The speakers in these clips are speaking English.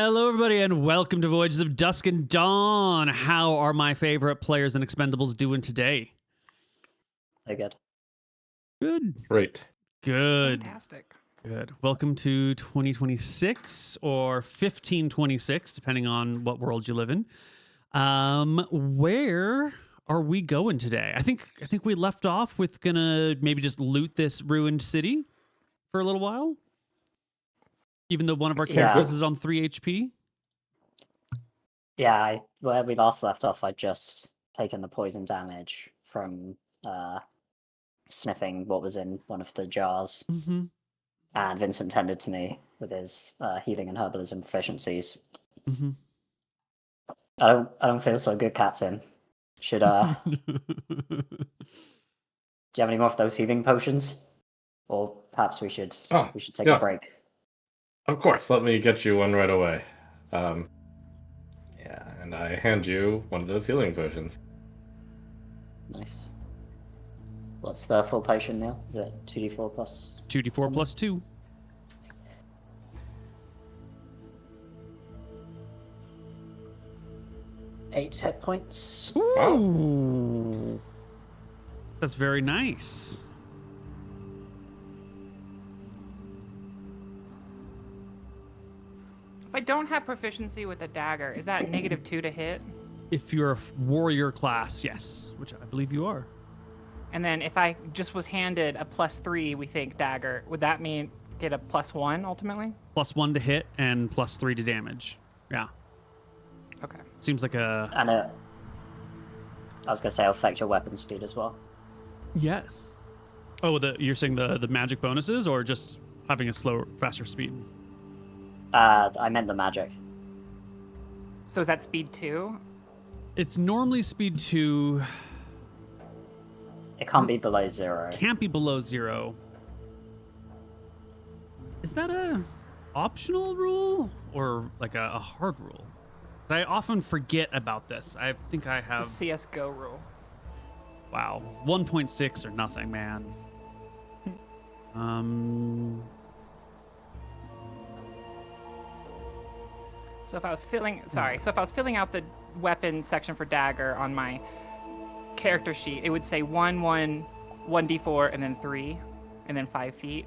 Hello, everybody, and welcome to Voyages of Dusk and Dawn. How are my favorite players and expendables doing today? They're good. Good. Great. Good. Fantastic. Good. Welcome to 2026 or 1526, depending on what world you live in. Where are we going today? I think we left off with gonna maybe just loot this ruined city for a little while. Even though one of our characters is on 3 HP? Yeah, where we last left off, I'd just taken the poison damage from sniffing what was in one of the jars. Mm-hmm. And Vincent tended to me with his healing and herbalism proficiencies. Mm-hmm. I don't feel so good, Captain. Should do you have any more of those healing potions? Or perhaps we should take a break. Of course, let me get you one right away. Yeah, and I hand you one of those healing potions. Nice. What's the full potion, Neal? Is it 2d4 plus? 2d4 something? plus 2. Eight hit points. Ooh. That's very nice. If I don't have proficiency with a dagger, is that -2 to hit? If you're a warrior class, yes, which I believe you are. And then if I just was handed a +3, we think, dagger, would that mean get a +1 ultimately? +1 to hit and +3 to damage. Yeah. Okay. Seems like a... And I was going to say it'll affect your weapon speed as well. Yes. Oh, you're saying the magic bonuses or just having a slower, faster speed? I meant the magic. So is that speed 2? It's normally speed 2. It can't be below 0. Can't be below 0. Is that a optional rule or like a hard rule? I often forget about this. I think I have... It's a CSGO rule. Wow. 1.6 or nothing, man. So if I was filling out the weapon section for dagger on my character sheet, it would say 1, 1, 1d4, and then 3, and then 5 feet.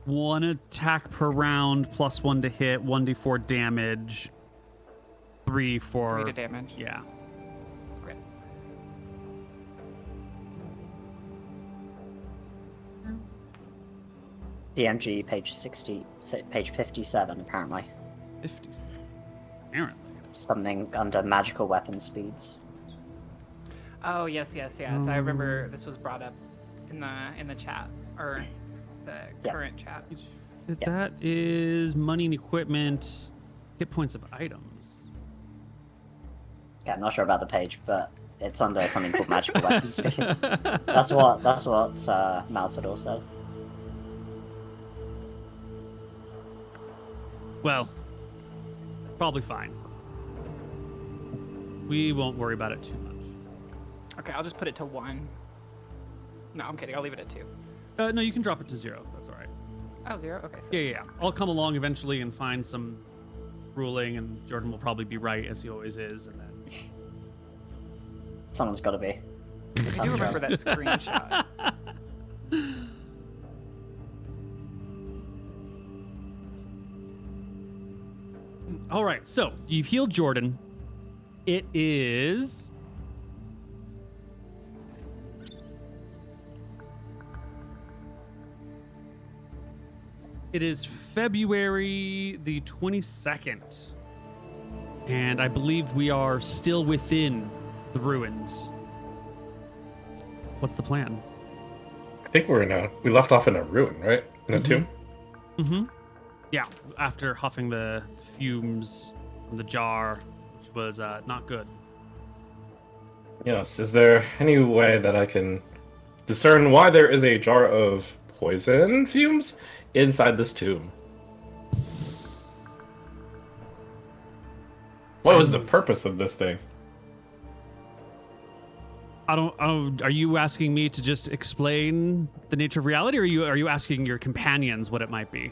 1 attack per round, +1 to hit, 1d4 damage, 3 for... 3 to damage. Yeah. Okay. DMG page 57 apparently. 57. Apparently. Something under magical weapon speeds. Oh yes. I remember this was brought up in the chat or the current chat. That is money and equipment, hit points of items. Yeah, I'm not sure about the page, but it's under something called magical weapon speeds. That's what Malsador said. Well, probably fine. We won't worry about it too much. Okay, I'll just put it to 1. No, I'm kidding. I'll leave it at 2. No, you can drop it to 0. That's all right. Oh, 0? Okay. So Yeah. I'll come along eventually and find some ruling, and Jordan will probably be right, as he always is, and then... Someone's got to be. I do remember that screenshot. All right, so you've healed Jordan. It is... It is February the 22nd. And I believe we are still within the ruins. What's the plan? I think we left off in a ruin, right? In a tomb? Mm-hmm. Yeah, after huffing the fumes from the jar, which was not good. Yes. Is there any way that I can discern why there is a jar of poison fumes inside this tomb? What was the purpose of this thing? I don't. Are you asking me to just explain the nature of reality, or are you asking your companions what it might be?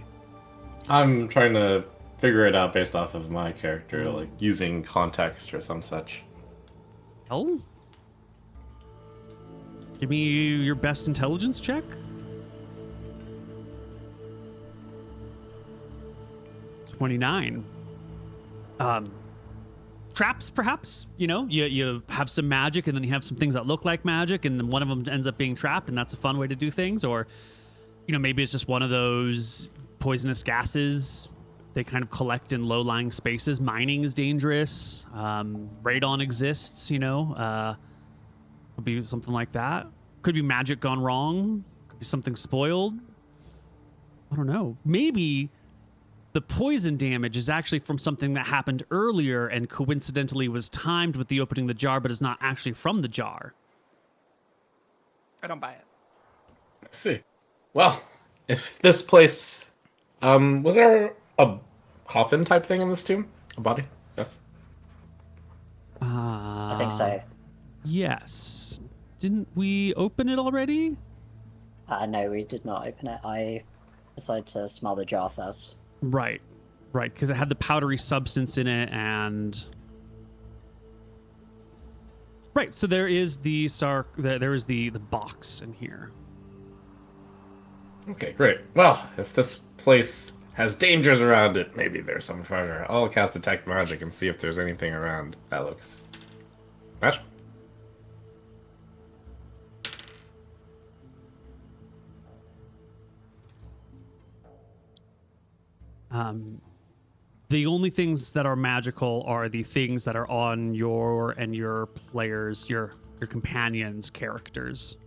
I'm trying to figure it out based off of my character, like using context or some such. Hell? Give me your best intelligence check. 29. Traps, perhaps? You know, you have some magic, and then you have some things that look like magic, and then one of them ends up being trapped, and that's a fun way to do things. Or, you know, maybe it's just one of those poisonous gases. They kind of collect in low-lying spaces. Mining is dangerous. Radon exists, you know. Could be something like that. Could be magic gone wrong. Could be something spoiled. I don't know. Maybe the poison damage is actually from something that happened earlier and coincidentally was timed with the opening of the jar, but is not actually from the jar. I don't buy it. I see. Well, if this place... was there a coffin type thing in this tomb? A body? Yes. I think so. Yes. Didn't we open it already? No, we did not open it. I decided to smell the jar first. Right, because it had the powdery substance in it, and right. So there is the there is the box in here. Okay, great. Well, if this place has dangers around it, maybe there's some treasure. I'll cast Detect Magic and see if there's anything around that looks magic. The only things that are magical are the things that are on your and your players, your companions' characters.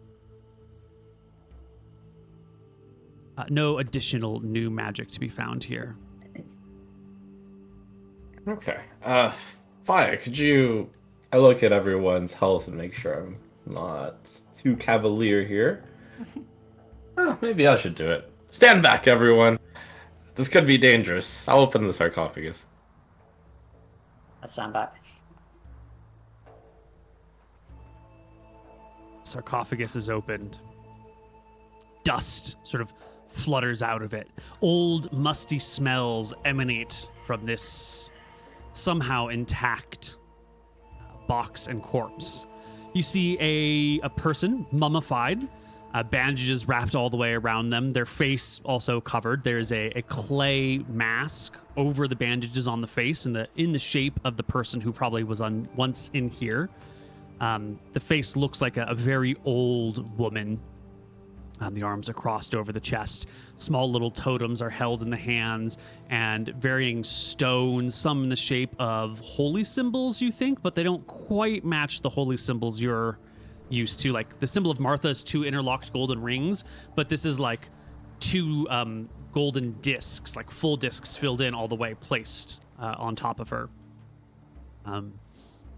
No additional new magic to be found here. Okay. Fire, could you... I look at everyone's health and make sure I'm not too cavalier here. Maybe I should do it. Stand back, everyone. This could be dangerous. I'll open the sarcophagus. I stand back. Sarcophagus is opened. Dust sort of flutters out of it. Old, musty smells emanate from this somehow intact box and corpse. You see a person mummified, bandages wrapped all the way around them, their face also covered. There's a clay mask over the bandages on the face in the shape of the person who probably was once in here. The face looks like a very old woman. The arms are crossed over the chest. Small little totems are held in the hands, and varying stones, some in the shape of holy symbols, you think, but they don't quite match the holy symbols you're used to. Like the symbol of Martha is 2 interlocked golden rings, but this is like 2 golden discs, like full discs filled in all the way, placed on top of her.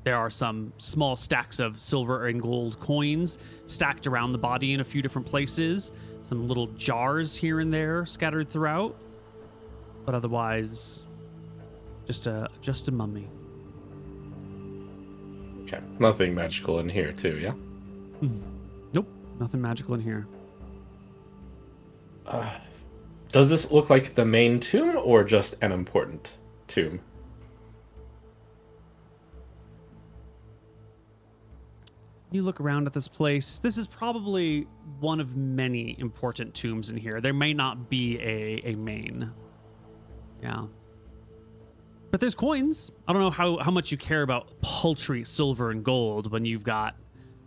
There are some small stacks of silver and gold coins stacked around the body in a few different places. Some little jars here and there scattered throughout. But otherwise, just a mummy. Okay. Nothing magical in here, too, yeah? Nope. Nothing magical in here. Does this look like the main tomb or just an important tomb? You look around at this place. This is probably one of many important tombs in here. There may not be a main. Yeah. But there's coins. I don't know how much you care about paltry silver and gold when you've got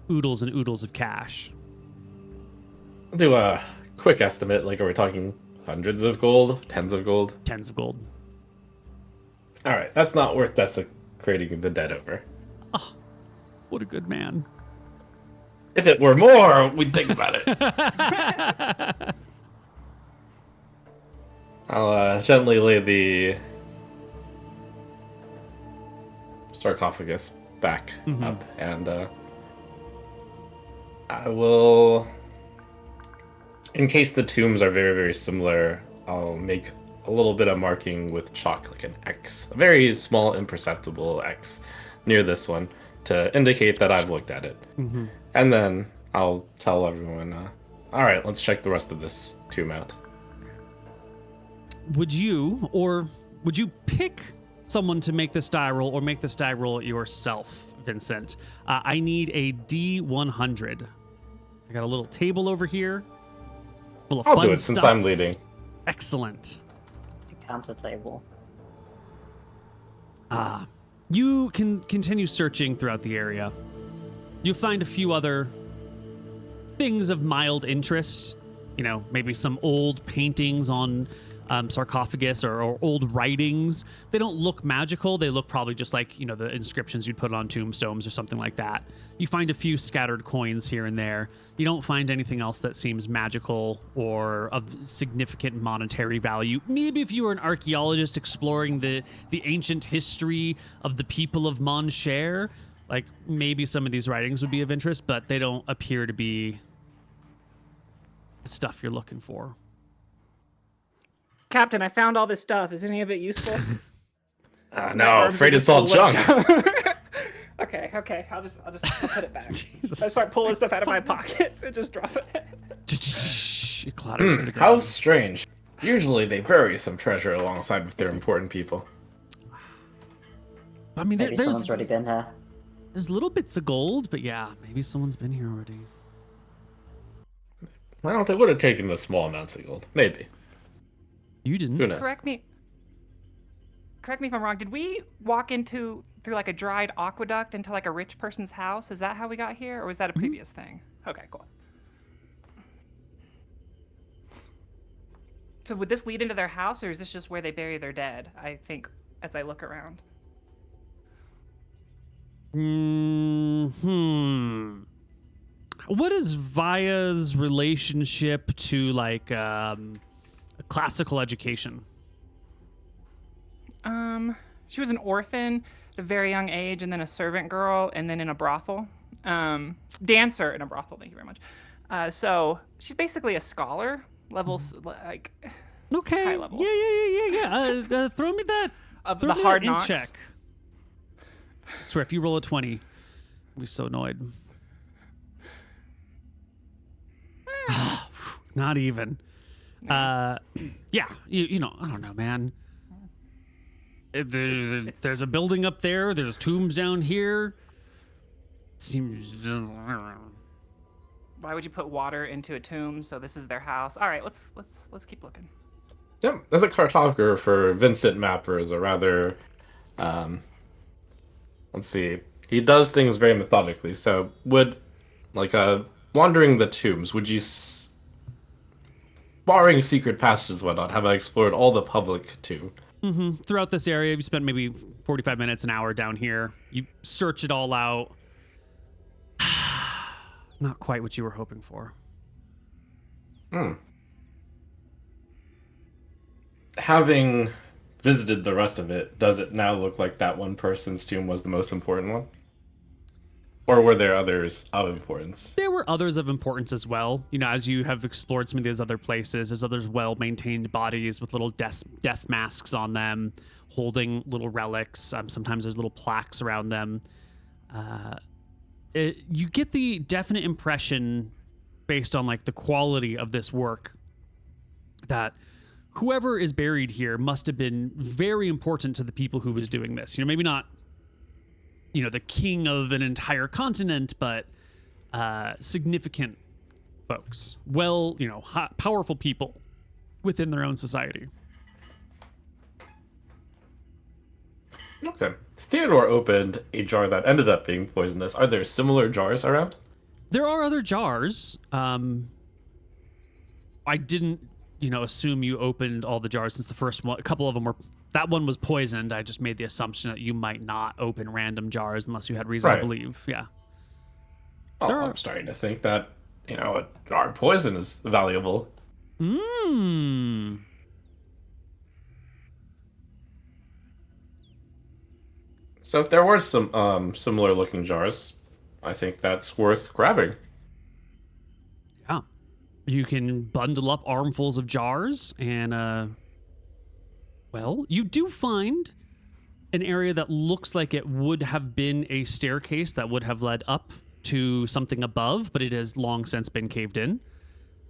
oodles and oodles of cash. I'll do a quick estimate. Like, are we talking hundreds of gold? Tens of gold? Tens of gold. All right. That's not worth desecrating the dead over. Oh, what a good man. If it were more, we'd think about it. I'll gently lay the sarcophagus back up, and I will, in case the tombs are very, very similar, I'll make a little bit of marking with chalk, like an X, a very small, imperceptible X near this one to indicate that I've looked at it. And then I'll tell everyone, all right, let's check the rest of this tomb out. Would you, or would you pick someone to make this die roll or make this die roll yourself, Vincent? I need a D100. I got a little table over here full of I'll fun do it stuff. since I'm leading. Excellent. Counter table. You can continue searching throughout the area. You find a few other things of mild interest. You know, maybe some old paintings on sarcophagus or old writings. They don't look magical. They look probably just like, you know, the inscriptions you'd put on tombstones or something like that. You find a few scattered coins here and there. You don't find anything else that seems magical or of significant monetary value. Maybe if you were an archaeologist exploring the ancient history of the people of Shaare, like maybe some of these writings would be of interest, but they don't appear to be the stuff you're looking for. Captain, I found all this stuff. Is any of it useful? No, afraid it's all junk. Okay. I'll put it back. I start pulling stuff out of my pockets and just drop it. It clatters to the ground. How strange. Usually they bury some treasure alongside with their important people. I mean, Maybe someone's already been here. There's little bits of gold, but yeah, maybe someone's been here already. Well, they would have taken the small amounts of gold. Maybe. You didn't. Who knows? Correct me if I'm wrong. Did we walk through like a dried aqueduct into like a rich person's house? Is that how we got here, or was that a previous thing? Okay, cool. So would this lead into their house, or is this just where they bury their dead? I think as I look around. What is Vaya's relationship to like classical education? She was an orphan at a very young age, and then a servant girl, and then in a brothel. Dancer in a brothel, thank you very much. So she's basically a scholar, levels like Okay. high level. Yeah. Throw me that Of throw the me hard that in knocks. check. I swear, if you roll a 20, I'll be so annoyed. Not even. Yeah, you know, I don't know, man. There's a building up there. There's tombs down here. It seems. Why would you put water into a tomb? So this is their house. All right, let's keep looking. Yep, as a cartographer, Vincent Mapper is a rather, let's see, he does things very methodically. So would, like, wandering the tombs, would you, barring secret passages and whatnot, have I explored all the public too? Mm-hmm. Throughout this area, you spent maybe 45 minutes, an hour down here. You search it all out. Not quite what you were hoping for. Having visited the rest of it, does it now look like that one person's tomb was the most important one? Or were there others of importance? There were others of importance as well. You know, as you have explored some of these other places, there's others well-maintained bodies with little death masks on them, holding little relics. Sometimes there's little plaques around them. You get the definite impression, based on like the quality of this work, that whoever is buried here must have been very important to the people who was doing this. You know, maybe not, you know, the king of an entire continent, but significant folks. Well, you know, powerful people within their own society. Okay. Theodore opened a jar that ended up being poisonous. Are there similar jars around? There are other jars. I didn't, you know, assume you opened all the jars since the first one. A couple of them were. That one was poisoned. I just made the assumption that you might not open random jars unless you had reason to believe. Yeah. Oh, I'm starting to think that, you know, a jar of poison is valuable. So if there were some similar looking jars, I think that's worth grabbing. Yeah. You can bundle up armfuls of jars and, well, you do find an area that looks like it would have been a staircase that would have led up to something above, but it has long since been caved in.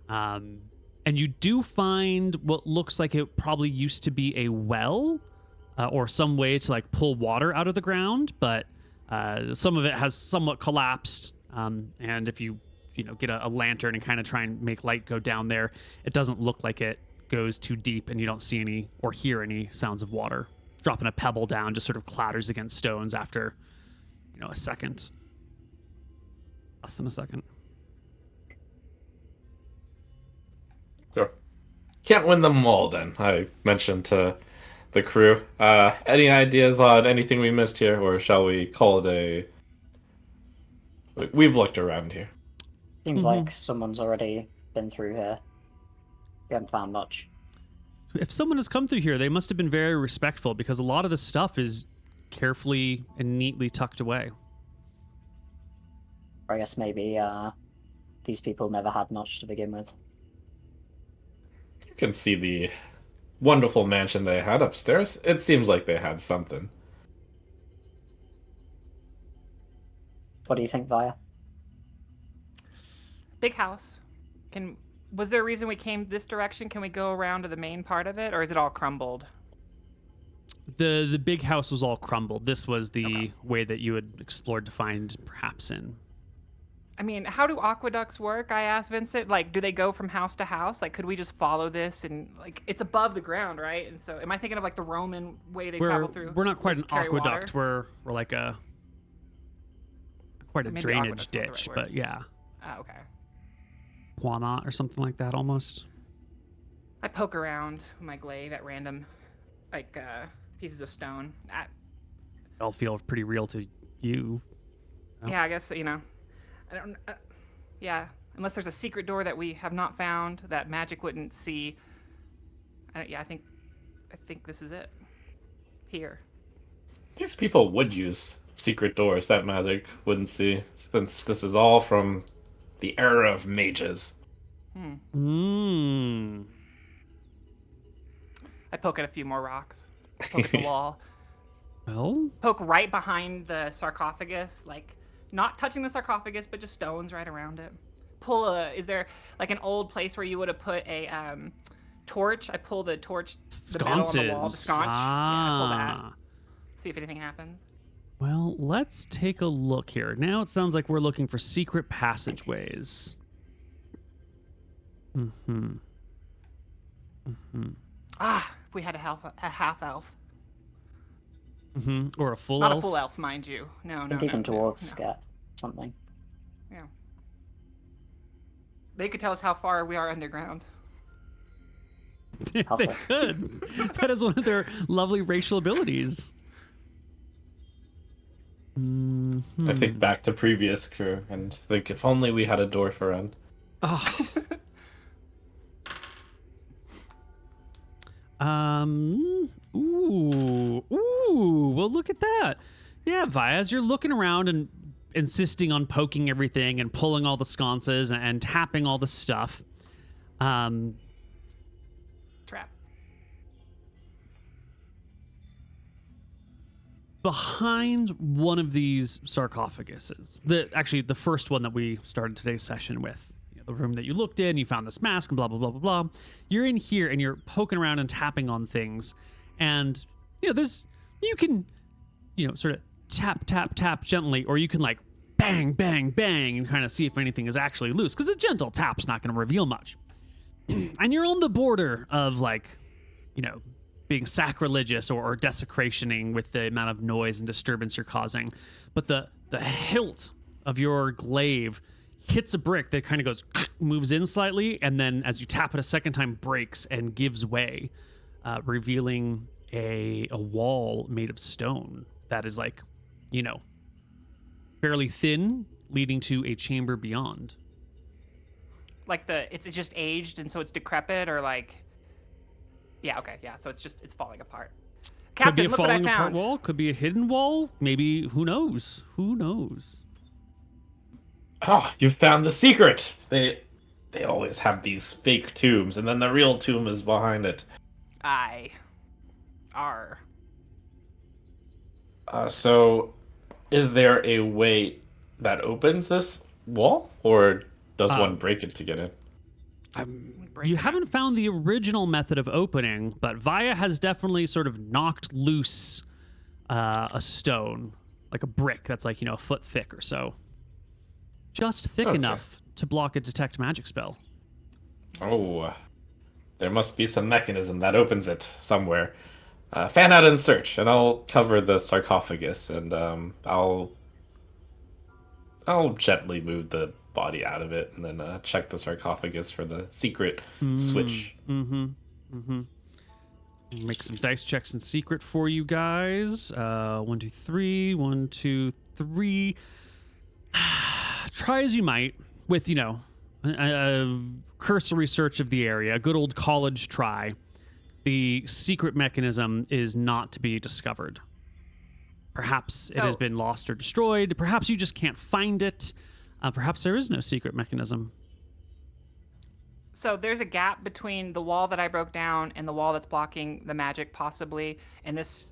And you do find what looks like it probably used to be a well or some way to like pull water out of the ground, but some of it has somewhat collapsed. And if you get a lantern and kind of try and make light go down there, it doesn't look like it goes too deep, and you don't see any or hear any sounds of water. Dropping a pebble down just sort of clatters against stones after, a second. Less than a second. Sure. Can't win them all, then. I mentioned to the crew. Any ideas on anything we missed here, or shall we call it a... We've looked around here. Seems like someone's already been through here. We haven't found much. If someone has come through here, they must have been very respectful, because a lot of the stuff is carefully and neatly tucked away. I guess maybe these people never had much to begin with. You can see the wonderful mansion they had upstairs. It seems like they had something. What do you think, Vaya? Big house. Was there a reason we came this direction? Can we go around to the main part of it, or is it all crumbled? The big house was all crumbled. This was the way that you had explored to find perhaps in. I mean, how do aqueducts work? I asked Vincent. Like, do they go from house to house? Like, could we just follow this and like it's above the ground, right? And so, am I thinking of like the Roman way they travel through? We're not quite an Water? aqueduct. We're like quite a Maybe drainage aqueduct's not the ditch, right but word. yeah, Okay. Quanot or something like that almost. I poke around with my glaive at random, like pieces of stone. All feel pretty real to you. Oh. Yeah, I guess I don't. Yeah, unless there's a secret door that we have not found that magic wouldn't see. I think this is it. Here. These people would use secret doors that magic wouldn't see, since this is all from the era of mages. I poke at a few more rocks. Poke at the wall. Well, Poke right behind the sarcophagus, like not touching the sarcophagus, but just stones right around it. Is there like an old place where you would have put a torch? I pull the torch, the metal on the wall, the sconce. Yeah, I pull that. See if anything happens. Well, let's take a look here. Now it sounds like we're looking for secret passageways. If we had a half elf. Or a full Not elf. a full elf, mind you. No. I think even dwarves get something. Yeah. They could tell us how far we are underground. They could. That is one of their lovely racial abilities. I think back to previous crew and think if only we had a door for end. Oh. Ooh. Well, look at that. Yeah, Vi, as you're looking around and insisting on poking everything and pulling all the sconces and tapping all the stuff. Trap. Behind one of these sarcophaguses, the first one that we started today's session with, the room that you looked in, you found this mask and blah, blah, blah, blah, blah. You're in here and you're poking around and tapping on things. And, you can sort of tap gently, or you can like bang, bang, bang and kind of see if anything is actually loose. Because a gentle tap's not going to reveal much. And you're on the border of being sacrilegious or desecrationing with the amount of noise and disturbance you're causing. But the hilt of your glaive hits a brick that kind of goes, moves in slightly, and then as you tap it a second time, breaks and gives way, revealing a wall made of stone that is fairly thin, leading to a chamber beyond. Like it's just aged and so it's decrepit, or like... Yeah, okay, yeah, so it's falling apart. Captain, could be a look what I falling apart found. wall, could be a hidden wall, maybe, who knows? Oh, you found the secret! They always have these fake tombs, and then the real tomb is behind it. So, is there a way that opens this wall, or does one break it to get in? You haven't found the original method of opening, but Vaya has definitely sort of knocked loose a stone, like a brick that's like, a foot thick or so. Just thick enough to block a detect magic spell. Oh, there must be some mechanism that opens it somewhere. Fan out and search, and I'll cover the sarcophagus, and I'll gently move the body out of it, and then check the sarcophagus for the secret switch. Make some dice checks in secret for you guys. 1, 2, 3. 1, 2, 3. Try as you might with, a cursory search of the area, a good old college try. The secret mechanism is not to be discovered. Perhaps it has been lost or destroyed. Perhaps you just can't find it. Perhaps there is no secret mechanism. So there's a gap between the wall that I broke down and the wall that's blocking the magic, possibly, and this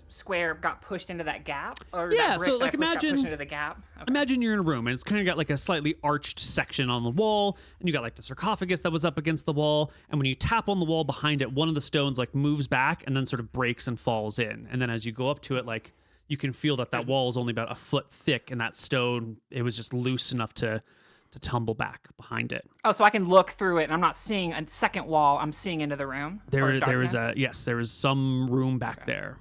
square got pushed into that gap. Or yeah, that so like got pushed into the gap. Okay. Imagine you're in a room and it's kind of got like a slightly arched section on the wall, and you got like the sarcophagus that was up against the wall, and when you tap on the wall behind it, one of the stones like moves back and then sort of breaks and falls in, and then as you go up to it, like you can feel that wall is only about a foot thick, and that stone, it was just loose enough to tumble back behind it. Oh, so I can look through it, and I'm not seeing a second wall. I'm seeing into the room. There is some room back there.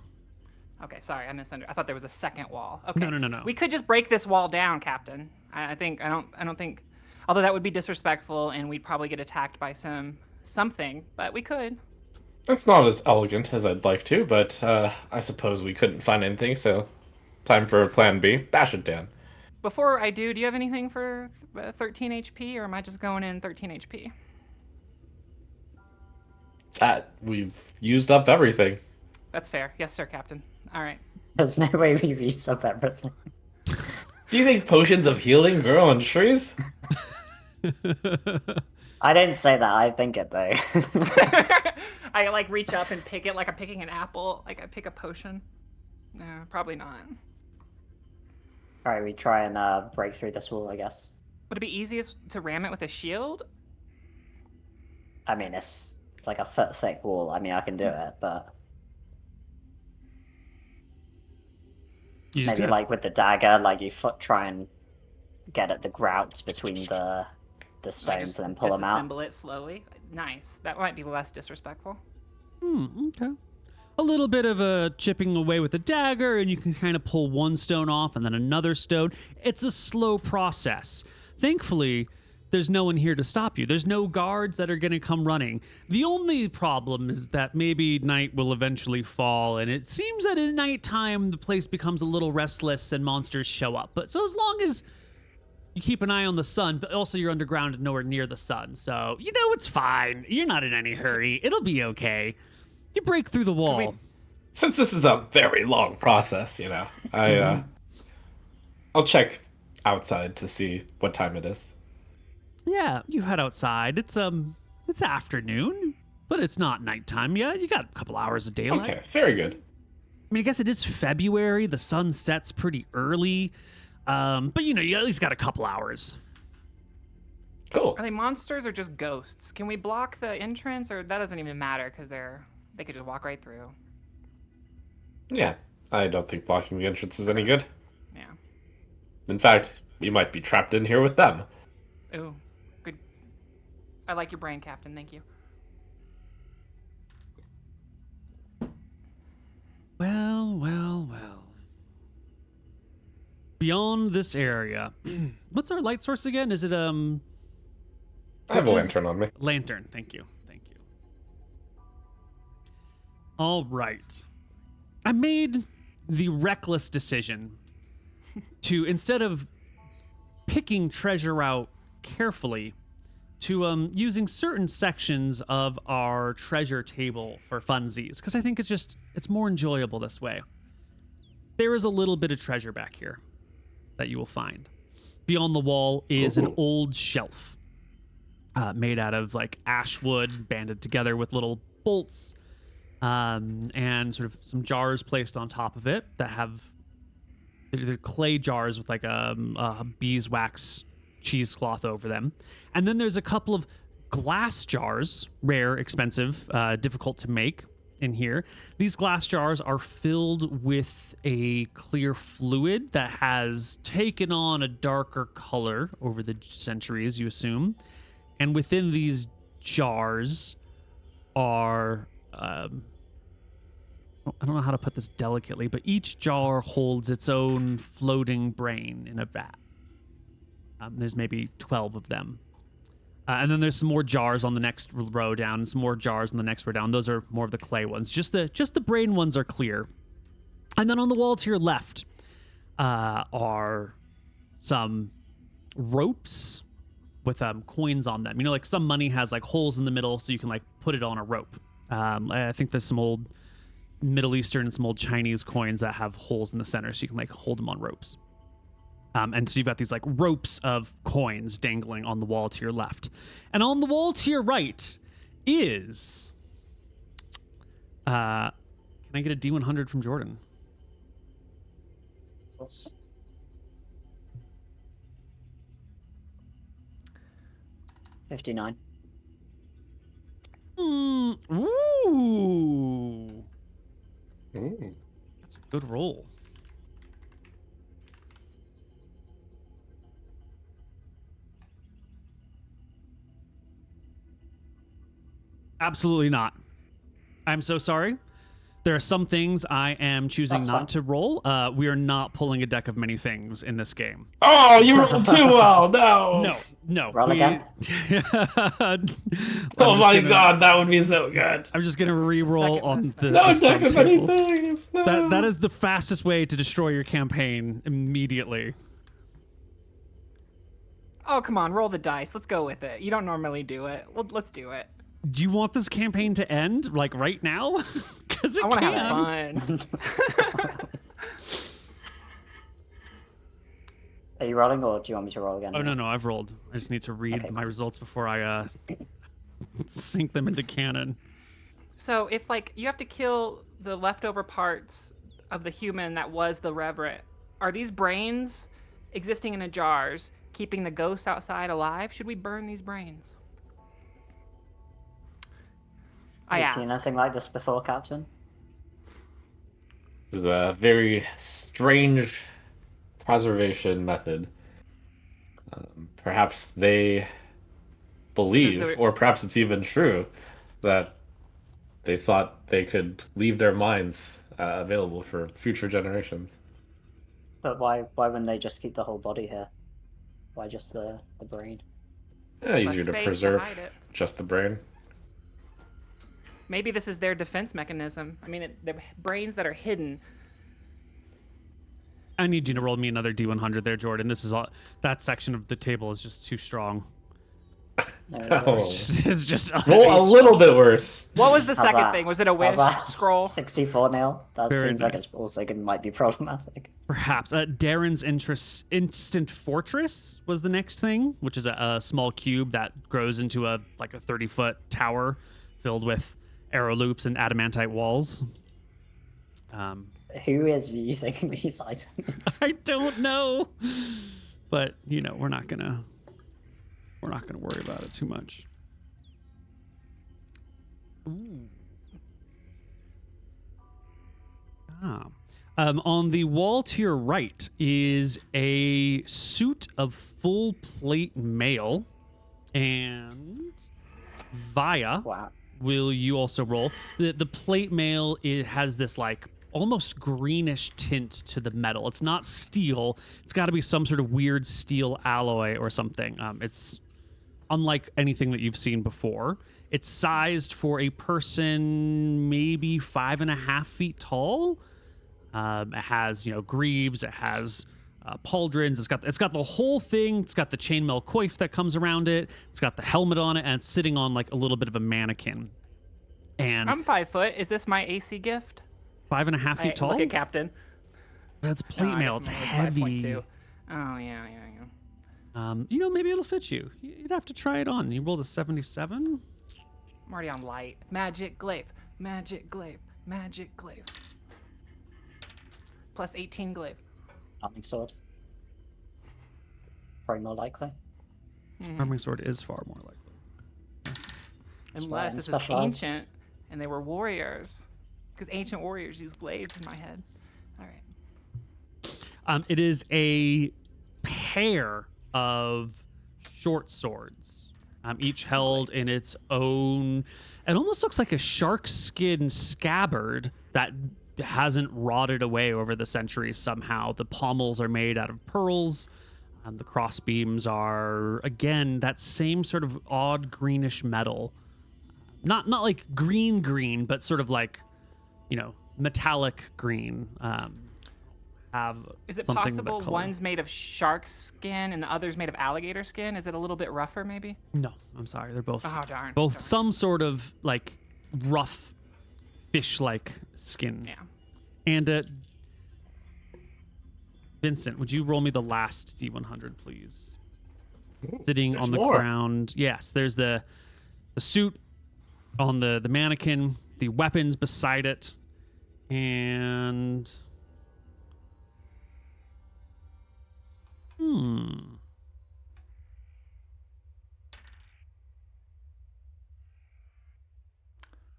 Okay, sorry, I misunderstood. I thought there was a second wall. Okay. No. We could just break this wall down, Captain. I don't think, although that would be disrespectful, and we'd probably get attacked by something, but we could. It's not as elegant as I'd like to, but I suppose we couldn't find anything, so time for plan B. Bash it down. Before I do you have anything for 13 HP, or am I just going in 13 HP? We've used up everything. That's fair. Yes, sir, Captain. All right. There's no way we've used up everything. Do you think potions of healing grow on trees? I don't say that. I think it, though. I like reach up and pick it like I'm picking an apple. Like I pick a potion. No, probably not. All right, we try and break through this wall, I guess. Would it be easiest to ram it with a shield? I mean, it's like a foot thick wall. I mean, I can do it, but maybe like with the dagger, like you try and get at the grouts between the stones and then pull them out. Disassemble it slowly. Nice. That might be less disrespectful. Okay. A little bit of a chipping away with a dagger, and you can kind of pull one stone off and then another stone. It's a slow process. Thankfully, there's no one here to stop you. There's no guards that are going to come running. The only problem is that maybe night will eventually fall, and it seems that at nighttime the place becomes a little restless and monsters show up. But so as long as you keep an eye on the sun, but also you're underground and nowhere near the sun, so it's fine. You're not in any hurry. It'll be okay. You break through the wall. Since this is a very long process, I'll check outside to see what time it is. Yeah, you head outside. It's afternoon, but it's not nighttime yet. You got a couple hours of daylight. Okay, very good. I mean, I guess it is February. The sun sets pretty early, but you at least got a couple hours. Cool. Are they monsters or just ghosts? Can we block the entrance, or that doesn't even matter because they could just walk right through? Yeah, I don't think blocking the entrance is any good. Yeah. In fact, we might be trapped in here with them. Ooh, good. I like your brain, Captain. Thank you. Well. Beyond this area, what's our light source again? Is it I have a lantern on me. Lantern. Thank you. All right. I made the reckless decision to, instead of picking treasure out carefully, to using certain sections of our treasure table for funsies, because I think it's more enjoyable this way. There is a little bit of treasure back here that you will find. Beyond the wall is an old shelf made out of like ash wood banded together with little bolts, and sort of some jars placed on top of it that have they're clay jars with like a beeswax cheesecloth over them. And then there's a couple of glass jars, rare, expensive, difficult to make in here. These glass jars are filled with a clear fluid that has taken on a darker color over the centuries, you assume. And within these jars are, I don't know how to put this delicately, but each jar holds its own floating brain in a vat. There's maybe 12 of them. And then there's some more jars on the next row down, and some more jars on the next row down. Those are more of the clay ones. Just the brain ones are clear. And then on the wall to your left are some ropes with coins on them. You know, like some money has like holes in the middle, so you can like put it on a rope. I think there's some old Middle Eastern and some old Chinese coins that have holes in the center, so you can like hold them on ropes. And so you've got these like ropes of coins dangling on the wall to your left. And on the wall to your right is... can I get a D100 from Jordan? Yes. $59. Ooh. Ooh. That's a good roll. Absolutely not. I'm so sorry. There are some things I am choosing That's not fine. to roll. We are not pulling a deck of many things in this game. Oh, you rolled too well. No. No. Roll again? Oh my god, that would be so good. I'm just gonna re-roll Second on best the, No the deck of sub-table. anything. No. That is the fastest way to destroy your campaign immediately. Oh, come on, roll the dice. Let's go with it. You don't normally do it. Well, let's do it. Do you want this campaign to end like right now? Because I want to have fun. Are you rolling, or do you want me to roll again? Oh no, I've rolled. I just need to read Okay, my results before I sync them into canon. So if like you have to kill the leftover parts of the human that was the Reverend, are these brains existing in the jars keeping the ghosts outside alive? Should we burn these brains? I Have you seen ask. anything like this before, Captain? This is a very strange preservation method. Perhaps they believe, or perhaps it's even true, that they thought they could leave their minds available for future generations. But why wouldn't they just keep the whole body here? Why just the brain? Yeah, easier to space to preserve hide it. just the brain. Maybe this is their defense mechanism. I mean, the brains that are hidden. I need you to roll me another D100 there, Jordan. This is all. That section of the table is just too strong. No, Oh. It's just Roll a little bit worse. What was the How's second that? thing? Was it a wish How's that? scroll? 64 Neal. That Very seems like nice. it's also might be problematic. Perhaps. Darren's Instant Fortress was the next thing, which is a small cube that grows into a 30-foot tower filled with arrow loops and adamantite walls. Who is using these items? I don't know, but we're not gonna worry about it too much. Ooh. On the wall to your right is a suit of full plate mail, and Via. Wow. Will you also roll? The plate mail, it has this almost greenish tint to the metal. It's not steel. It's got to be some sort of weird steel alloy or something. It's unlike anything that you've seen before. It's sized for a person maybe 5.5 feet tall. It has greaves. It has pauldrons. It's got the whole thing. It's got the chainmail coif that comes around it. It's got the helmet on it, and it's sitting on a little bit of a mannequin. And I'm 5 foot. Is this my AC gift? 5.5 feet tall. Look at Captain. That's plate I mail. guess It's I'm only heavy. 5.2. Oh yeah. Maybe it'll fit you. You'd have to try it on. You rolled a 77. I'm already on light. Magic glaive. Magic glaive. Magic glaive. Plus 18 glaive. Arming sword. Probably more likely. Arming sword is far more likely. Unless this is ancient and they were warriors. Because ancient warriors use glaives in my head. All right. It is a pair of short swords, each held in its own. It almost looks like a shark skin scabbard that hasn't rotted away over the centuries somehow. The pommels are made out of pearls. The cross beams are, again, that same sort of odd greenish metal. Not like green, but sort of like, metallic green. Is it possible one's made of shark skin and the other's made of alligator skin? Is it a little bit rougher, maybe? No, I'm sorry. They're both darn. Some sort of like rough fish-like skin. Yeah. And Vincent, would you roll me the last D100, please? Ooh, sitting on the ground. Yes, there's the suit on the mannequin, the weapons beside it, and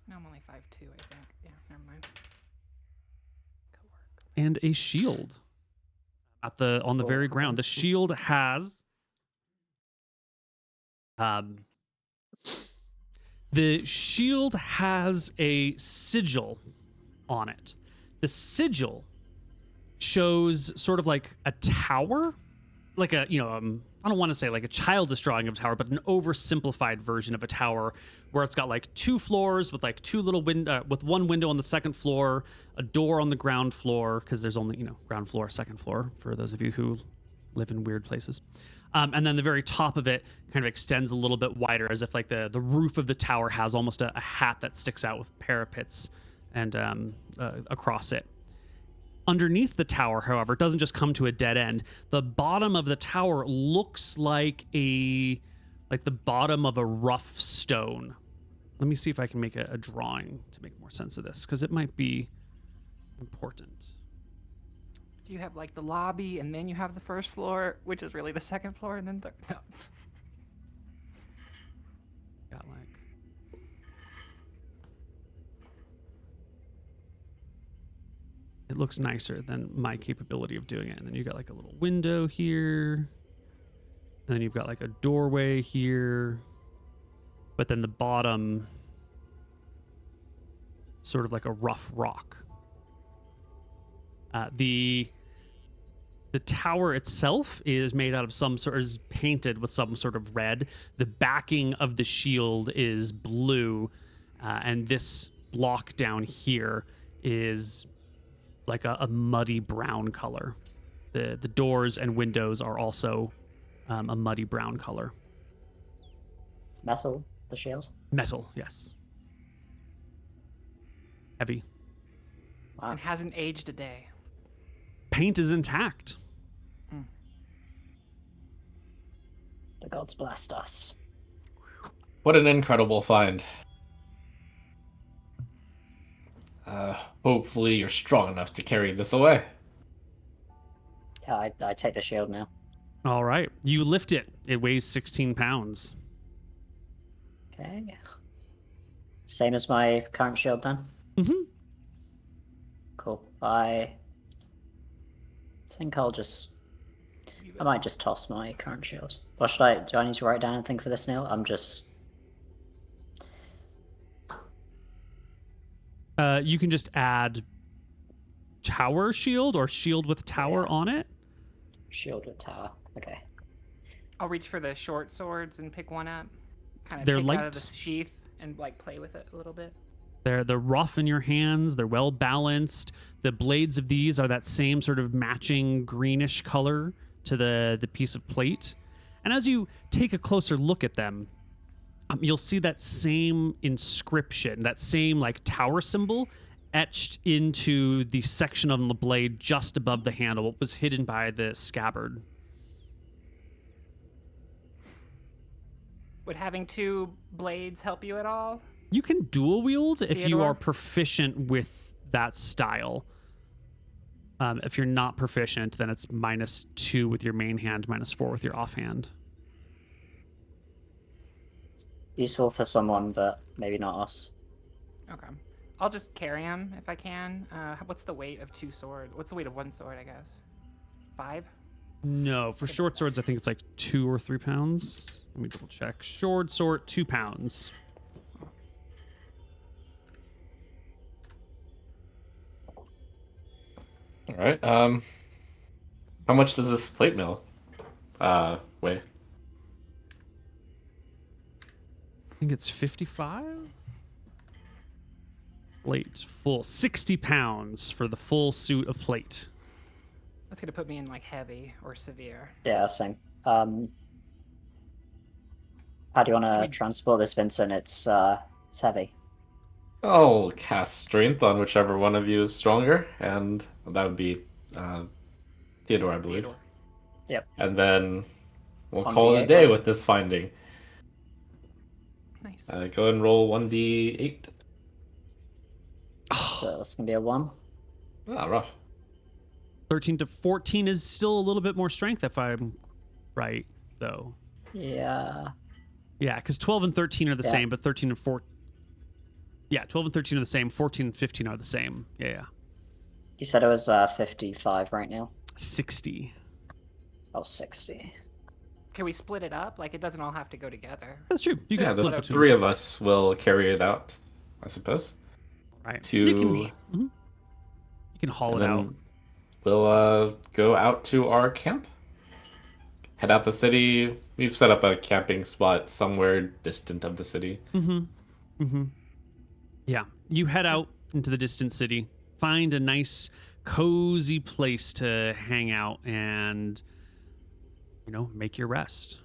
No, I'm only 5'2", I think. Yeah, never mind. And a shield on the very ground. The shield has a sigil on it. The sigil shows sort of like a tower, like a, I don't want to say like a childish drawing of a tower, but an oversimplified version of a tower where it's got like 2 floors with like 2 little with 1 window on the 2nd floor, a door on the ground floor, because there's only, ground floor, 2nd floor for those of you who live in weird places. And then the very top of it kind of extends a little bit wider, as if like the roof of the tower has almost a hat that sticks out with parapets and across it. Underneath the tower, however, it doesn't just come to a dead end. The bottom of the tower looks like the bottom of a rough stone. Let me see if I can make a drawing to make more sense of this, because it might be important. Do you have like the lobby and then you have the 1st floor, which is really the 2nd floor, and then no. Got like it looks nicer than my capability of doing it. And then you got like a little window here. And then you've got like a doorway here. But then the bottom, sort of like a rough rock. The tower itself is made out of is painted with some sort of red. The backing of the shield is blue. And this block down here is like a muddy brown color. The doors and windows are also a muddy brown color. Metal, the shield? Metal, yes. Heavy. Wow. And hasn't aged a day. Paint is intact. The gods blessed us. What an incredible find. Hopefully you're strong enough to carry this away. Yeah, I take the shield now. All right. You lift it. It weighs 16 pounds. Okay. Same as my current shield then? Mm-hmm. Cool. I think I might just toss my current shield. Or do I need to write down anything for this, Neal? You can just add tower shield or shield with tower on it. Shield with tower. Okay. I'll reach for the short swords and pick one up. Kind of They're take light. It out of the sheath and like play with it a little bit. They're rough in your hands. They're well balanced. The blades of these are that same sort of matching greenish color to the piece of plate. And as you take a closer look at them, you'll see that same inscription, that same like tower symbol etched into the section on the blade just above the handle, what was hidden by the scabbard. Would having 2 blades help you at all? You can dual wield if you are proficient with that style. If you're not proficient, then it's -2 with your main hand, -4 with your offhand. useful for someone, but maybe not us. Okay. I'll just carry him if I can. What's the weight of 2 swords? What's the weight of 1 sword, I guess? 5? No, for short swords, I think it's like 2 or 3 pounds. Let me double check. Short sword, 2 pounds. All right. How much does this plate mill weigh? I think it's 55. Plate full 60 pounds for the full suit of plate. That's gonna put me in like heavy or severe. Yeah, same. How do you want to transport this, Vincent? It's heavy. I'll cast strength on whichever one of you is stronger, and that would be Theodore, I believe. Theodore. Yep. And then we'll On call it a D8, day right? with this finding. Nice. Go ahead and roll 1d8. So that's gonna be a 1. Ah, rough. 13 to 14 is still a little bit more strength if I'm right, though. Yeah. Yeah, because 12 and 13 are the Yeah. same, but 13 and 14... Yeah, 12 and 13 are the same. 14 and 15 are the same. Yeah. You said it was 55 right now. 60. Oh, 60. Can we split it up? Like, it doesn't all have to go together. That's true. You can Yeah, split the it between 3 the of us will carry it out, I suppose. Right. To... You can haul And it then out. we'll go out to our camp. Head out the city. We've set up a camping spot somewhere distant of the city. Yeah. You head out into the distant city, find a nice, cozy place to hang out and, make your rest.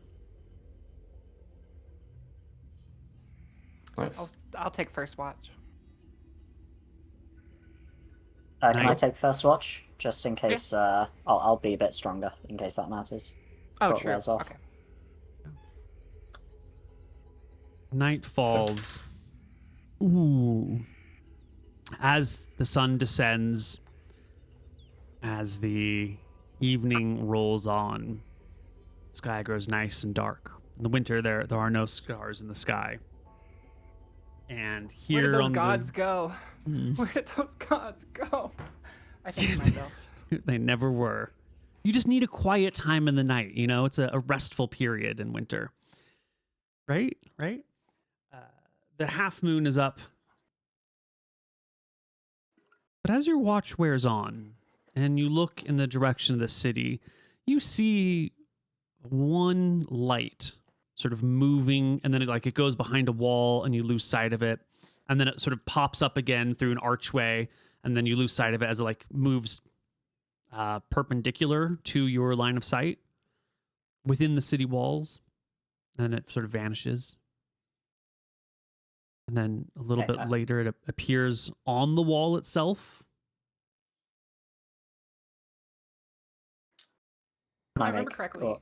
Nice. I'll take first watch. Can I Night. take first watch? Just in case, I'll be a bit stronger, in case that matters. Oh, Got true. wears off. Okay. Night falls. Ooh. As the sun descends, as the evening rolls on, the sky grows nice and dark. In the winter, there are no stars in the sky. And Where here did those on gods go? Where did those gods go? I think to myself. they never were. You just need a quiet time in the night. It's a restful period in winter. Right? The half moon is up. But as your watch wears on and you look in the direction of the city, you see one light sort of moving, and then it goes behind a wall and you lose sight of it. And then it sort of pops up again through an archway, and then you lose sight of it as it moves perpendicular to your line of sight within the city walls. And then it sort of vanishes. And then a little bit later, it appears on the wall itself. If I remember correctly.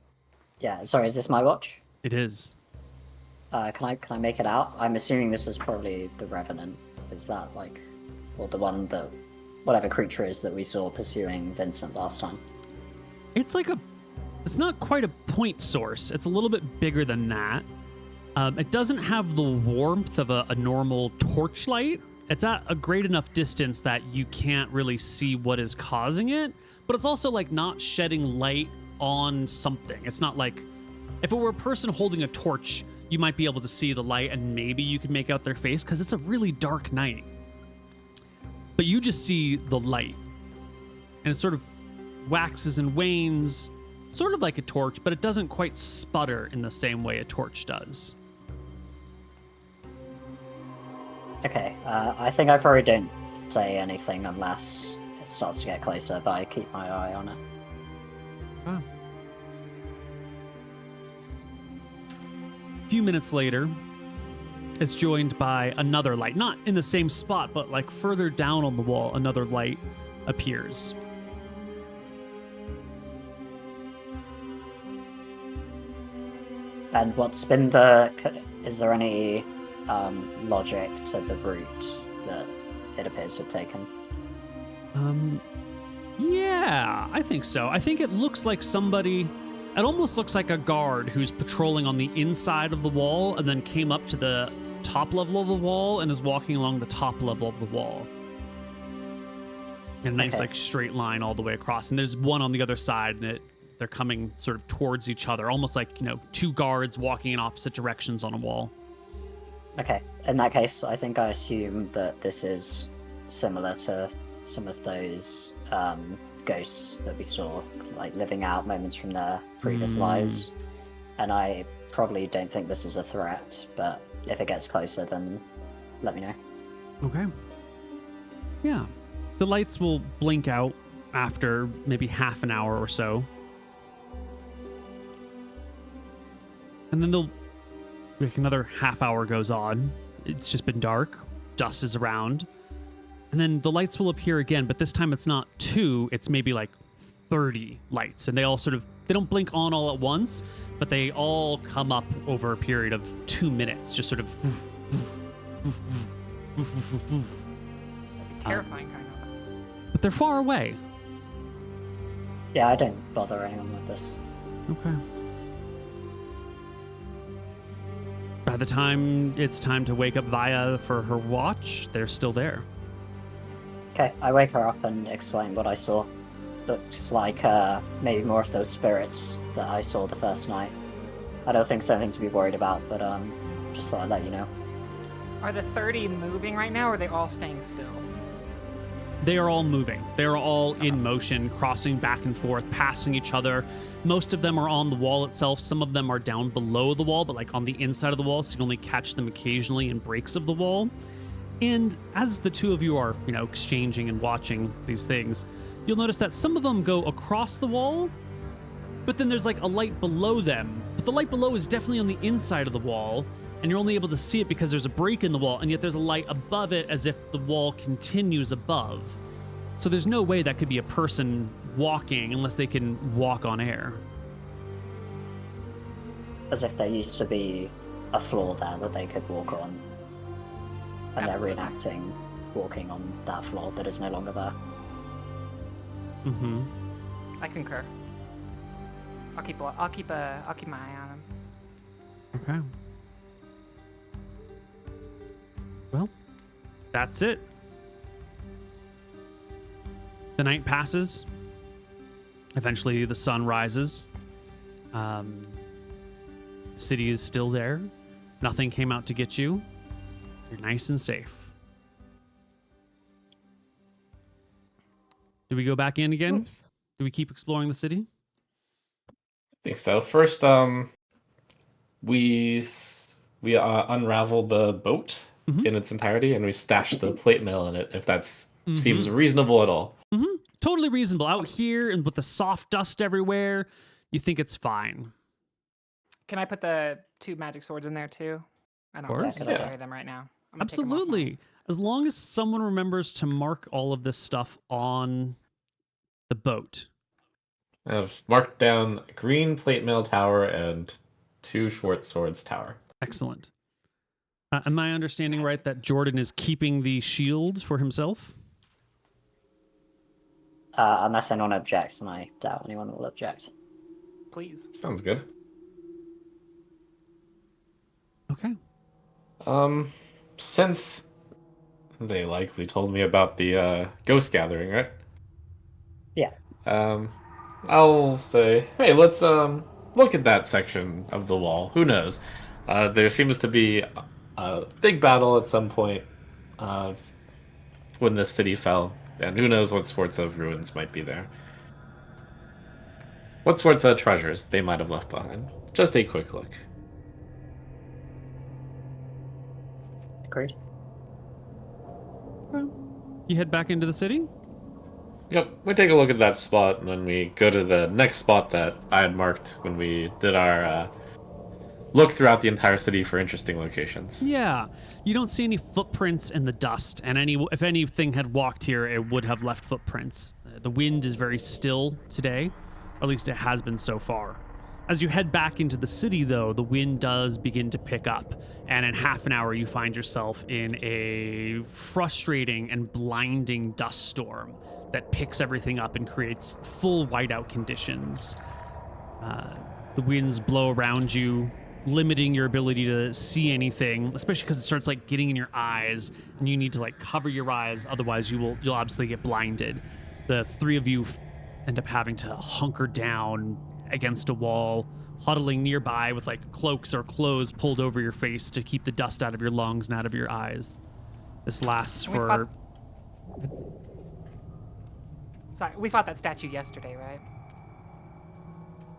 Yeah, sorry, is this my watch? It is. Can I make it out? I'm assuming this is probably the Revenant. Is that or the one that, whatever creature is that we saw pursuing Vincent last time? It's it's not quite a point source. It's a little bit bigger than that. It doesn't have the warmth of a normal torchlight. It's at a great enough distance that you can't really see what is causing it, but it's also not shedding light on something. It's not if it were a person holding a torch, you might be able to see the light and maybe you could make out their face because it's a really dark night. But you just see the light, and it sort of waxes and wanes, sort of like a torch, but it doesn't quite sputter in the same way a torch does. Okay, I think I probably don't say anything unless it starts to get closer, but I keep my eye on it. Ah. A few minutes later, it's joined by another light. Not in the same spot, but further down on the wall, another light appears. And what's been is there any logic to the route that it appears to have taken? Yeah, I think so. I think it looks like somebody It almost looks like a guard who's patrolling on the inside of the wall and then came up to the top level of the wall and is walking along the top level of the wall. A nice like straight line all the way across. And there's one on the other side, and they're coming sort of towards each other, almost like, two guards walking in opposite directions on a wall. Okay, in that case, I think I assume that this is similar to some of those ghosts that we saw, like living out moments from their previous lives. And I probably don't think this is a threat, but if it gets closer, then let me know. Okay. Yeah. The lights will blink out after maybe half an hour or so. And then like another half hour goes on. It's just been dark. Dust is around. And then the lights will appear again, but this time it's not 2, it's maybe like 30 lights. And they all they don't blink on all at once, but they all come up over a period of 2 minutes, just sort of. Terrifying, kind of. But they're far away. Yeah, I don't bother anyone with this. Okay. By the time it's time to wake up Vaya for her watch, they're still there. Okay, I wake her up and explain what I saw. Looks like maybe more of those spirits that I saw the first night. I don't think it's anything to be worried about, but just thought I'd let you know. Are the 30 moving right now, or are they all staying still? They are all moving. They are all in motion, crossing back and forth, passing each other. Most of them are on the wall itself. Some of them are down below the wall, but like on the inside of the wall, so you can only catch them occasionally in breaks of the wall. And as the two of you are, exchanging and watching these things, you'll notice that some of them go across the wall, but then there's like a light below them. But the light below is definitely on the inside of the wall, and you're only able to see it because there's a break in the wall, and yet there's a light above it as if the wall continues above. So there's no way that could be a person walking unless they can walk on air. As if there used to be a floor there that they could walk on. And Absolutely. They're reenacting walking on that floor that is no longer there. Mm-hmm. I concur. I'll keep my eye on them. Okay. Well, that's it. The night passes. Eventually, the sun rises. The city is still there. Nothing came out to get you. You're nice and safe. Do we go back in again? Do we keep exploring the city? I think so. First, we unraveled the boat in its entirety, and we stashed the plate mail in it, if that seems reasonable at all. Mm-hmm. Totally reasonable. Out here and with the soft dust everywhere, you think it's fine. Can I put the 2 magic swords in there too? I don't course. think I can carry them right now. I'm gonna take them off Absolutely. now. As long as someone remembers to mark all of this stuff on the boat. I've marked down green plate mail tower and 2 short swords tower. Excellent. Am I understanding right that Jordan is keeping the shield for himself? Unless anyone objects, and I doubt anyone will object. Please. Sounds good. Okay. Since they likely told me about the ghost gathering, right? Yeah. I'll say, hey, let's look at that section of the wall. Who knows? There seems to be a big battle at some point when the city fell, and who knows what sorts of ruins might be there. What sorts of treasures they might have left behind. Just a quick look. Agreed. You head back into the city? Yep, we take a look at that spot, and then we go to the next spot that I had marked when we did our look throughout the entire city for interesting locations. Yeah. You don't see any footprints in the dust, and if anything had walked here, it would have left footprints. The wind is very still today, or at least it has been so far. As you head back into the city, though, the wind does begin to pick up, and in half an hour you find yourself in a frustrating and blinding dust storm that picks everything up and creates full whiteout conditions. The winds blow around you, limiting your ability to see anything, especially because it starts like getting in your eyes, and you need to like cover your eyes, otherwise you'll obviously get blinded. The three of you end up having to hunker down against a wall, huddling nearby with like cloaks or clothes pulled over your face to keep the dust out of your lungs and out of your eyes. This lasts for... Sorry, we fought that statue yesterday, right?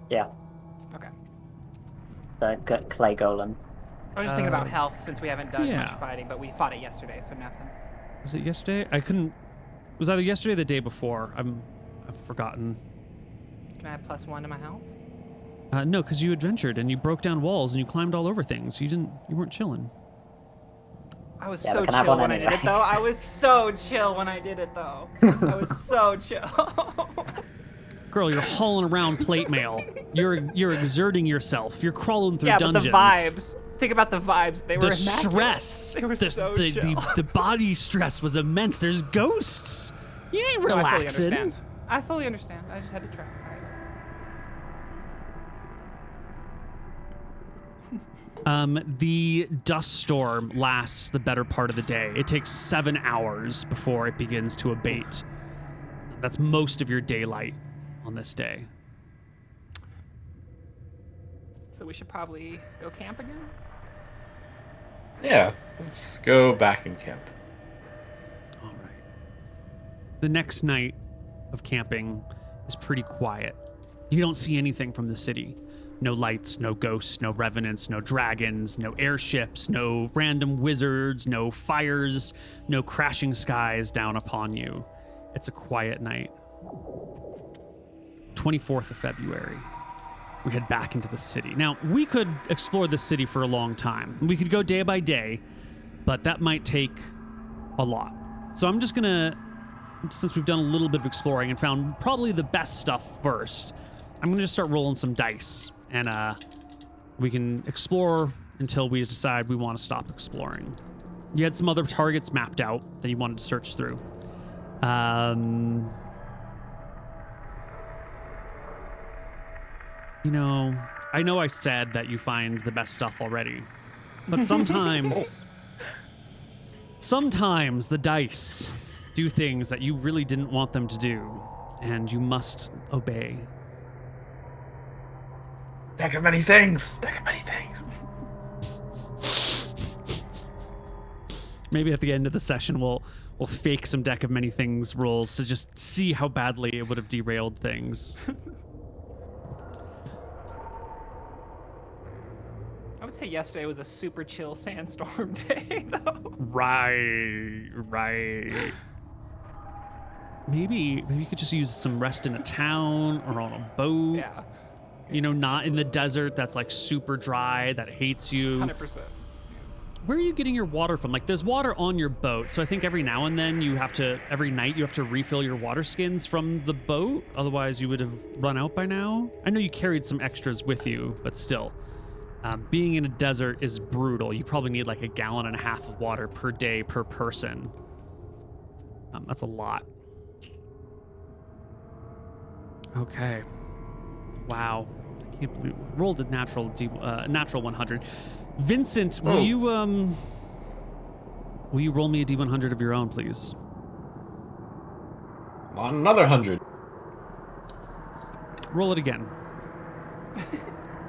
Yeah. Okay. The clay golem. I was just thinking about health since we haven't done yeah. much fighting, but we fought it yesterday, so nothing. Was it yesterday? I couldn't... It was either yesterday or the day before. I've forgotten. Can I have +1 to my health? No, because you adventured and you broke down walls and you climbed all over things. You weren't chilling. I was so chill when I did it, though. I was so chill when I did it, though. I was so chill. Girl, you're hauling around plate mail. You're exerting yourself. You're crawling through dungeons. Yeah, but the vibes. Think about the vibes. They were immaculate. Stress. They were so chill. The body stress was immense. There's ghosts. You ain't relaxing. I fully understand. I just had to try. The dust storm lasts the better part of the day. It takes 7 hours before it begins to abate. That's most of your daylight on this day. So we should probably go camp again? Yeah, let's go back and camp. All right. The next night of camping is pretty quiet. You don't see anything from the city. No lights, no ghosts, no revenants, no dragons, no airships, no random wizards, no fires, no crashing skies down upon you. It's a quiet night. 24th of February. We head back into the city. Now, we could explore the city for a long time. We could go day by day, but that might take a lot. So I'm just gonna, since we've done a little bit of exploring and found probably the best stuff first, I'm gonna just start rolling some dice. And we can explore until we decide we want to stop exploring. You had some other targets mapped out that you wanted to search through. You know, I know I said that you find the best stuff already, but sometimes the dice do things that you really didn't want them to do, and you must obey. Deck of many things. Deck of many things. Maybe at the end of the session, we'll fake some deck of many things rolls to just see how badly it would have derailed things. I would say yesterday was a super chill sandstorm day, though. Right. Maybe you could just use some rest in a town or on a boat. Yeah. You know, not in the desert that's like super dry, that hates you. 100%. Where are you getting your water from? Like, there's water on your boat, so I think every now and then every night you have to refill your water skins from the boat. Otherwise, you would have run out by now. I know you carried some extras with you, but still. Being in a desert is brutal. You probably need like 1.5 gallons of water per day per person. That's a lot. Okay. Wow. I can't believe rolled a natural 100. Vincent, will you roll me a D100 of your own, please? On another 100. Roll it again.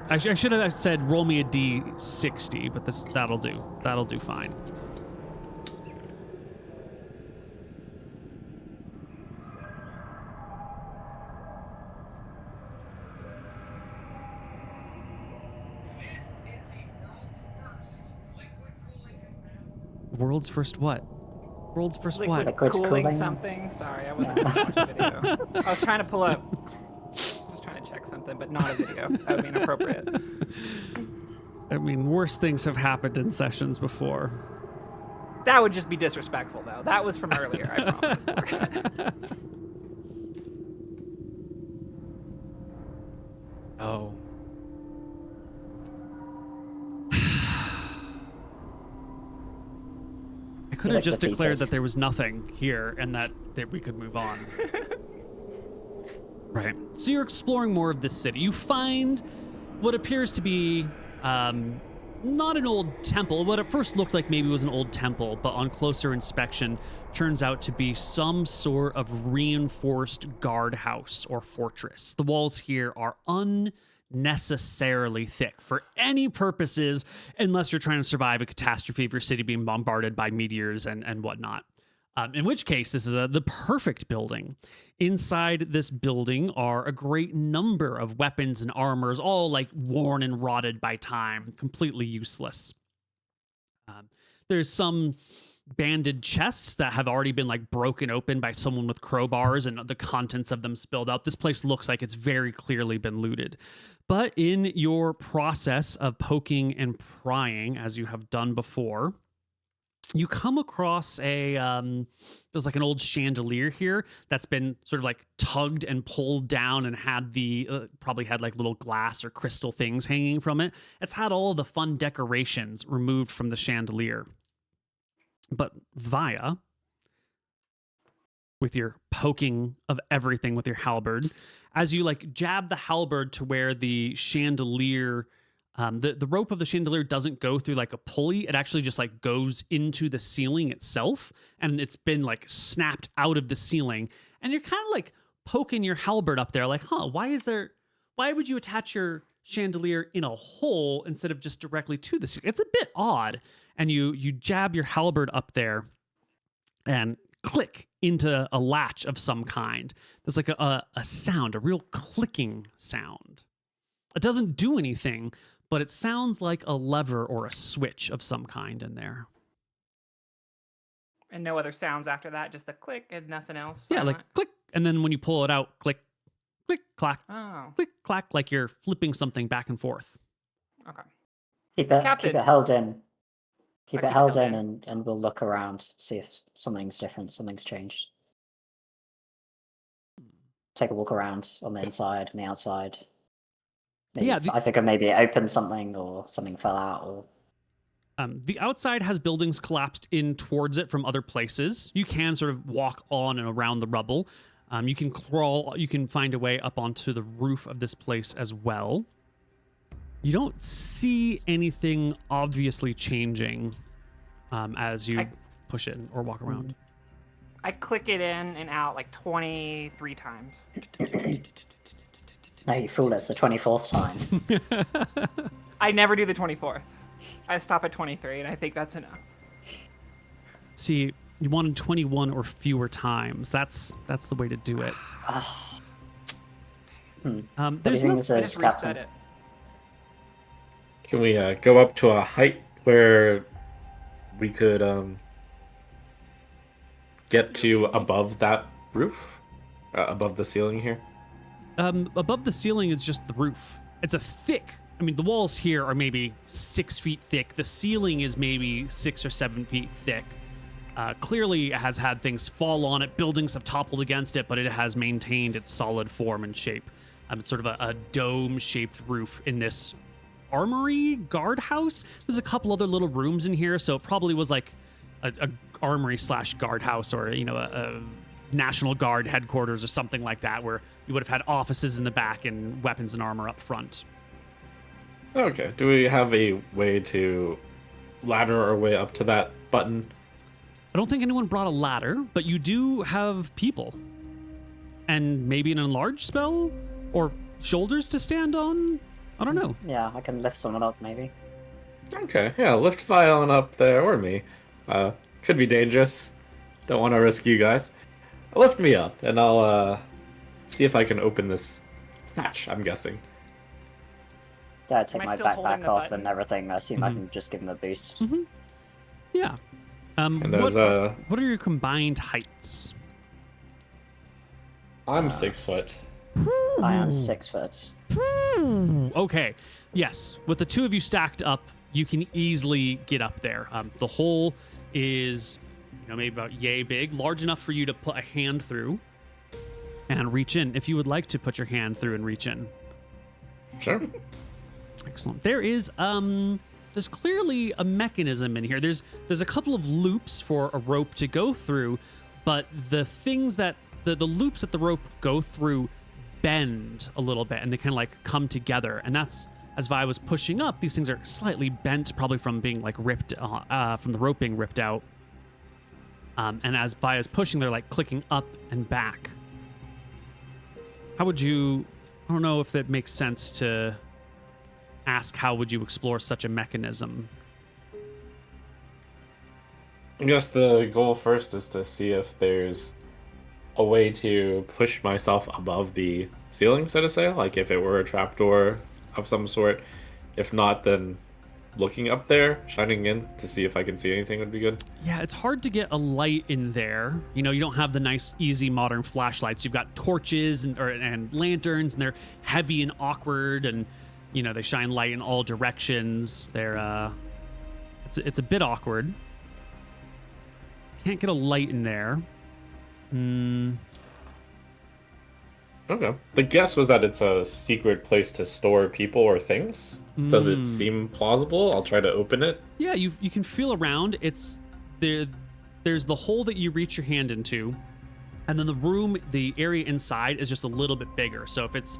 I should have said roll me a D60, but that'll do. That'll do fine. World's first what? World's first what? Liquid cooling something. Sorry, I wasn't watching the video. I was trying to pull up. Just trying to check something, but not a video. That would be inappropriate. I mean, worse things have happened in sessions before. That would just be disrespectful, though. That was from earlier, I promise. Oh. I could have just declared that there was nothing here and that we could move on. Right. So you're exploring more of this city. You find what appears to be not an old temple. What at first looked like maybe was an old temple, but on closer inspection turns out to be some sort of reinforced guardhouse or fortress. The walls here are unnecessarily thick for any purposes, unless you're trying to survive a catastrophe of your city being bombarded by meteors and whatnot. In which case, this is the perfect building. Inside this building are a great number of weapons and armors, all like worn and rotted by time, completely useless. There's some banded chests that have already been like broken open by someone with crowbars and the contents of them spilled out. This place looks like it's very clearly been looted. But in your process of poking and prying, as you have done before, you come across there's like an old chandelier here that's been sort of like tugged and pulled down and had probably had like little glass or crystal things hanging from it. It's had all the fun decorations removed from the chandelier. But Vaya, with your poking of everything with your halberd, as you like jab the halberd to where the chandelier, the rope of the chandelier doesn't go through like a pulley. It actually just like goes into the ceiling itself, and it's been like snapped out of the ceiling. And you're kind of like poking your halberd up there, like, why would you attach your chandelier in a hole instead of just directly to the ceiling? It's a bit odd. And you jab your halberd up there and click into a latch of some kind. There's like a sound, a real clicking sound. It doesn't do anything, but it sounds like a lever or a switch of some kind in there. And no other sounds after that, just a click and nothing else? Yeah, like click. And then when you pull it out, click, click, clack, click, clack, like you're flipping something back and forth. Okay. Keep it held in. Keep it held in and we'll look around, see if something's different, something's changed. Take a walk around on the inside and the outside. Maybe I figure maybe it opened something or something fell out. Or the outside has buildings collapsed in towards it from other places. You can sort of walk on and around the rubble. You can crawl, you can find a way up onto the roof of this place as well. You don't see anything obviously changing as you push it or walk around. I click it in and out like 23 times. No, you fool, it's the 24th time. I never do the 24th. I stop at 23, and I think that's enough. See, you wanted 21 or fewer times. That's the way to do it. There's no... I just reset it. Can we go up to a height where we could get to above that roof? Above the ceiling here? Above the ceiling is just the roof. It's a thick... I mean, the walls here are maybe 6 feet thick. The ceiling is maybe 6 or 7 feet thick. Clearly, it has had things fall on it. Buildings have toppled against it, but it has maintained its solid form and shape. It's sort of a dome-shaped roof in this armory guardhouse. There's a couple other little rooms in here, so it probably was like a armory / guardhouse, or a National Guard headquarters or something like that, where you would have had offices in the back and weapons and armor up front. Okay. Do we have a way to ladder our way up to that button? I don't think anyone brought a ladder, but you do have people. And maybe an enlarge spell? Or shoulders to stand on? I don't know. Yeah, I can lift someone up, maybe. Okay, yeah, lift Violin up there, or me. Could be dangerous. Don't want to risk you guys. Lift me up, and I'll see if I can open this hatch, I'm guessing. Yeah, I take my backpack off and everything. I assume I can just give him a boost. Mm-hmm. Yeah. What are your combined heights? I'm 6 foot. I am 6 foot. Okay. Yes. With the two of you stacked up, you can easily get up there. The hole is, maybe about yay big, large enough for you to put a hand through and reach in. If you would like to put your hand through and reach in. Sure. Excellent. There is there's clearly a mechanism in here. There's a couple of loops for a rope to go through, but the things that the loops that the rope go through bend a little bit, and they kind of like come together. And that's, as Vi was pushing up, these things are slightly bent, probably from being like ripped, from the rope being ripped out. And as Vi is pushing, they're like clicking up and back. How would you, I don't know if that makes sense to ask, how would you explore such a mechanism? I guess the goal first is to see if there's a way to push myself above the ceiling, so to say, like if it were a trapdoor of some sort. If not, then looking up there, shining in to see if I can see anything would be good. Yeah, it's hard to get a light in there. You know, you don't have the nice, easy, modern flashlights. You've got torches and lanterns, and they're heavy and awkward, and, you know, they shine light in all directions. They're, it's a bit awkward. Can't get a light in there. Okay. The guess was that it's a secret place to store people or things. Does it seem plausible? I'll try to open it. Yeah, you can feel around. It's there. There's the hole that you reach your hand into, and then the area inside is just a little bit bigger. So if it's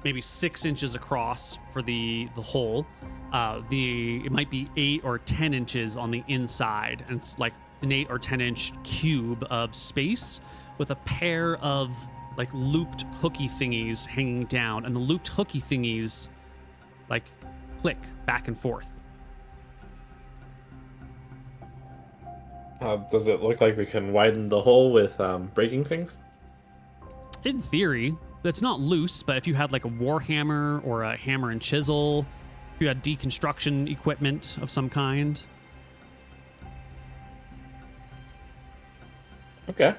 maybe 6 inches across for the hole, it might be 8 or 10 inches on the inside, and it's like an 8 or 10 inch cube of space with a pair of like looped hooky thingies hanging down, and the looped hooky thingies like click back and forth. Does it look like we can widen the hole with breaking things? In theory, it's not loose, but if you had like a war hammer or a hammer and chisel, if you had deconstruction equipment of some kind. Okay.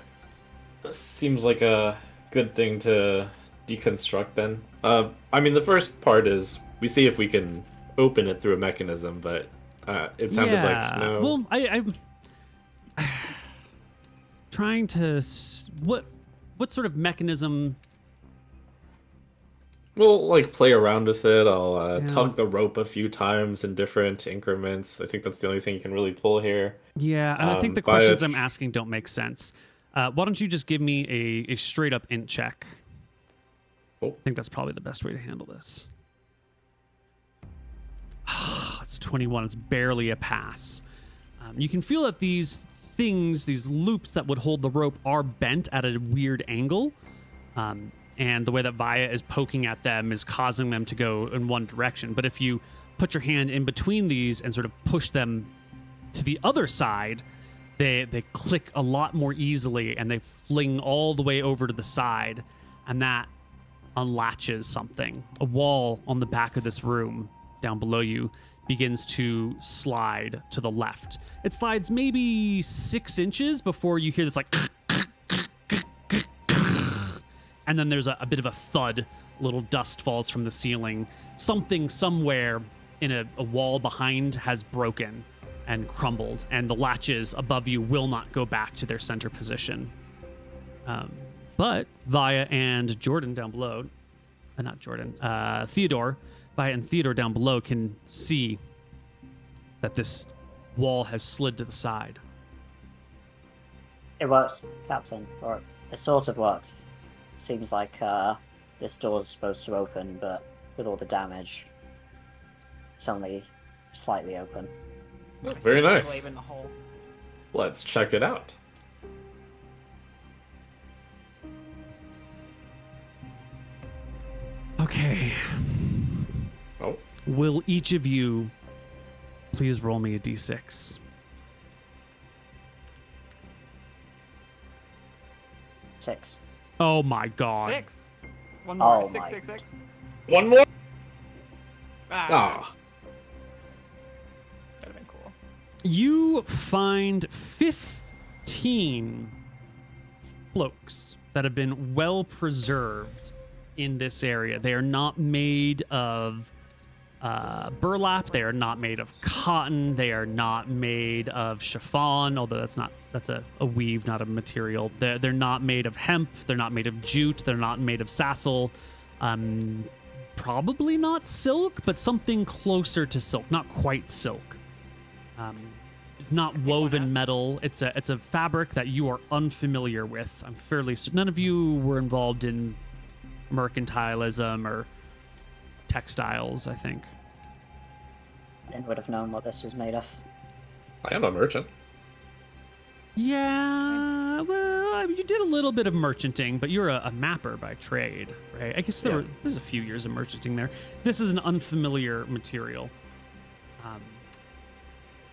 That seems like a good thing to deconstruct then. I mean, the first part is we see if we can open it through a mechanism, but it sounded like no. Well, I'm trying to... What sort of mechanism... We'll like play around with it. I'll tug the rope a few times in different increments. I think that's the only thing you can really pull here. Yeah, and I think the questions I'm asking don't make sense. Why don't you just give me a straight up int check? Cool. I think that's probably the best way to handle this. It's 21. It's barely a pass. You can feel that these things, these loops that would hold the rope, are bent at a weird angle. And the way that Vaya is poking at them is causing them to go in one direction. But if you put your hand in between these and sort of push them to the other side, they click a lot more easily, and they fling all the way over to the side, and that unlatches something. A wall on the back of this room down below you begins to slide to the left. It slides maybe 6 inches before you hear this like and then there's a bit of a thud. Little dust falls from the ceiling. Something somewhere in a wall behind has broken and crumbled, and the latches above you will not go back to their center position. But Vaya and Jordan down below, not Jordan, Theodore, Vaya and Theodore down below can see that this wall has slid to the side. It works, Captain, or it sort of works. Seems like this door's supposed to open, but with all the damage, it's only slightly open. Oh, very nice. Wave in the hole. Let's check it out. Okay. Oh. Will each of you please roll me a d6? 6. Oh my god. 6. One more. Oh 6, my. 6, 6. One more? Ah. That'd have been cool. You find 15 cloaks that have been well preserved in this area. They are not made of burlap. They are not made of cotton. They are not made of chiffon, although that's a weave, not a material. They're not made of hemp. They're not made of jute. They're not made of sassil. Probably not silk, but something closer to silk. Not quite silk. It's not woven metal. It's a fabric that you are unfamiliar with. I'm fairly none of you were involved in mercantilism or textiles, I think. And would have known what this was made of. I am a merchant. Yeah, well, I mean, you did a little bit of merchanting, but you're a mapper by trade, right? I guess there's a few years of merchanting there. This is an unfamiliar material.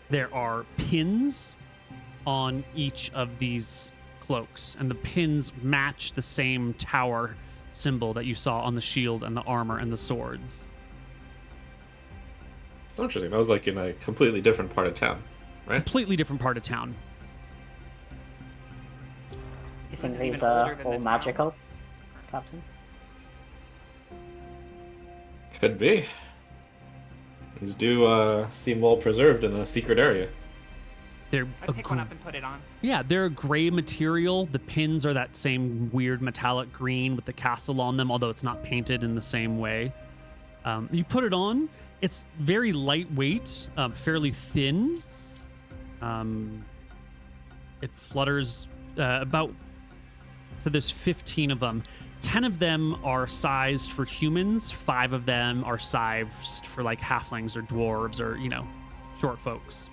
There are pins on each of these cloaks, and the pins match the same tower symbol that you saw on the shield and the armor and the swords. Interesting. That was like in a completely different part of town, right? Completely different part of town. You think these are all magical, Captain? Could be. These do seem well preserved in a secret area. They're I'd pick one up and put it on. Yeah, they're a gray material. The pins are that same weird metallic green with the castle on them, although it's not painted in the same way. You put it on. It's very lightweight, fairly thin. It flutters about... So there's 15 of them. 10 of them are sized for humans. 5 of them are sized for like halflings or dwarves or, short folks.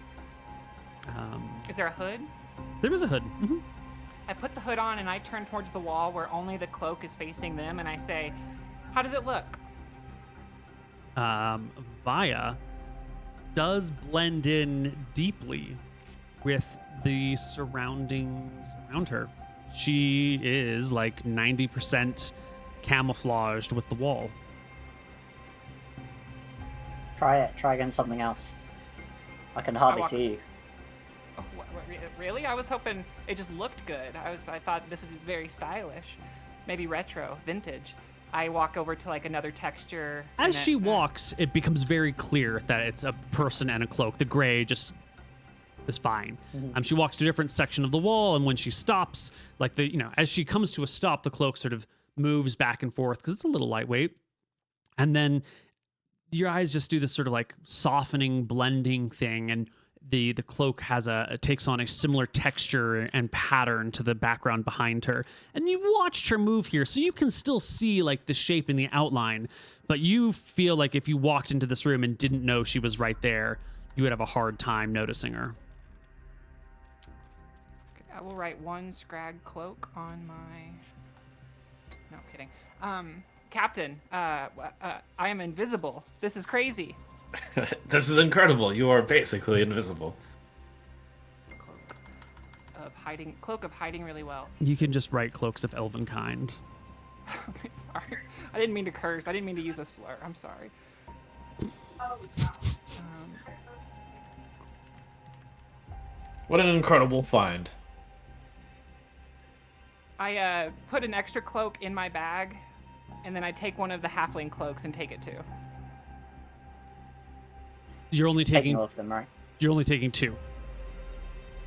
Is there a hood? There is a hood. Mm-hmm. I put the hood on and I turn towards the wall where only the cloak is facing them, and I say, "How does it look?" Vaya does blend in deeply with the surroundings around her. She is like 90% camouflaged with the wall. Try it. Try against something else. I can hardly see you. Oh, really? I was hoping it just looked good. I thought this was very stylish, maybe retro, vintage. I walk over to like another texture. As she walks, it becomes very clear that it's a person and a cloak. The gray just is fine. Mm-hmm. She walks to a different section of the wall, and when she stops, like as she comes to a stop, the cloak sort of moves back and forth because it's a little lightweight. And then your eyes just do this sort of like softening, blending thing, and the cloak takes on a similar texture and pattern to the background behind her. And you watched her move here, so you can still see like the shape and the outline, but you feel like if you walked into this room and didn't know she was right there, you would have a hard time noticing her. I will write 1 scrag cloak on my... No, kidding. Captain, I am invisible. This is crazy. This is incredible. You are basically invisible. Cloak of hiding really well. You can just write cloaks of elven kind. Sorry. I didn't mean to curse. I didn't mean to use a slur. I'm sorry. What an incredible find. I put an extra cloak in my bag, and then I take one of the halfling cloaks and take it too. You're only taking all of them, right? You're only taking 2.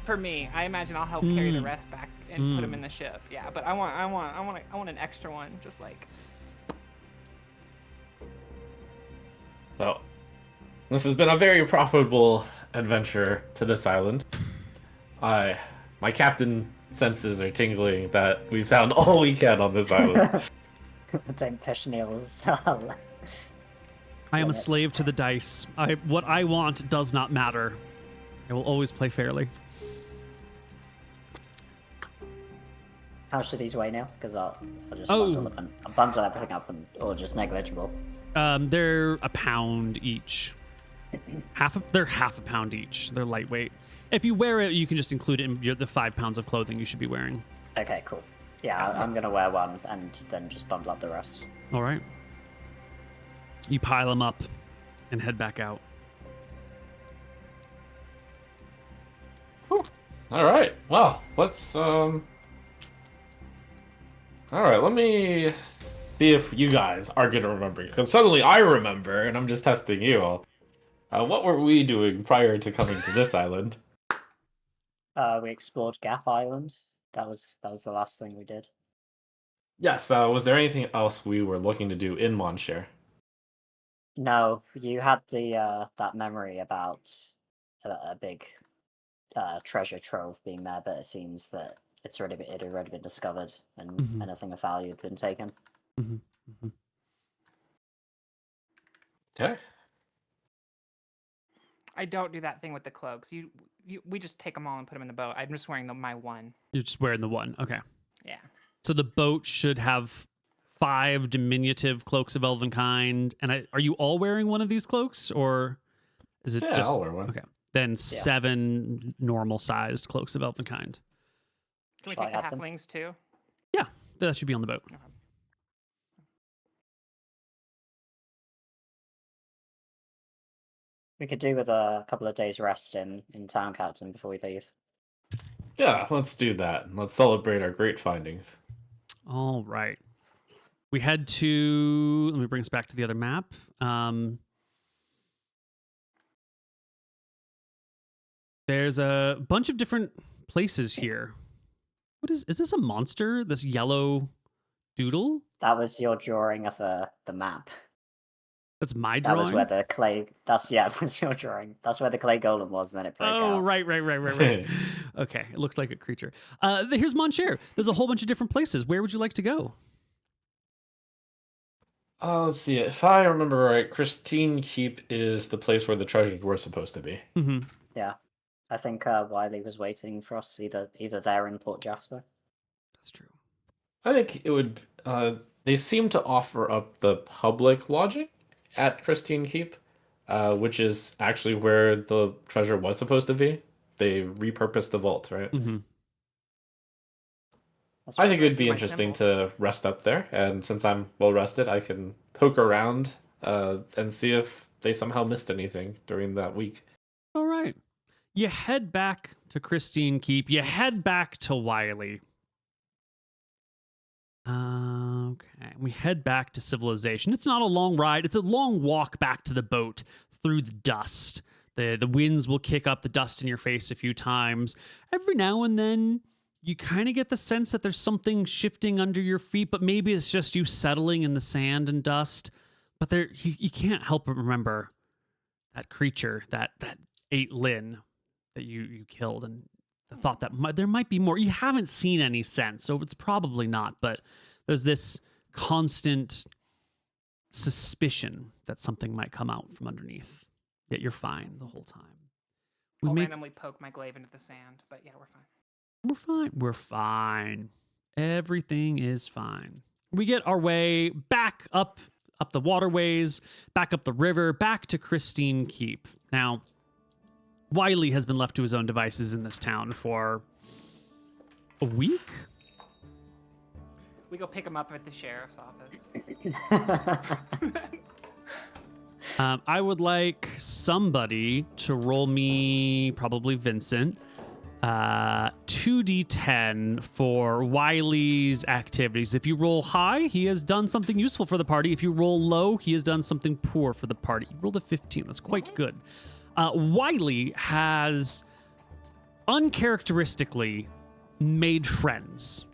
For me, I imagine I'll help carry the rest back and put them in the ship. Yeah, but I want an extra one, just like. Well, this has been a very profitable adventure to this island. My captain senses are tingling that we found all we can on this island. Don't push Neal's I am a slave to the dice. What I want does not matter. I will always play fairly. How much do these weigh now? Because I'll just bundle everything up, or just negligible. They're a pound each. They're half a pound each. They're lightweight. If you wear it, you can just include it in the 5 pounds of clothing you should be wearing. Okay, cool. Yeah, I'm gonna wear one and then just bundle up the rest. All right. You pile them up and head back out. Whew. All right. Well, let's All right, let me see if you guys are gonna remember. Because suddenly I remember, and I'm just testing you all. What were we doing prior to coming to this island? We explored Gap Island. That was the last thing we did. Yes. Was there anything else we were looking to do in Monshare? No, you had that memory about a big treasure trove being there, but it seems that it had already been discovered and anything of value had been taken. Mm-hmm. Okay. I don't do that thing with the cloaks. We just take them all and put them in the boat. I'm just wearing my one. You're just wearing the one. Okay. Yeah. So the boat should have 5 diminutive cloaks of Elvenkind. And are you all wearing one of these cloaks, or is it just? I'll wear one. Okay. Then 7 normal-sized cloaks of Elvenkind. Can we take the halflings too? Yeah, that should be on the boat. Okay. We could do with a couple of days rest in town, Captain, before we leave. Yeah, let's do that. Let's celebrate our great findings. All right. We head to, let me bring us back to the other map. There's a bunch of different places here. What is this a monster? This yellow doodle? That was your drawing of the map. That's my drawing? That was where the clay... that's your drawing. That's where the clay golem was, and then it broke out. Oh, right. Okay, it looked like a creature. Here's Monshare. There's a whole bunch of different places. Where would you like to go? Let's see. If I remember right, Christine Keep is the place where the treasures were supposed to be. Mm-hmm. Yeah. I think Wiley was waiting for us either there in Port Jasper. That's true. I think it would... they seem to offer up the public lodging at Christine Keep, which is actually where the treasure was supposed to be. They repurposed the vault, right? Mm-hmm. I think it would be interesting to rest up there, and since I'm well rested, I can poke around and see if they somehow missed anything during that week. All right. You head back to Christine Keep. You head back to Wiley. Okay. We head back to civilization. It's not a long ride. It's a long walk back to the boat through the dust. The winds will kick up the dust in your face a few times. Every now and then, you kind of get the sense that there's something shifting under your feet, but maybe it's just you settling in the sand and dust. But you can't help but remember that creature that ate Lynn that you killed, and the thought that there might be more. You haven't seen any since, so it's probably not, but there's this constant suspicion that something might come out from underneath, yet you're fine the whole time. I'll randomly poke my glaive into the sand, but yeah, we're fine. We're fine. Everything is fine. We get our way back up the waterways, back up the river, back to Christine Keep. Now, Wiley has been left to his own devices in this town for a week. We go pick him up at the sheriff's office. I would like somebody to roll me, probably Vincent, 2d10 for Wiley's activities. If you roll high, he has done something useful for the party. If you roll low, he has done something poor for the party. You rolled a 15. That's quite good. Wiley has uncharacteristically made friends.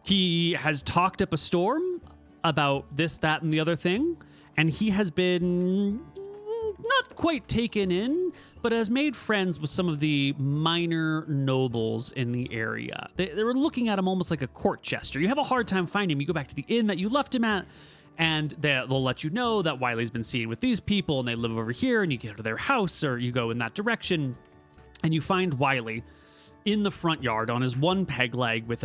He has talked up a storm about this, that, and the other thing, and he has been not quite taken in, but has made friends with some of the minor nobles in the area. They were looking at him almost like a court jester. You have a hard time finding him. You go back to the inn that you left him at, and they'll let you know that Wiley's been seen with these people, and they live over here, and you go to their house, or you go in that direction, and you find Wiley in the front yard on his one peg leg with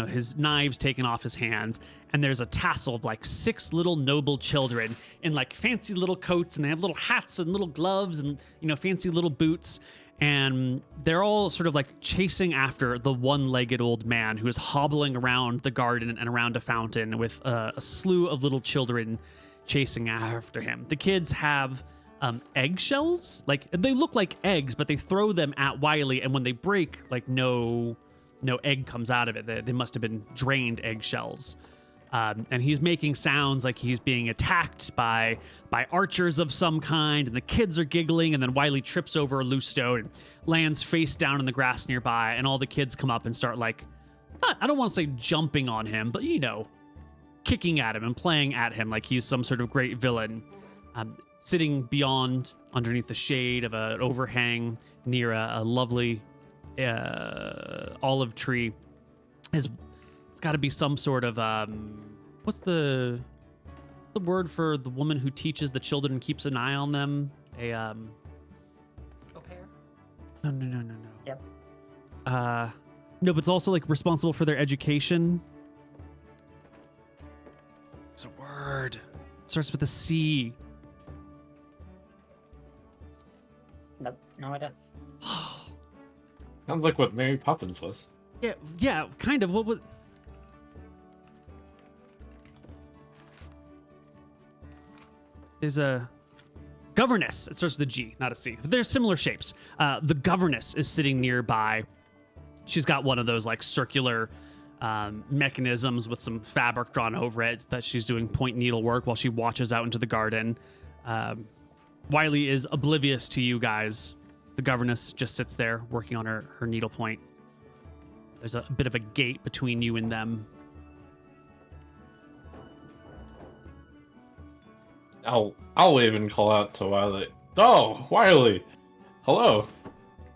his knives taken off his hands, and there's a tassel of like 6 little noble children in like fancy little coats, and they have little hats and little gloves and fancy little boots, and they're all sort of like chasing after the one-legged old man who is hobbling around the garden and around a fountain with a slew of little children chasing after him. The kids have eggshells, like they look like eggs, but they throw them at Wiley, and when they break, like no egg comes out of it. They must have been drained eggshells. And he's making sounds like he's being attacked by archers of some kind, and the kids are giggling, and then Wiley trips over a loose stone and lands face down in the grass nearby, and all the kids come up and start like, I don't want to say jumping on him, but kicking at him and playing at him like he's some sort of great villain. Sitting beyond, underneath the shade of an overhang near a lovely olive tree. It's got to be some sort of what's the word for the woman who teaches the children and keeps an eye on them? A Au pair? No. Yep. No, but it's also like responsible for their education. It's a word. It starts with a C. Nope, no idea. Sounds like what Mary Poppins was. Yeah, kind of. What was? There's a governess. It starts with a G, not a C. They're similar shapes. The governess is sitting nearby. She's got one of those like circular mechanisms with some fabric drawn over it that she's doing point needle work while she watches out into the garden. Wiley is oblivious to you guys. The governess just sits there working on her needlepoint. There's a bit of a gate between you and them. I'll wave and call out to Wiley. Oh, Wiley! Hello!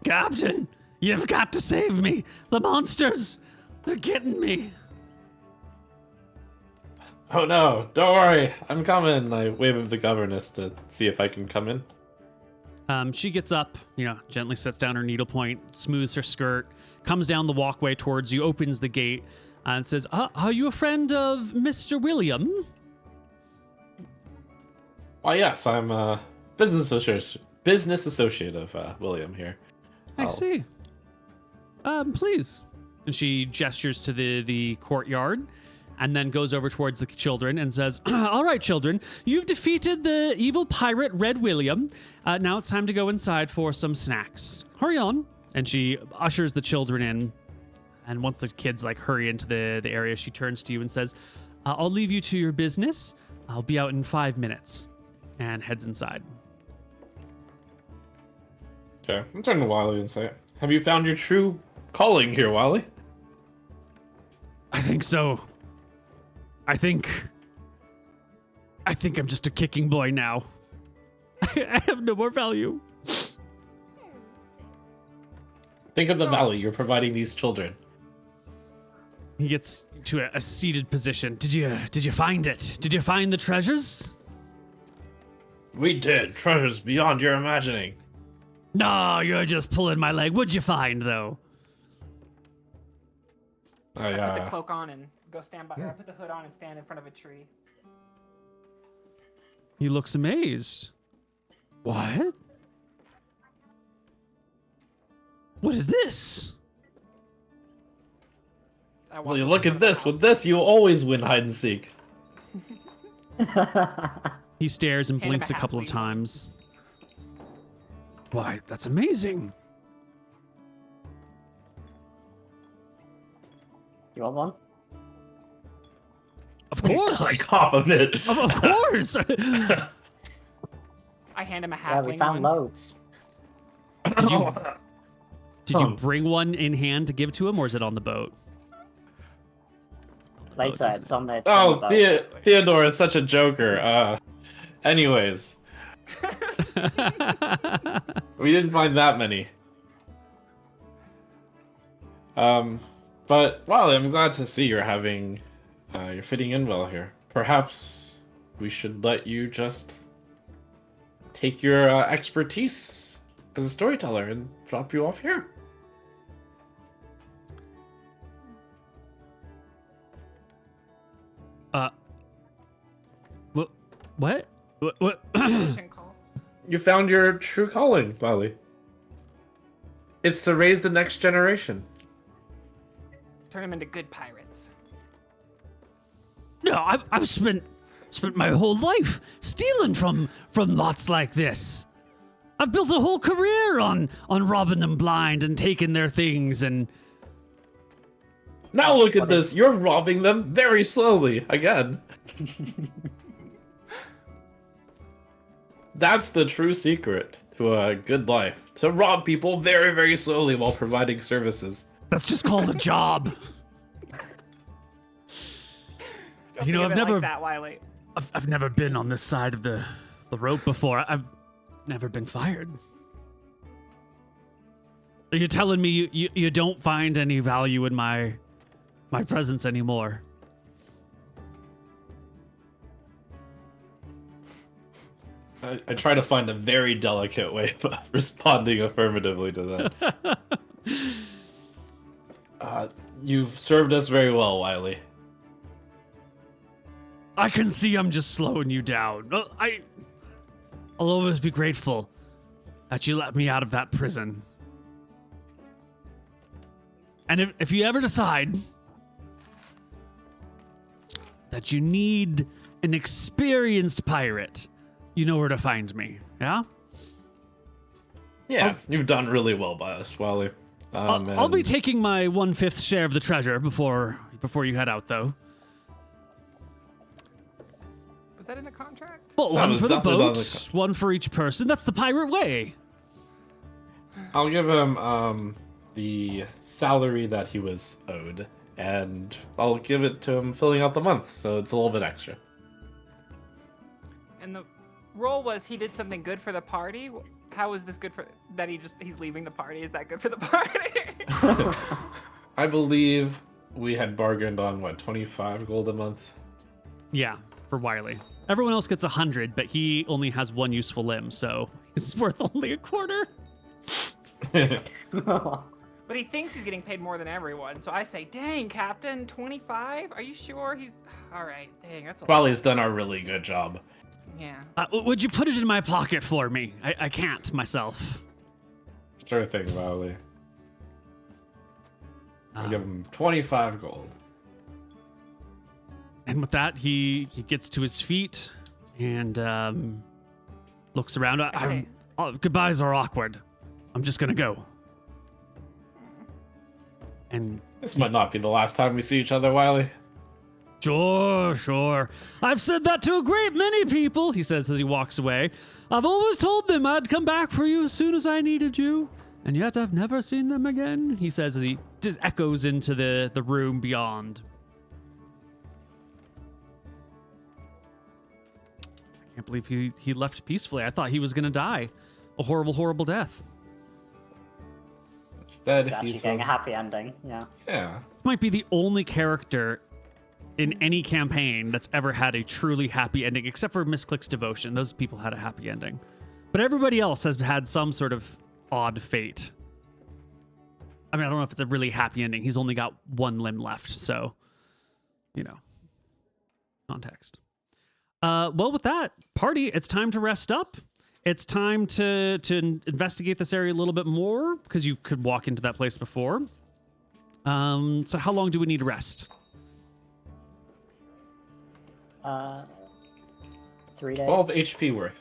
Captain, you've got to save me. The monsters, they're getting me. Oh no, don't worry, I'm coming. I wave at the governess to see if I can come in. She gets up, gently sets down her needlepoint, smooths her skirt, comes down the walkway towards you, opens the gate, and says, are you a friend of Mr. William? Why, yes, I'm a business associate of William here. I see. Please. And she gestures to the courtyard and then goes over towards the children and says, all right, children, you've defeated the evil pirate Red William. Now it's time to go inside for some snacks. Hurry on. And she ushers the children in. And once the kids hurry into the area, she turns to you and says, I'll leave you to your business. I'll be out in 5 minutes. And heads inside. Okay, I'm turning to Wiley and say, have you found your true calling here, Wiley? I think so. I think I'm just a kicking boy now. I have no more value. Think of the value you're providing these children. He gets to a seated position. Did you find it? Did you find the treasures? We did. Treasures beyond your imagining. No, you're just pulling my leg. What'd you find, though? I put the cloak on and go stand by. I put the hood on and stand in front of a tree. He looks amazed. What? What is this? Well, you look at this. With this, you always win hide and seek. He stares and blinks a couple of times. Why, that's amazing. You want one? Of course. I cough a bit. Of course. I hand him a halfling. Yeah, we found loads. Did you bring one in hand to give to him, or is it on the boat? Later, it's on the Oh, boat. Theodore is such a joker. Anyways. We didn't find that many. But, well, I'm glad to see you're fitting in well here. Perhaps we should let you just take your expertise as a storyteller and drop you off here. What? What? You found your true calling, Wiley. It's to raise the next generation. Turn them into good pirates. No, I've spent my whole life stealing from lots like this. I've built a whole career on robbing them blind and taking their things and... Now look at this. You're robbing them very slowly, again. That's the true secret to a good life. To rob people very, very slowly while providing services. That's just called a job. You know, I've never... Like that, Wiley. I've never been on this side of the rope before. I've never been fired. Are you telling me you don't find any value in my presence anymore? I try to find a very delicate way of responding affirmatively to that. You've served us very well, Wiley. I can see I'm just slowing you down. I'll always be grateful that you let me out of that prison. And if you ever decide that you need an experienced pirate, you know where to find me, yeah? Yeah, you've done really well by us, Wiley. I'll be taking my 1/5 share of the treasure before you head out, though. Was that in the contract? Well, one for the boat, one for each person. That's the pirate way. I'll give him the salary that he was owed, and I'll give it to him filling out the month, so it's a little bit extra. And the role was he did something good for the party. How is this good for that? He's leaving the party. Is that good for the party? I believe we had bargained on 25 gold a month. Yeah, for Wiley. Everyone else gets 100, but he only has one useful limb, so it's worth only a quarter. But he thinks he's getting paid more than everyone, so I say, dang, Captain, 25? Are you sure? He's... All right, dang, that's a lot. Wiley's done a really good job. Yeah. Would you put it in my pocket for me? I can't myself. Sure thing, Wiley. I'll give him 25 gold. And with that, he gets to his feet and looks around. Goodbyes are awkward. I'm just gonna go. And this might not be the last time we see each other, Wiley. Sure. I've said that to a great many people, he says as he walks away. I've always told them I'd come back for you as soon as I needed you, and yet I've never seen them again, he says as he just echoes into the room beyond. I can't believe he left peacefully. I thought he was going to die. A horrible, horrible death. Instead, he's actually getting a happy ending, yeah. This might be the only character in any campaign that's ever had a truly happy ending, except for Misclick's Devotion. Those people had a happy ending. But everybody else has had some sort of odd fate. I mean, I don't know if it's a really happy ending. He's only got one limb left, so, context. Well, with that, party, it's time to rest up. It's time to investigate this area a little bit more, because you could walk into that place before. So how long do we need to rest? 3 days. 12 HP worth.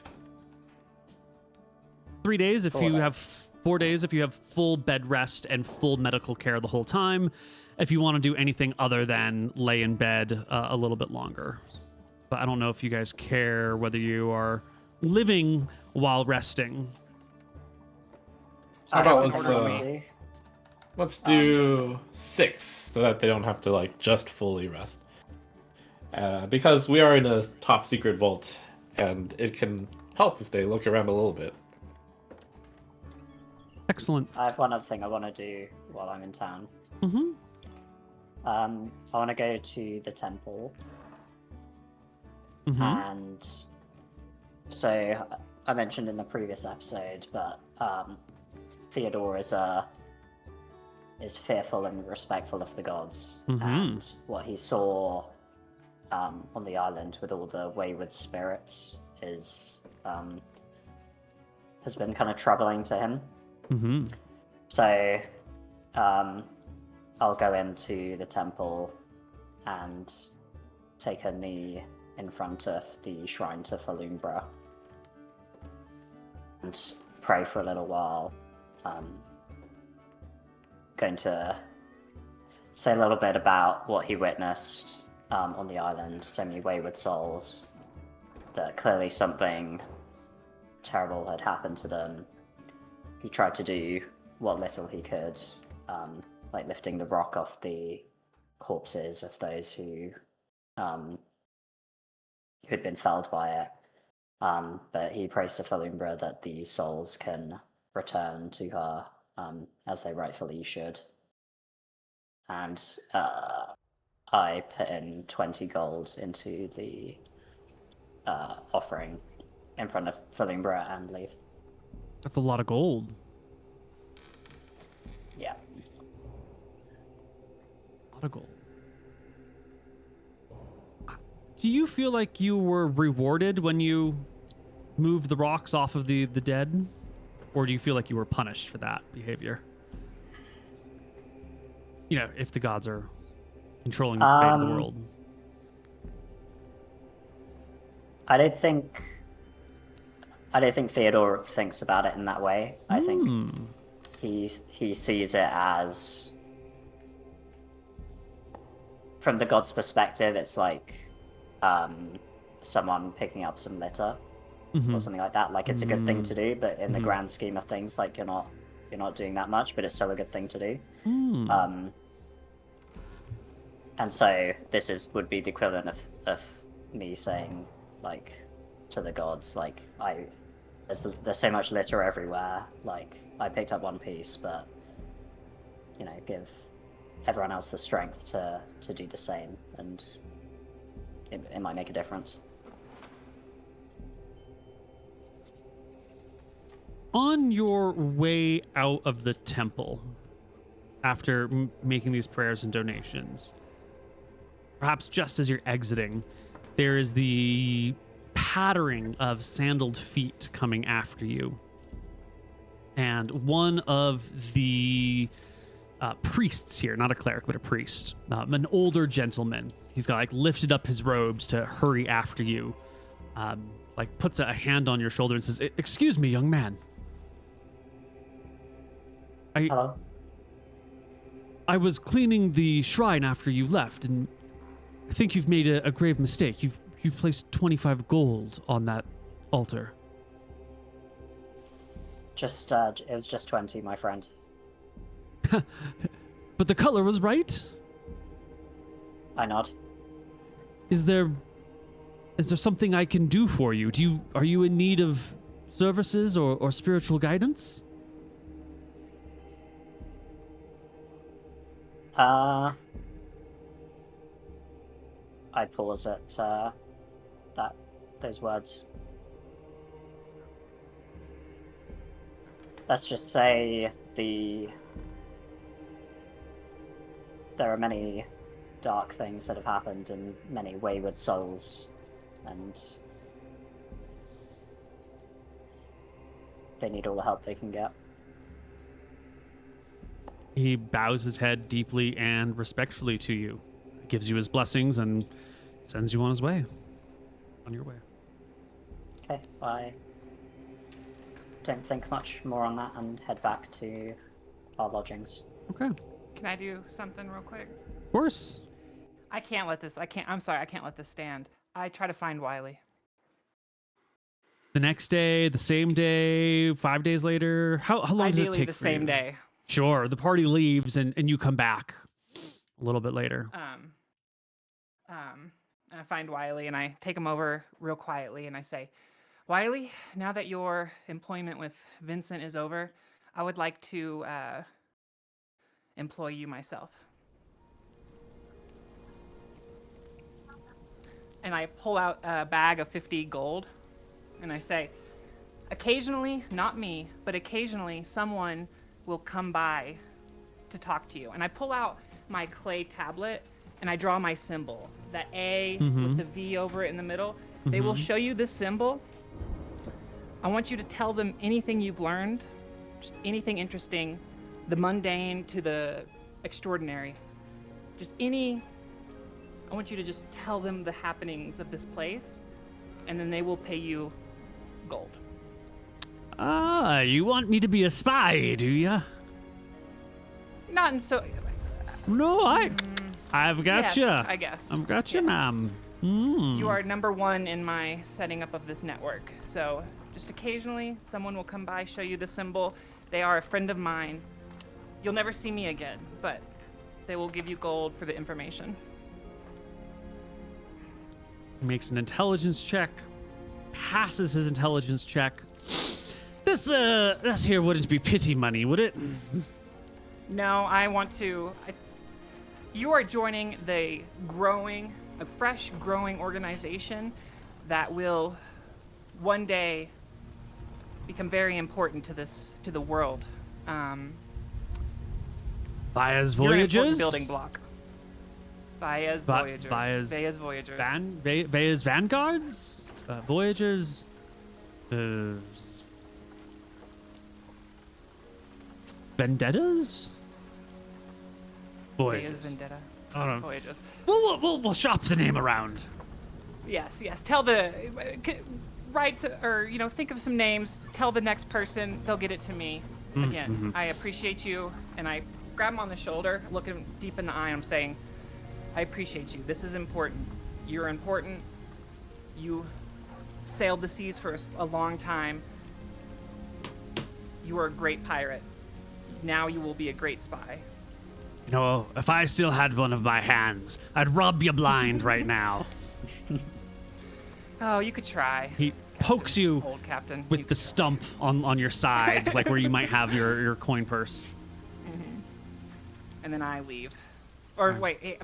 3 days if 4 you days. have 4 days if you have full bed rest and full medical care the whole time. If you want to do anything other than lay in bed a little bit longer. But I don't know if you guys care whether you are living while resting. How about let's do 6 so that they don't have to just fully rest. Because we are in a top secret vault, and it can help if they look around a little bit. Excellent. I have one other thing I want to do while I'm in town. Mm-hmm. I want to go to the temple. Mm-hmm. And so I mentioned in the previous episode, but Theodore is fearful and respectful of the gods, and what he saw on the island with all the wayward spirits has been kind of troubling to him. Mm-hmm. So I'll go into the temple and take a knee in front of the shrine to Felumbra and pray for a little while. Going to say a little bit about what he witnessed on the island. So many wayward souls, that clearly something terrible had happened to them. He tried to do what little he could, like lifting the rock off the corpses of those who had been felled by it. But he prays to Felumbra that the souls can return to her as they rightfully should. And I put in 20 gold into the offering in front of Fullingborough and leave. That's a lot of gold. Yeah. A lot of gold. Do you feel like you were rewarded when you moved the rocks off of the dead? Or do you feel like you were punished for that behavior? You know, if the gods are controlling the fate of the world. I don't think Theodore thinks about it in that way. I think he sees it as, from the god's perspective, it's like someone picking up some litter or something like that. Like, it's a good thing to do, but in the grand scheme of things, like, you're not doing that much, but it's still a good thing to do. And so this would be the equivalent of me saying, like, to the gods, like, there's so much litter everywhere, like, I picked up one piece, but, you know, give everyone else the strength to do the same, and it might make a difference. On your way out of the temple, after making these prayers and donations, perhaps just as you're exiting, there is the pattering of sandaled feet coming after you. And one of the priests here, not a cleric, but a priest, an older gentleman, he's got like lifted up his robes to hurry after you, like puts a hand on your shoulder and says, "Excuse me, young man. Hello? I was cleaning the shrine after you left, and I think you've made a grave mistake. You've placed 25 gold on that altar." It was just 20, my friend. But the color was right? I nod. Is there something I can do for you? Are you in need of services or spiritual guidance? I pause at those words. Let's just say there are many dark things that have happened and many wayward souls, and they need all the help they can get. He bows his head deeply and respectfully to you, gives you his blessings, and sends you on his way. On your way. Okay, I don't think much more on that and head back to our lodgings. Okay. Can I do something real quick? Of course. I'm sorry, I can't let this stand. I try to find Wiley. The next day, the same day, 5 days later? How long does it take the for same you? day. Sure. The party leaves and you come back a little bit later. I find Wiley and I take him over real quietly and I say, "Wiley, now that your employment with Vincent is over, I would like to employ you myself." And I pull out a bag of 50 gold and I say, "Occasionally, not me, but occasionally someone will come by to talk to you." And I pull out my clay tablet and I draw my symbol, that A with the V over it in the middle. They will show you this symbol. I want you to tell them anything you've learned, just anything interesting, the mundane to the extraordinary. I want you to just tell them the happenings of this place, and then they will pay you gold. Ah, you want me to be a spy, do ya? Not in so... No, I've got you. Yes, I guess. I've got you, Yes. ma'am. You are number one in my setting up of this network. So just occasionally, someone will come by, show you the symbol. They are a friend of mine. You'll never see me again, but they will give you gold for the information. He makes an intelligence check, passes his intelligence check. This here wouldn't be pity money, would it? No, you are joining a fresh growing organization that will one day become very important to the world. Vaya's You're an important Voyages? building block. Vaya's Voyagers. Vaya's Voyagers. Vaya's Vanguards? Voyagers? Vendettas? Voyages. Vaya's Vendetta. I don't know. Voyages. We'll shop the name around. Yes. Tell the write or think of some names. Tell the next person. They'll get it to me. Again, I appreciate you, and I grab him on the shoulder, look him deep in the eye. I'm saying, I appreciate you. This is important. You're important. You sailed the seas for a long time. You are a great pirate. Now you will be a great spy. If I still had one of my hands, I'd rub you blind right now. Oh, you could try. He pokes you Old Captain. with the stump on your side, like where you might have your coin purse. And then I leave. Or wait,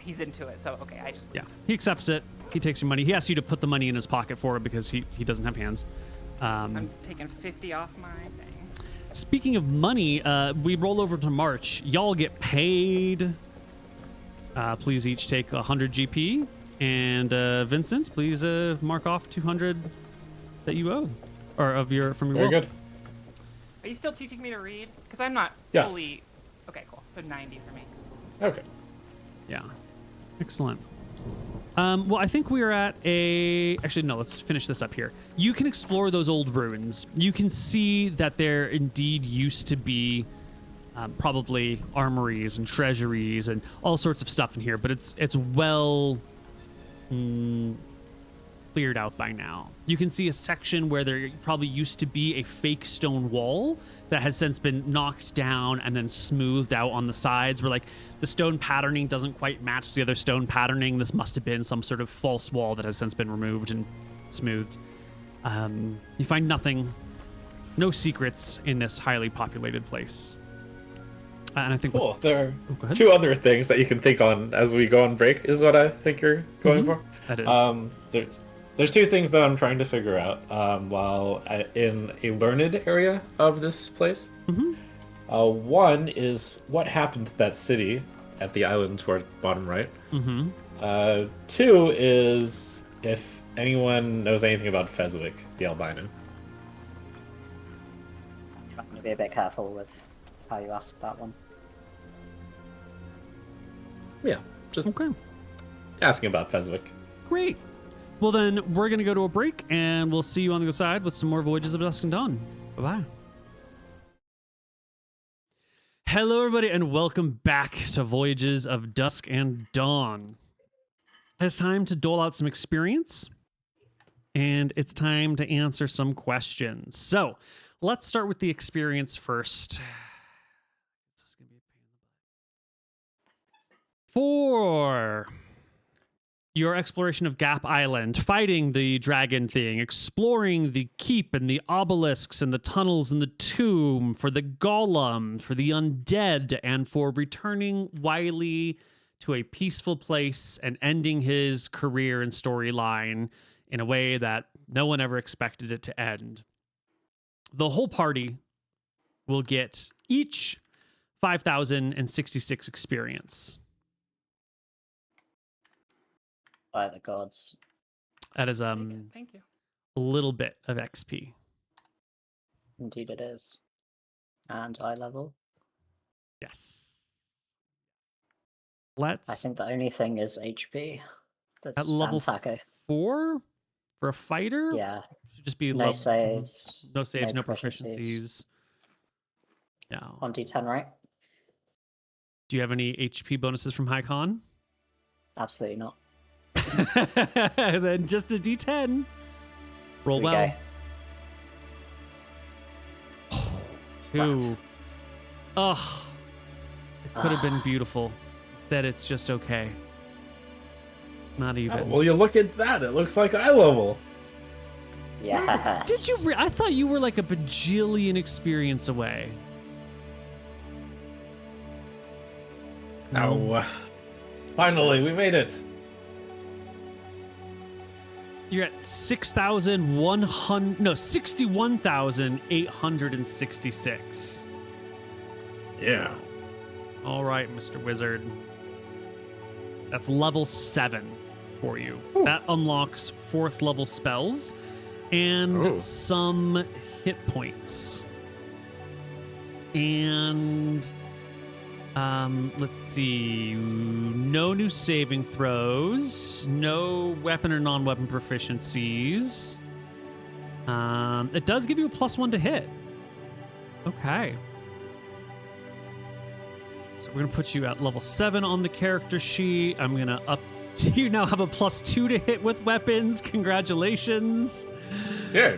he's into it, so okay, I just leave. Yeah, he accepts it. He takes your money. He asks you to put the money in his pocket for it because he doesn't have hands. I'm taking 50 off my thing. Speaking of money, we roll over to March. Y'all get paid. Please each take 100 GP. And Vincent, please mark off 200 that you owe, or from your Very wealth. good. Are you still teaching me to read? Because I'm not Yes. fully... Okay, cool. So 90 for me. Okay. Yeah, excellent. Well, I think we are at a... Actually, no, let's finish this up here. You can explore those old ruins. You can see that there indeed used to be probably armories and treasuries and all sorts of stuff in here, but it's well cleared out by now. You can see a section where there probably used to be a fake stone wall that has since been knocked down and then smoothed out on the sides, where like the stone patterning doesn't quite match the other stone patterning. This must have been some sort of false wall that has since been removed and smoothed. You find nothing, no secrets in this highly populated place. And I think Cool. There go are ahead. 2 other things that you can think on as we go on break, is what I think you're going for. That is. There's 2 things that I'm trying to figure out while in a learned area of this place. One is what happened to that city at the island toward bottom right. 2 is if anyone knows anything about Fezwick, the albino. I'm going to be a bit careful with how you ask that one. Yeah, just Okay. asking about Fezwick. Great. Well, then we're going to go to a break, and we'll see you on the other side with some more Voyages of Dusk and Dawn. Bye-bye. Hello, everybody, and welcome back to Voyages of Dusk and Dawn. It's time to dole out some experience, and it's time to answer some questions. So let's start with the experience first. This is gonna be a pain in the butt. For your exploration of Gap Island, fighting the dragon thing, exploring the keep and the obelisks and the tunnels and the tomb, for the golem, for the undead, and for returning Wiley to a peaceful place and ending his career and storyline in a way that no one ever expected it to end. The whole party will get each 5,066 experience. By the gods. That is Thank you. a little bit of XP. Indeed it is. And eye level. Yes. I Let's think the only thing is HP. That's at level and THAC0. 4 for a fighter. Yeah. Should just be No level- saves. no saves, no proficiencies. proficiencies. No. 1d10, right? Do you have any HP bonuses from High Con? Absolutely not. Then just a D10. Roll Here we well. go. 2. Ugh. It could have been beautiful. Instead, it's just okay. Not even. Oh, well, you look at that. It looks like eye level. Yes. Did you? I thought you were like a bajillion experience away. Oh, finally, we made it. You're at 61,866. Yeah. All right, Mr. Wizard. That's level 7 for you. Ooh. That unlocks 4th level spells and Ooh. some hit points. And let's see. No new saving throws. No weapon or non-weapon proficiencies. It does give you a +1 to hit. Okay. So we're going to put you at level 7 on the character sheet. I'm going to up to you now have a +2 to hit with weapons. Congratulations. Yeah.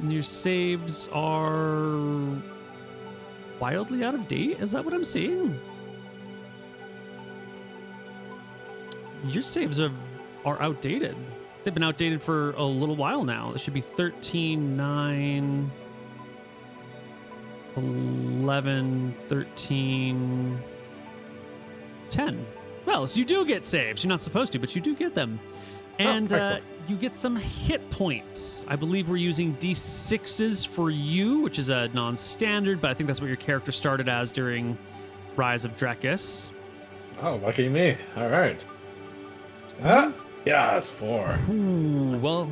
Your saves are wildly out of date. Is that what I'm seeing? Your saves are outdated. They've been outdated for a little while now. It should be 13, 9, 11, 13, 10. Well, so you do get saves. You're not supposed to, but you do get them. And you get some hit points. I believe we're using D6s for you, which is a non-standard, but I think that's what your character started as during Rise of Drekis. Oh, lucky me. All right. Yeah, that's 4. Ooh, well,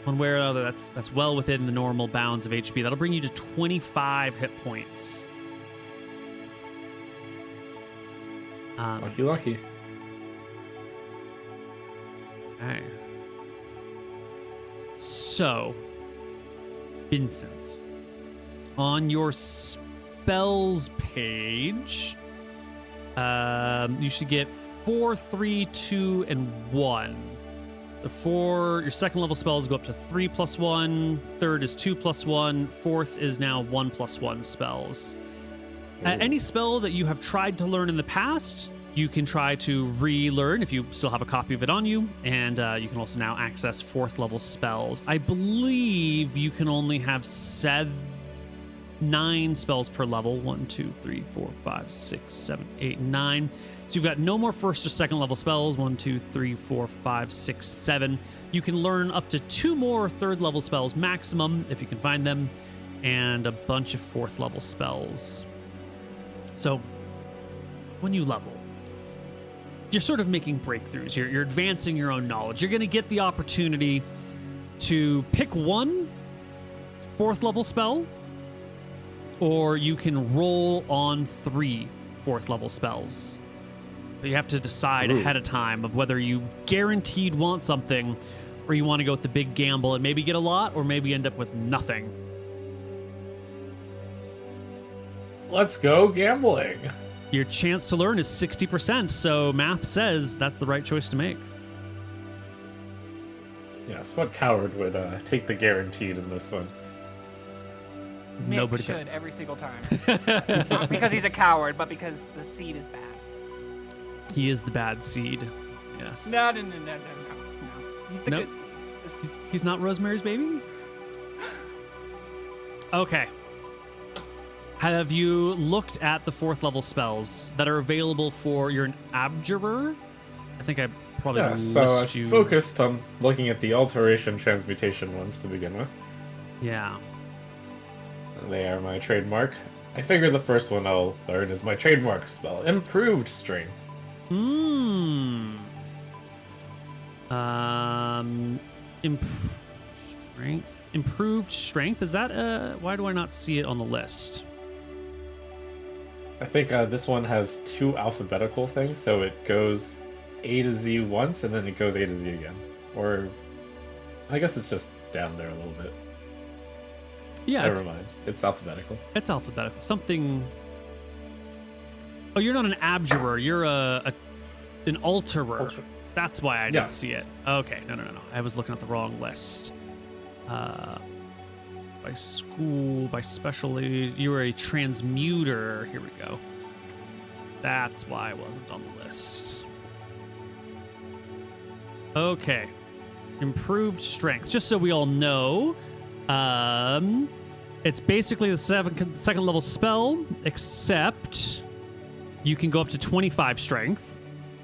one way or another, that's well within the normal bounds of HP. That'll bring you to 25 hit points. Lucky. Okay. So, Vincent, on your spells page, you should get 4, 3, 2, and 1. So for your second level spells go up to 3 + 1, third is 2 + 1, fourth is now 1 + 1 spells. Any spell that you have tried to learn in the past, you can try to relearn if you still have a copy of it on you, and you can also now access 4th level spells. I believe you can only have 9 spells per level. 1, 2, 3, 4, 5, 6, 7, 8, 9. So you've got no more 1st or 2nd level spells. 1, 2, 3, 4, 5, 6, 7. You can learn up to 2 more 3rd level spells maximum if you can find them, and a bunch of 4th level spells. So when you level, you're sort of making breakthroughs. You're advancing your own knowledge. You're going to get the opportunity to pick one 4th level spell, or you can roll on 3 4th level spells. But you have to decide ahead of time of whether you guaranteed want something, or you want to go with the big gamble and maybe get a lot, or maybe end up with nothing. Let's go gambling. Your chance to learn is 60%, so math says that's the right choice to make. Yes, what coward would take the guaranteed in this one? Nick Nobody should every single time. Not because he's a coward, but because the seed is bad. He is the bad seed. Yes. No. He's the Nope. good seed. He's not Rosemary's Baby? Okay. Have you looked at the 4th level spells that are available for... You're an abjurer? I think I probably So list I you... focused on looking at the alteration transmutation ones to begin with. Yeah. They are my trademark. I figure the first one I'll learn is my trademark spell, Improved Strength. Improved strength. Improved strength. Is that why do I not see it on the list? I think this one has 2 alphabetical things, so it goes A to Z once, and then it goes A to Z again. Or, I guess it's just down there a little bit. Yeah. Never mind. It's alphabetical. It's alphabetical. Something... Oh, you're not an abjurer. You're an alterer. That's why I didn't see it. Okay. No. I was looking at the wrong list. By school, by specialty, you were a transmuter. Here we go. That's why I wasn't on the list. Okay. Improved strength. Just so we all know, it's basically the second level spell, except you can go up to 25 strength.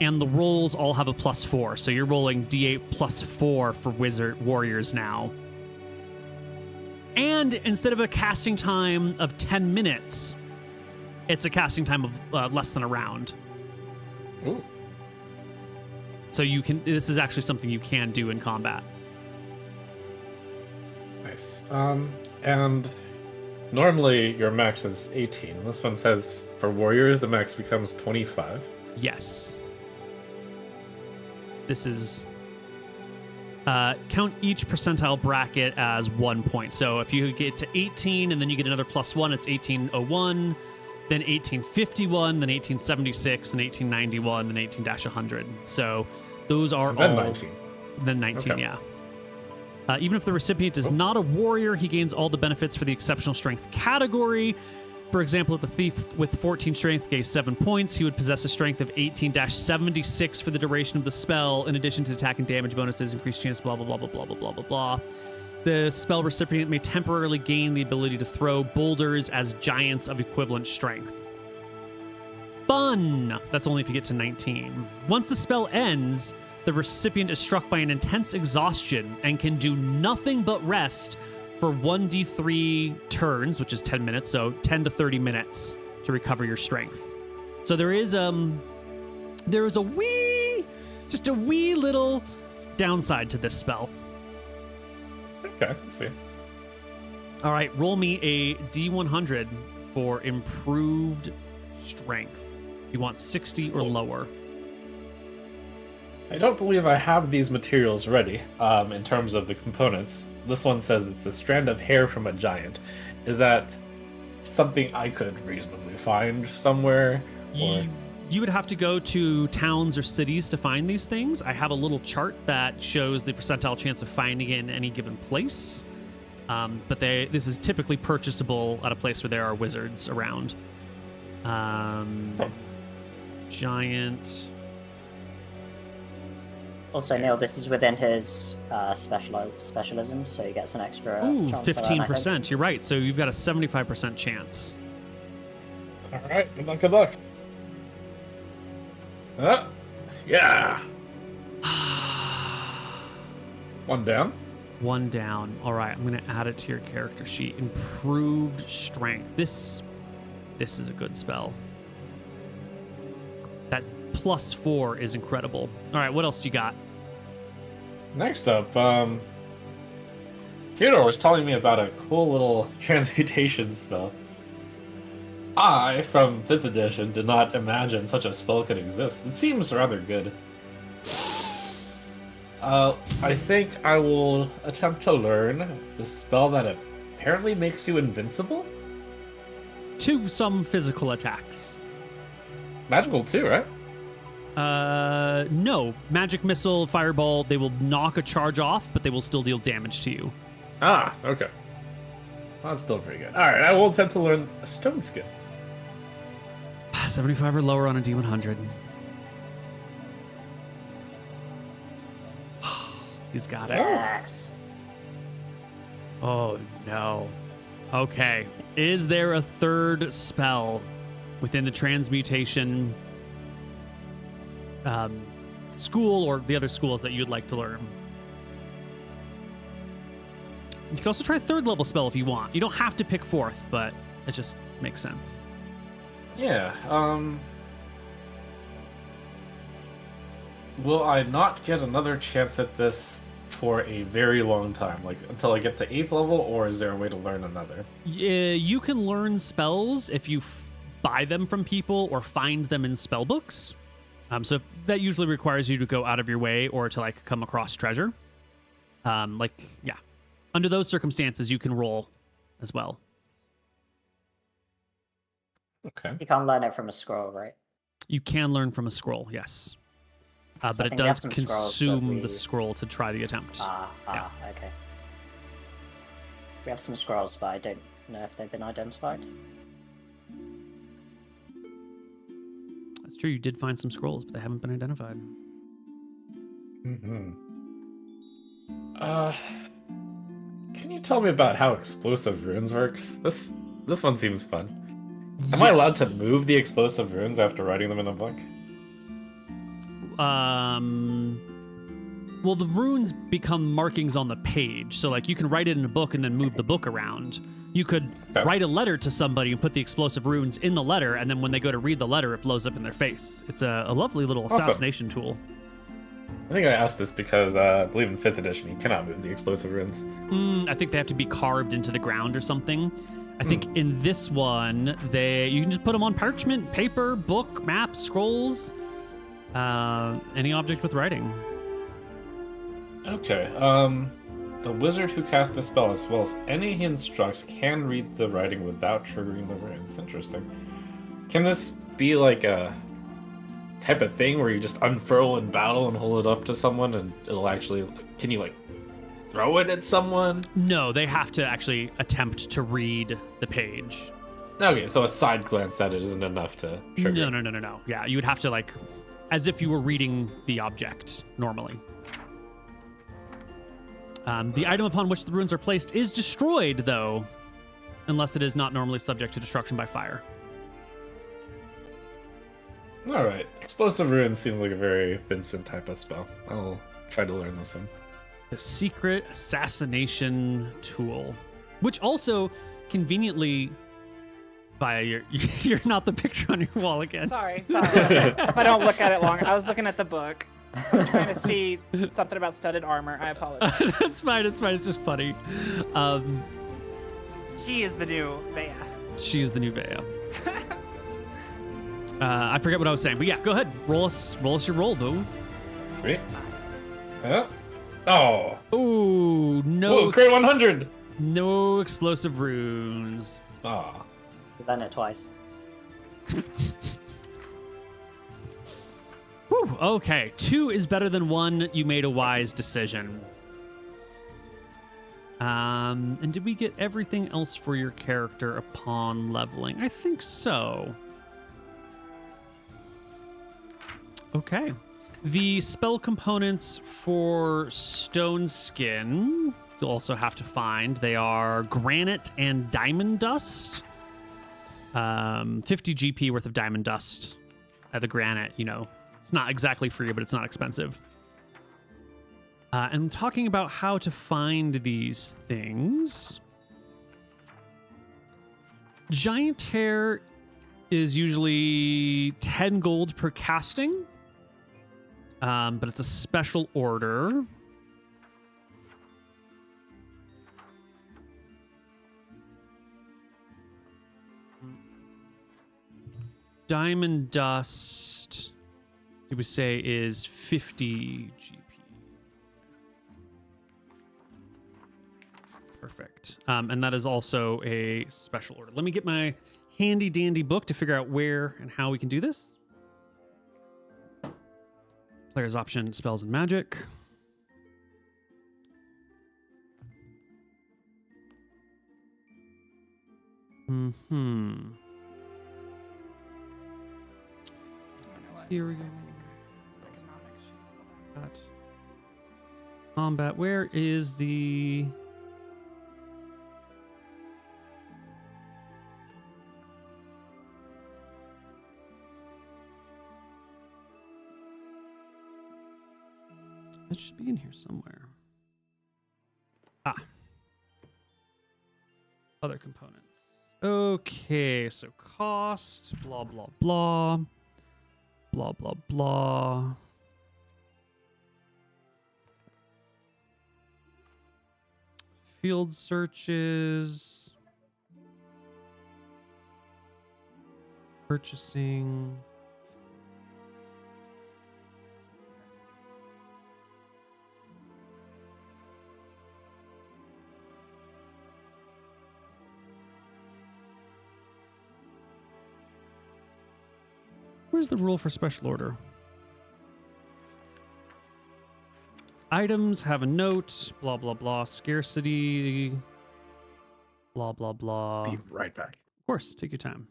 and the rolls all have a +4. So you're rolling D8 +4 for warriors now. And instead of a casting time of 10 minutes, it's a casting time of less than a round. Ooh. So this is actually something you can do in combat. Nice. And normally your max is 18. This one says for warriors the max becomes 25. Yes. This is count each percentile bracket as 1 point. So if you get to 18 and then you get another +1, it's 1801, then 1851, then 1876, then 1891, then 18-100. So those are then all 19. Then 19, Okay. yeah. Even if the recipient is not a warrior, he gains all the benefits for the exceptional strength category. For example, if the thief with 14 strength gains 7 points, he would possess a strength of 18-76 for the duration of the spell, in addition to attack and damage bonuses, increased chance, blah, blah, blah, blah, blah, blah, blah, blah, blah. The spell recipient may temporarily gain the ability to throw boulders as giants of equivalent strength. Fun! That's only if you get to 19. Once the spell ends, the recipient is struck by an intense exhaustion and can do nothing but rest for 1d3 turns, which is 10 minutes, so 10 to 30 minutes to recover your strength. So there is a wee little downside to this spell. Okay, let's see. All right, roll me a D100 for improved strength. You want 60 or lower. I don't believe I have these materials ready in terms of the components. This one says it's a strand of hair from a giant. Is that something I could reasonably find somewhere? Or... You would have to go to towns or cities to find these things. I have a little chart that shows the percentile chance of finding it in any given place. But this is typically purchasable at a place where there are wizards around. Giant. Also, Neal, this is within his specialism, so he gets an extra Ooh, chance to learn, I 15%. think. You're right. So you've got a 75% chance. All right, good luck, good luck. Yeah. One down. One down. All right, I'm going to add it to your character sheet. Improved strength. This is a good spell. That +4 is incredible. All right, what else do you got? Next up, Theodore was telling me about a cool little transmutation spell. I, from 5th edition, did not imagine such a spell could exist. It seems rather good. I think I will attempt to learn the spell that apparently makes you invincible? To some physical attacks. Magical too, right? No. Magic missile, fireball, they will knock a charge off, but they will still deal damage to you. Ah, okay. That's still pretty good. Alright, I will attempt to learn a stone skin. 75 or lower on a D100. He's got it. Yes. Oh, no. Okay. Is there a third spell within the transmutation school or the other schools that you'd like to learn? You can also try a third level spell if you want. You don't have to pick fourth, but it just makes sense. Yeah, will I not get another chance at this for a very long time? Like, until I get to 8th level, or is there a way to learn another? You can learn spells if you buy them from people or find them in spell books. So that usually requires you to go out of your way or to, like, come across treasure. Yeah. Under those circumstances, you can roll as well. Okay. You can't learn it from a scroll, right? You can learn from a scroll, yes. So But I it think we have does some scrolls, but consume we- the scroll to try the attempt. Okay. We have some scrolls, but I don't know if they've been identified. That's true, you did find some scrolls, but they haven't been identified. Mm-hmm. Can you tell me about how explosive runes works? This one seems fun. Am I allowed to move the explosive runes after writing them in a book? well, the runes become markings on the page. So like you can write it in a book and then move the book around. You could write a letter to somebody and put the explosive runes in the letter, and then when they go to read the letter, it blows up in their face. It's a lovely little assassination tool. I think I asked this because I believe in 5th edition you cannot move the explosive runes. I think they have to be carved into the ground or something. I think in this one, you can just put them on parchment, paper, book, map, scrolls, any object with writing. Okay. The wizard who casts the spell, as well as any he instructs, can read the writing without triggering the runes. Interesting. Can this be like a type of thing where you just unfurl in battle and hold it up to someone and it'll actually... Can you, like, throw it at someone? No, they have to actually attempt to read the page. Okay, so a side glance at it isn't enough to trigger. No. Yeah, you would have to, like, as if you were reading the object normally. The item upon which the runes are placed is destroyed, though, unless it is not normally subject to destruction by fire. Alright. Explosive runes seems like a very Vincent type of spell. I'll try to learn this one. The secret assassination tool, which also conveniently... you're not the picture on your wall again. Sorry. If I don't look at it long, I was looking at the book. I'm trying to see something about studded armor. I apologize. That's fine. It's just funny. She is the new Vea. She is the new Vea. I forget what I was saying, but yeah, go ahead. Roll us your roll, boo. Sweet. Yeah. Oh. Ooh, no. Whoa, Crit 100. No explosive runes. Ah. You've done it twice. Whew, okay, 2 is better than 1. You made a wise decision. And did we get everything else for your character upon leveling? I think so. Okay. The spell components for Stone Skin, you'll also have to find. They are Granite and Diamond Dust. 50 GP worth of Diamond Dust. The Granite, it's not exactly free, but it's not expensive. And talking about how to find these things. Giant Hair is usually 10 gold per casting. But it's a special order. Diamond Dust, did we say, is 50 GP. Perfect. And that is also a special order. Let me get my handy dandy book to figure out where and how we can do this. Player's option, spells and magic. Materials. Combat. Where is the... It should be in here somewhere. Other components. Okay, so cost, blah, blah, blah. Blah, blah, blah. Field searches. Purchasing. Where's the rule for special order? Items have a note, blah, blah, blah. Scarcity, blah, blah, blah. Be right back. Of course, take your time.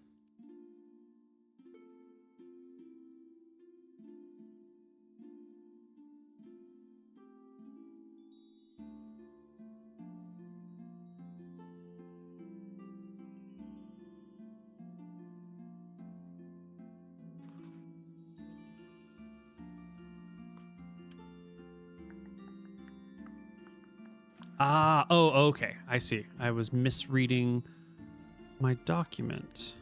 Oh, okay. I see. I was misreading my document.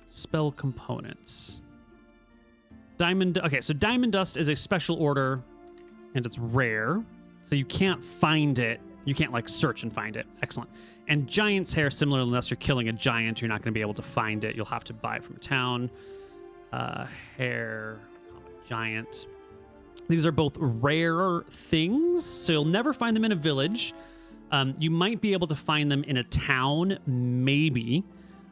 Spell components. Okay, so Diamond Dust is a special order, and it's rare, so you can't find it. You can't, like, search and find it. Excellent. And Giant's Hair, similar, unless you're killing a giant, you're not going to be able to find it. You'll have to buy it from a town. Hair, giant. These are both rare things, so you'll never find them in a village. You might be able to find them in a town, maybe.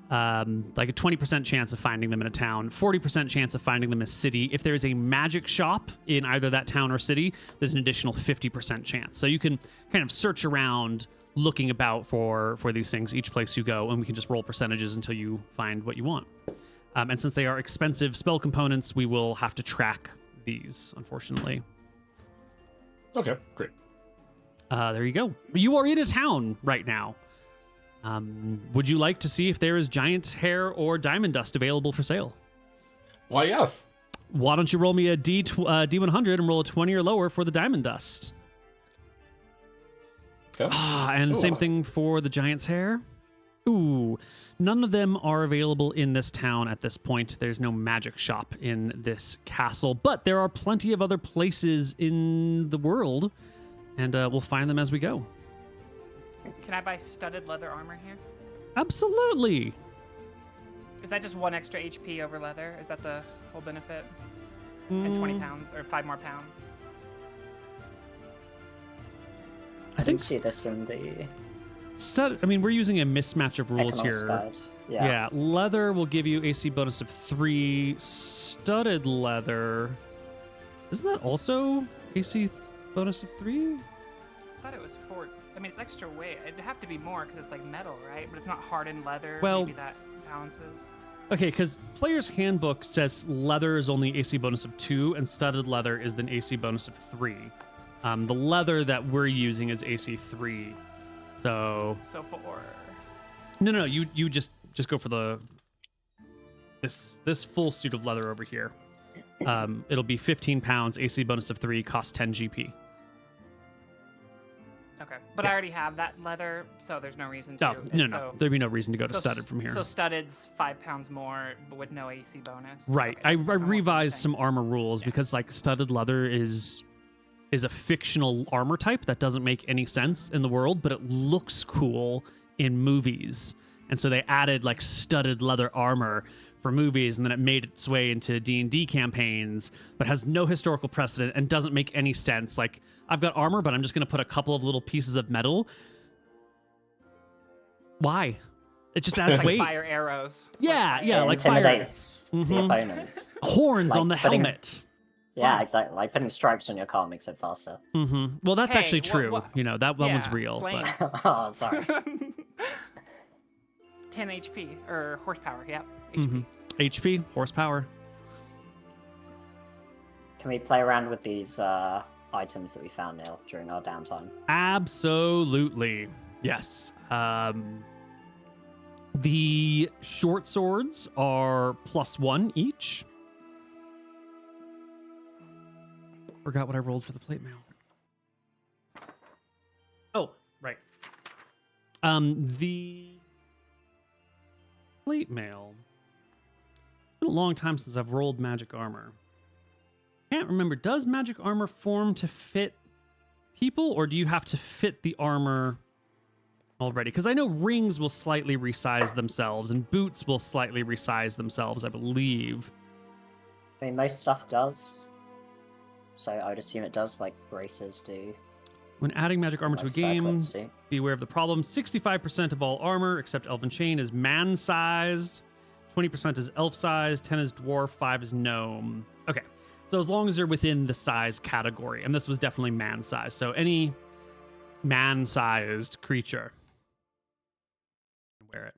Like a 20% chance of finding them in a town, 40% chance of finding them in a city. If there's a magic shop in either that town or city, there's an additional 50% chance. So you can kind of search around looking about for these things each place you go, and we can just roll percentages until you find what you want. And since they are expensive spell components, we will have to track these, unfortunately. Okay, great. There you go. You are in a town right now. Would you like to see if there is Giant Hair or Diamond Dust available for sale? Why, yes. Why don't you roll me a D100 and roll a 20 or lower for the Diamond Dust? Okay. And same thing for the Giant's Hair. Ooh, none of them are available in this town at this point. There's no magic shop in this castle, but there are plenty of other places in the world, and we'll find them as we go. Can I buy studded leather armor here? Absolutely. Is that just 1 extra HP over leather? Is that the whole benefit? And 20 pounds or 5 more pounds? I didn't see this in the I mean, we're using a mismatch of rules here. Guide. Yeah, leather will give you AC bonus of 3. Studded leather, isn't that also AC bonus of 3? I thought it was 4. I mean, it's extra weight. It'd have to be more because it's like metal, right? But it's not hardened leather. Well, maybe that balances. Okay, because Player's Handbook says leather is only AC bonus of 2, and studded leather is then AC bonus of 3. The leather that we're using is AC 3. So 4. No, you just go for this full suit of leather over here. It'll be 15 pounds, AC bonus of 3, cost 10 GP. Okay, but I already have that leather, so there's no reason to. No. There'd be no reason to go to studded from here. So studded's 5 pounds more, but with no AC bonus. Right. Okay. I revised some armor rules because, like, studded leather is a fictional armor type that doesn't make any sense in the world, but it looks cool in movies. And so they added, like, studded leather armor for movies, and then it made its way into D&D campaigns, but has no historical precedent and doesn't make any sense. Like, I've got armor, but I'm just going to put a couple of little pieces of metal. Why? It just adds like weight. Fire arrows. Yeah, like fire. Intimidates the opponent. Horns Like on the putting- helmet. Yeah, exactly. Like putting stripes on your car makes it faster. Well, that's Hey, actually true. what- You know, that one's real. Flames. But Oh, sorry. 10 HP or horsepower. Yeah, HP. HP, horsepower. Can we play around with these items that we found, Neal, during our downtime? Absolutely. Yes. The short swords are +1 each. Forgot what I rolled for the plate mail. Oh, right. The plate mail. It's been a long time since I've rolled magic armor. Can't remember. Does magic armor form to fit people, or do you have to fit the armor already? Because I know rings will slightly resize themselves, and boots will slightly resize themselves, I believe. I mean, most stuff does. So I would assume it does, like braces do. When adding magic armor to a Like game, circlets do. be aware of the problem. 65% of all armor, except Elven Chain, is man-sized. 20% is elf-sized. 10 is dwarf. 5 is gnome. Okay, so as long as you're within the size category, and this was definitely man-sized, so any man-sized creature can wear it.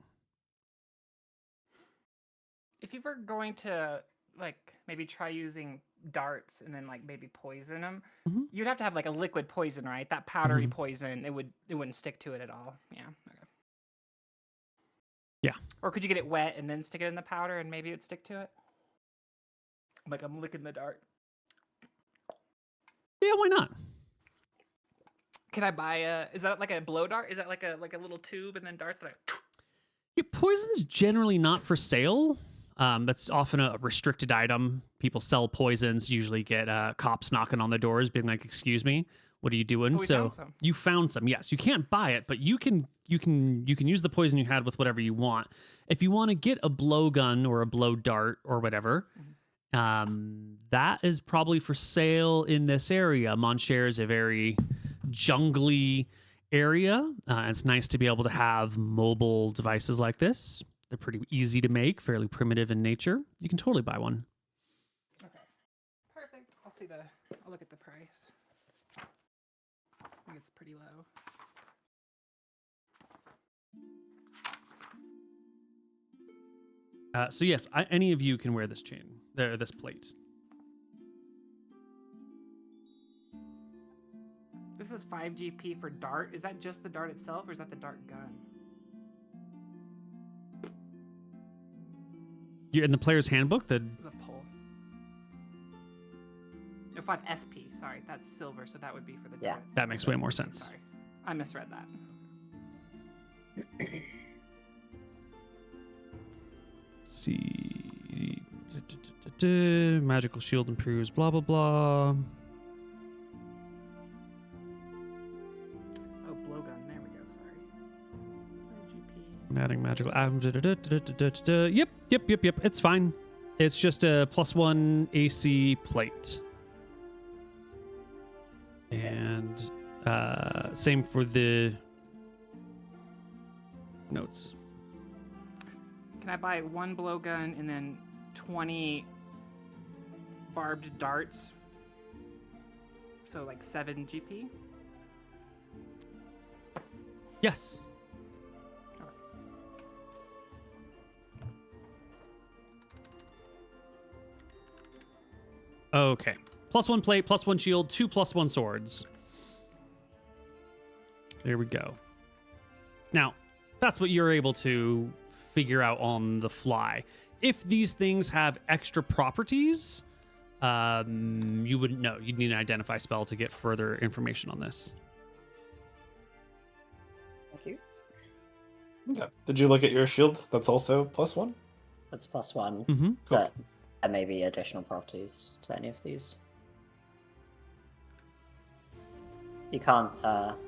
If you were going to like maybe try using darts and then like maybe poison them, you'd have to have like a liquid poison, right? That powdery poison, it wouldn't stick to it at all. Yeah. Okay. Yeah. Or could you get it wet and then stick it in the powder and maybe it'd stick to it? Like I'm licking the dart. Yeah, why not? Can I buy a? Is that like a blow dart? Is that like a little tube and then darts that I? Yeah, poison's generally not for sale. That's often a restricted item. People sell poisons. Usually get cops knocking on the doors, being like, "Excuse me, what are you doing?" So you found some. Yes, you can't buy it, but you can use the poison you had with whatever you want. If you want to get a blowgun or a blow dart or whatever, that is probably for sale in this area. Monshare is a very jungly area. It's nice to be able to have mobile devices like this. They're pretty easy to make, fairly primitive in nature. You can totally buy one. Okay, perfect. I'll look at the price. I think it's pretty low. So yes, any of you can wear this chain, this plate. This is 5 GP for dart. Is that just the dart itself, or is that the dart gun? You're in the player's handbook. The pole. No, 5 SP. Sorry, that's silver, so that would be for the dart. That makes way more sense. Sorry, I misread that. Let's see. Magical shield improves. Blah blah blah. Adding magical. Yep. It's fine. It's just a +1 AC plate. And same for the notes. Can I buy 1 blowgun and then 20 barbed darts? So like 7 GP? Yes. Okay. +1 plate, +1 shield, 2 +1 swords. There we go. Now, that's what you're able to figure out on the fly. If these things have extra properties, you wouldn't know. You'd need an identify spell to get further information on this. Thank you. Yeah. Did you look at your shield? That's also +1? That's +1. Mm-hmm. But there may be additional properties to any of these. You can't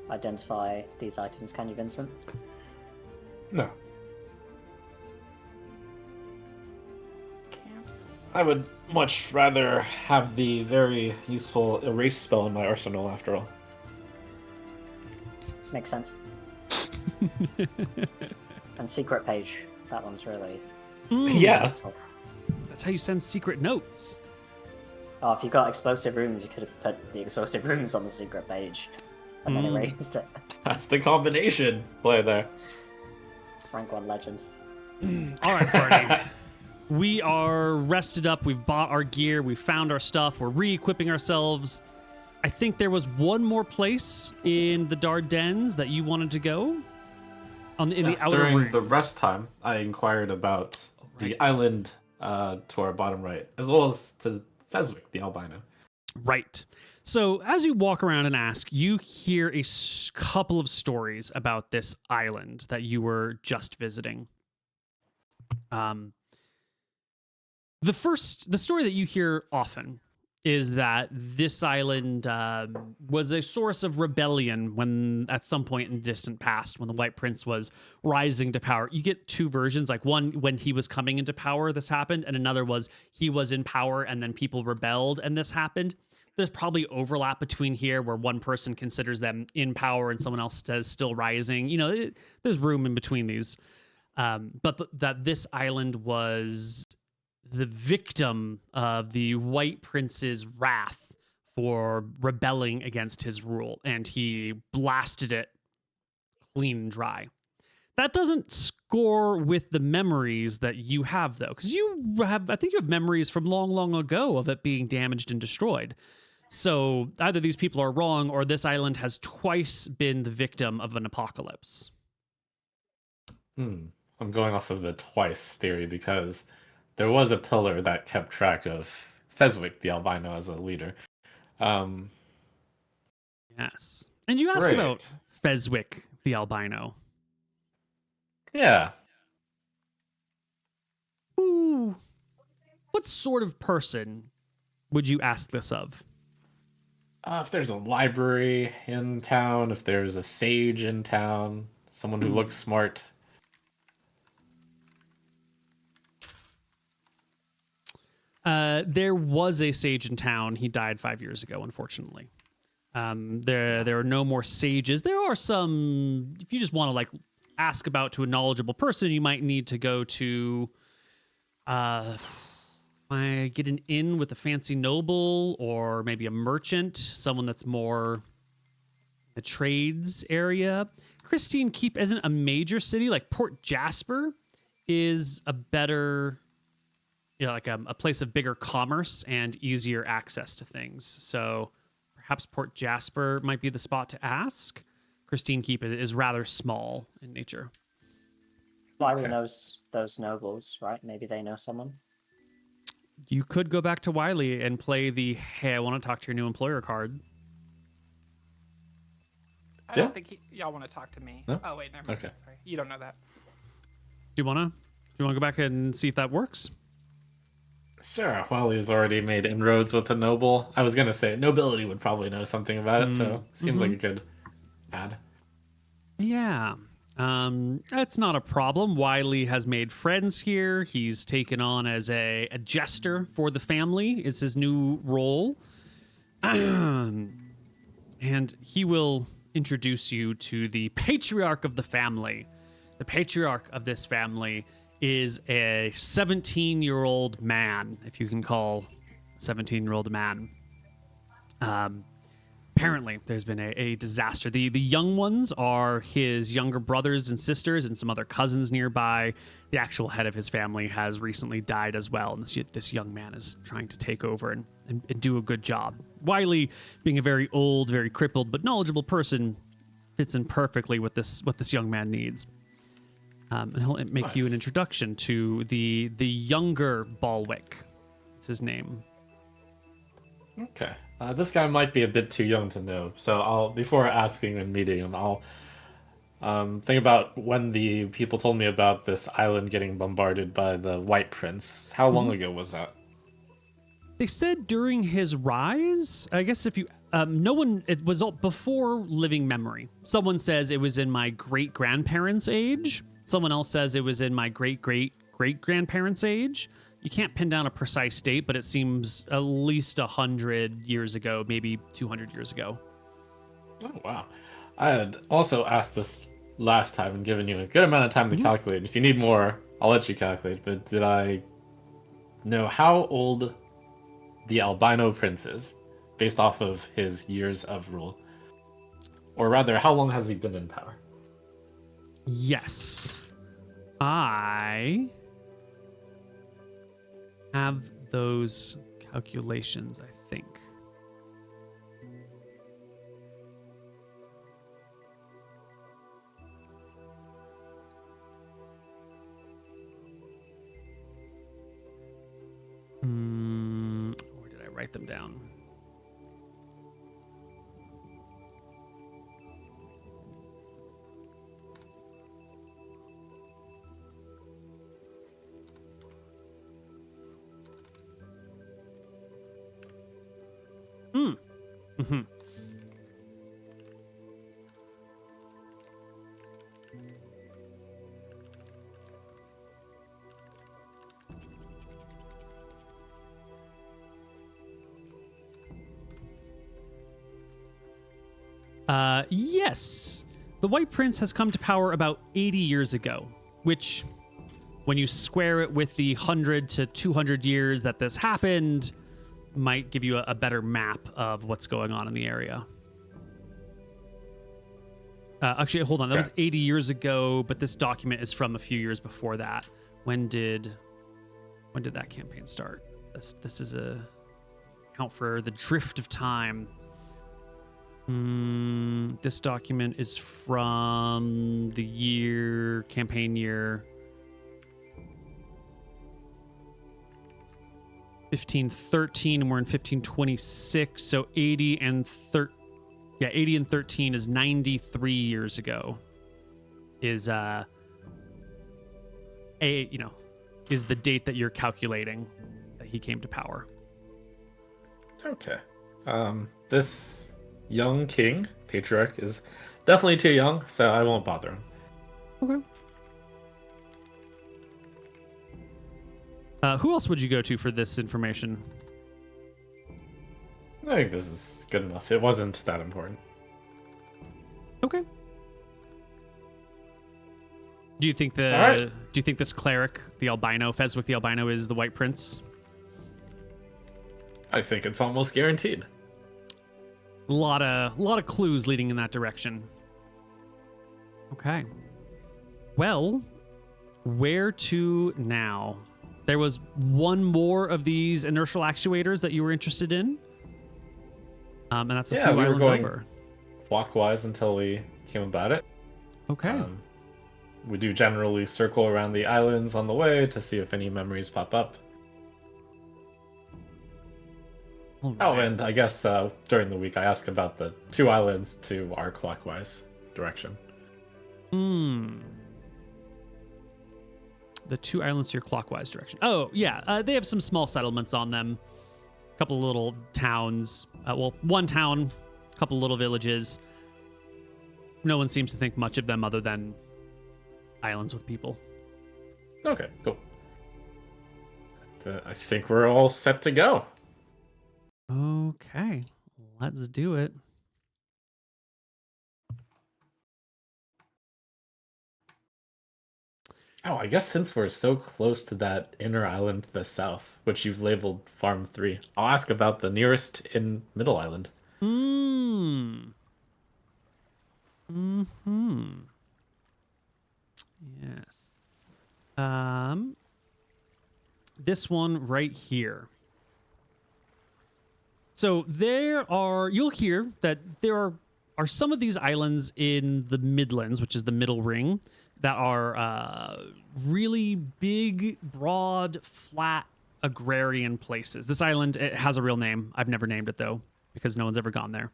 identify these items, can you, Vincent? No. I would much rather have the very useful erase spell in my arsenal, after all. Makes sense. And secret page. That one's really yeah. useful. That's how you send secret notes. Oh, if you got explosive rooms, you could have put the explosive rooms on the secret page and then erased it. That's the combination play there. Rank 1 legend. All right, party. We are rested up. We've bought our gear. We found our stuff. We're re-equipping ourselves. I think there was one more place in the Dardens that you wanted to go. In the outer during ring. The rest time, I inquired about the island to our bottom right, as well as to Feswick, the albino. Right. So as you walk around and ask, you hear a couple of stories about this island that you were just visiting. The story that you hear often is that this island was a source of rebellion when, at some point in the distant past, when the White Prince was rising to power. You get two versions, like one when he was coming into power, this happened, and another was he was in power and then people rebelled and this happened. There's probably overlap between here where one person considers them in power and someone else says still rising. You know, there's room in between these. But that this island was the victim of the White Prince's wrath for rebelling against his rule, and he blasted it clean and dry. That doesn't score with the memories that you have, though, because I think you have memories from long, long ago of it being damaged and destroyed. So either these people are wrong, or this island has twice been the victim of an apocalypse. I'm going off of the twice theory because there was a pillar that kept track of Feswick, the albino, as a leader. Yes. And you ask Great. about Fezwick the albino. Yeah. Ooh, what sort of person would you ask this of? If there's a library in town, if there's a sage in town, someone who looks smart. There was a sage in town. He died 5 years ago, unfortunately. There are no more sages. There are some. If you just want to like ask about to a knowledgeable person, you might need to go to get an inn with a fancy noble, or maybe a merchant, someone that's more the trades area. Christine Keep isn't a major city. Like Port Jasper is a better, like a place of bigger commerce and easier access to things. So perhaps Port Jasper might be the spot to ask. Christine Keep is rather small in nature. Wiley knows those nobles, right? Maybe they know someone. You could go back to Wiley and play the, hey, I want to talk to your new employer card. I don't think y'all want to talk to me. No? Oh, wait, never mind. Okay. Sorry. You don't know that. Do you want to go back and see if that works? Sure, Wally's already made inroads with the noble. I was going to say, nobility would probably know something about it, so seems like a good ad. Yeah. That's not a problem. Wiley has made friends here. He's taken on as a jester for the family, is his new role. And he will introduce you to the patriarch of the family. The patriarch of this family is a 17-year-old man, if you can call a 17-year-old a man. Apparently, there's been a disaster. The young ones are his younger brothers and sisters and some other cousins nearby. The actual head of his family has recently died as well, and this young man is trying to take over and do a good job. Wiley, being a very old, very crippled, but knowledgeable person, fits in perfectly with what this young man needs. And he'll make you an introduction to the younger Balwick. It's his name. Okay. This guy might be a bit too young to know, so before asking and meeting him, I'll think about when the people told me about this island getting bombarded by the White Prince. How long ago was that? They said during his rise. I guess if you it was before living memory. Someone says it was in my great grandparents' age. Someone else says it was in my great grandparents' age. You can't pin down a precise date, but it seems at least 100 years ago, maybe 200 years ago. Oh, wow. I had also asked this last time and given you a good amount of time to calculate. If you need more, I'll let you calculate. But did I know how old the albino prince is based off of his years of rule? Or rather, how long has he been in power? Yes. I have those calculations, I think. Or did I write them down? Mm-hmm. Yes. The White Prince has come to power about 80 years ago, which, when you square it with the 100 to 200 years that this happened, might give you a better map of what's going on in the area. Actually, hold on. That was 80 years ago, but this document is from a few years before that. When did that campaign start? This is a count for the drift of time. This document is from the campaign year 1513, and we're in 1526, so 80 and Yeah, 80 and 13 is 93 years ago. Is is the date that you're calculating that he came to power. Okay. This young king, patriarch, is definitely too young, so I won't bother him. Okay. Who else would you go to for this information? I think this is good enough. It wasn't that important. Okay. Do you think right. Do you think this cleric, the albino, Fezwick the albino, is the White Prince? I think it's almost guaranteed. A lot of clues leading in that direction. Okay. Well, where to now? There was one more of these inertial actuators that you were interested in. And that's a few we were islands going over. clockwise until we came about it. Okay. We do generally circle around the islands on the way to see if any memories pop up. All right. Oh, and I guess during the week I asked about the 2 islands to our clockwise direction. The 2 islands to your clockwise direction. Oh, yeah. They have some small settlements on them. A couple of little towns. One town, a couple of little villages. No one seems to think much of them other than islands with people. Okay, cool. I think we're all set to go. Okay, let's do it. Oh, I guess since we're so close to that inner island to the south, which you've labeled Farm 3, I'll ask about the nearest in Middle Island. Yes. This one right here. So you'll hear that there are some of these islands in the Midlands, which is the middle ring, that are really big, broad, flat, agrarian places. This island, it has a real name. I've never named it, though, because no one's ever gone there.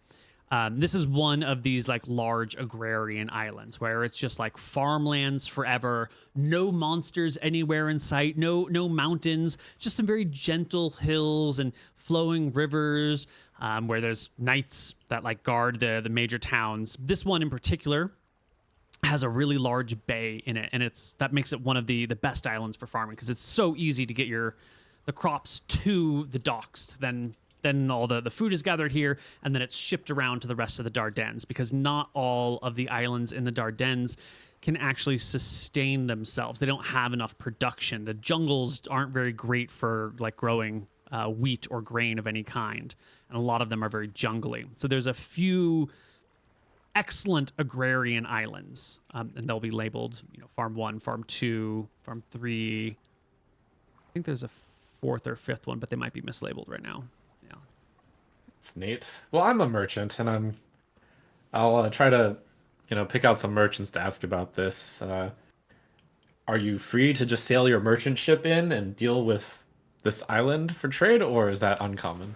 This is one of these like large agrarian islands where it's just like farmlands forever, no monsters anywhere in sight, no mountains, just some very gentle hills and flowing rivers, where there's knights that like guard the major towns. This one in particular has a really large bay in it, and that makes it one of the best islands for farming because it's so easy to get the crops to the docks. Then all the food is gathered here, and then it's shipped around to the rest of the Dardanelles, because not all of the islands in the Dardanelles can actually sustain themselves. They don't have enough production. The jungles aren't very great for like growing wheat or grain of any kind, and a lot of them are very jungly. So there's a few excellent agrarian islands, and they'll be labeled, Farm 1, Farm 2, Farm 3. I think there's a 4th or 5th one, but they might be mislabeled right now. It's neat. Well, I'm a merchant, and I'll try to, pick out some merchants to ask about this. Are you free to just sail your merchant ship in and deal with this island for trade, or is that uncommon?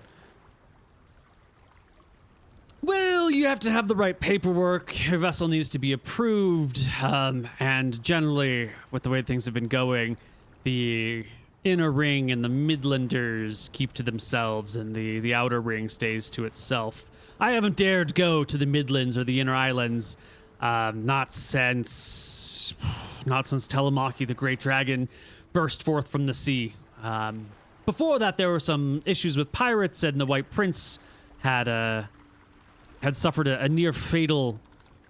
Well, you have to have the right paperwork. Your vessel needs to be approved, and generally, with the way things have been going, the inner ring and the Midlanders keep to themselves, and the outer ring stays to itself. I haven't dared go to the Midlands or the inner islands, not since Telemachy, the great dragon, burst forth from the sea. Before that, there were some issues with pirates, and the White Prince had suffered a near fatal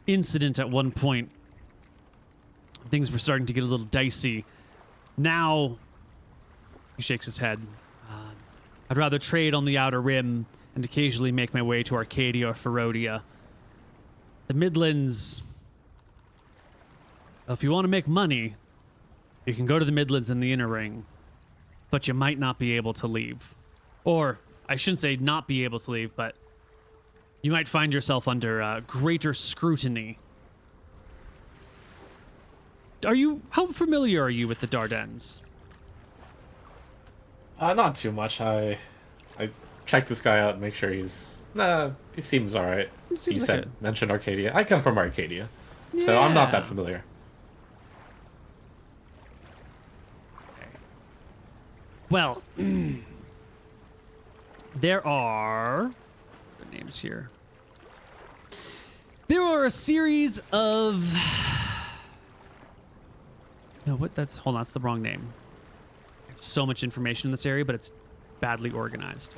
incident at one point. Things were starting to get a little dicey. Now, he shakes his head. I'd rather trade on the outer rim and occasionally make my way to Arcadia or Ferodia. The Midlands, well, if you want to make money, you can go to the Midlands and the inner ring, but you might not be able to leave. Or, I shouldn't say not be able to leave, but you might find yourself under greater scrutiny. How familiar are you with the Dardanelles? Not too much. I check this guy out and make sure he's He seems alright. Seems He like mentioned Arcadia. I come from Arcadia, so I'm not that familiar. Well, there are names here. There are a series of hold on, that's the wrong name. I have so much information in this area, but it's badly organized.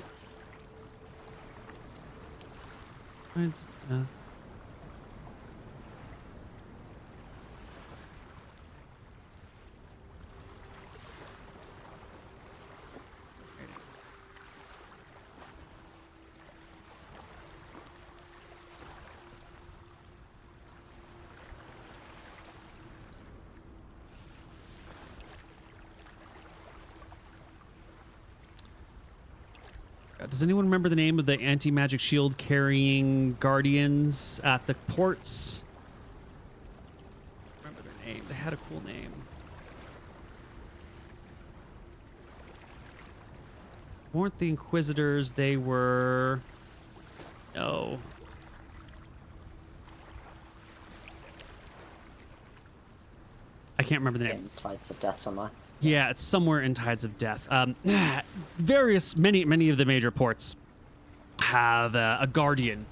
Does anyone remember the name of the anti-magic shield carrying guardians at the ports? Remember their name. They had a cool name. Weren't the Inquisitors, they were... No. I can't remember the name. Tides of Death somewhere. Yeah, it's somewhere in Tides of Death. Many of the major ports have a guardian,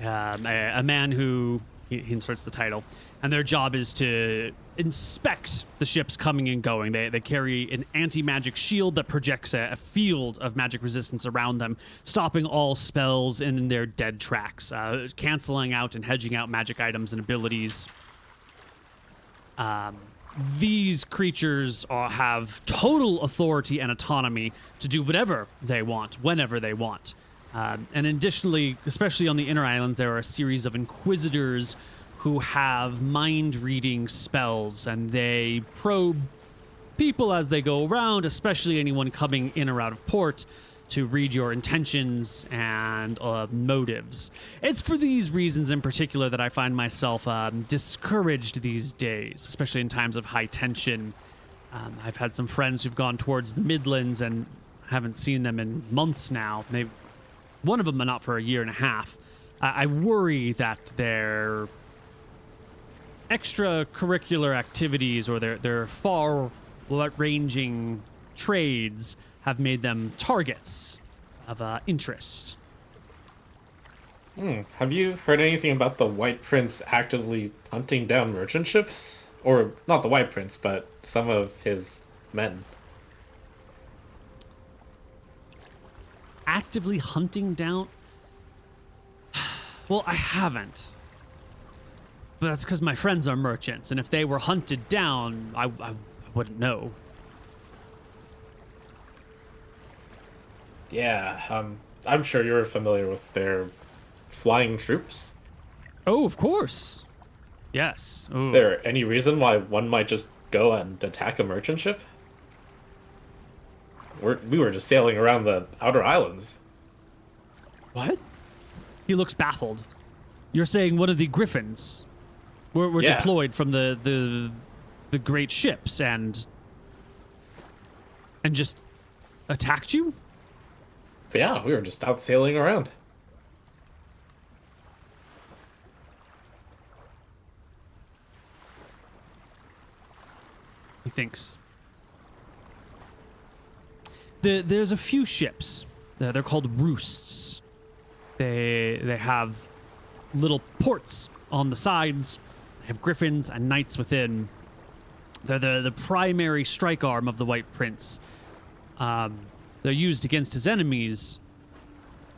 a man who, he inserts the title, and their job is to inspect the ships coming and going. They carry an anti-magic shield that projects a field of magic resistance around them, stopping all spells in their dead tracks, canceling out and hedging out magic items and abilities. These creatures have total authority and autonomy to do whatever they want, whenever they want. And additionally, especially on the inner islands, there are a series of Inquisitors who have mind-reading spells, and they probe people as they go around, especially anyone coming in or out of port, to read your intentions and motives. It's for these reasons in particular that I find myself discouraged these days, especially in times of high tension. I've had some friends who've gone towards the Midlands and haven't seen them in months now. One of them not for a year and a half. I worry that their extracurricular activities or their far-ranging trades have made them targets of interest. Have you heard anything about the White Prince actively hunting down merchant ships? Or not the White Prince, but some of his men. Actively hunting down? Well, I haven't. But that's because my friends are merchants, and if they were hunted down, I wouldn't know. Yeah, I'm sure you're familiar with their flying troops. Oh, of course. Yes. Ooh. Is there any reason why one might just go and attack a merchant ship? We were just sailing around the outer islands. What? He looks baffled. You're saying one of the griffins were deployed from the great ships and just attacked you? Yeah, we were just out sailing around. He thinks. There's a few ships. They're called roosts. They have little ports on the sides. They have griffins and knights within. They're the primary strike arm of the White Prince. They're used against his enemies.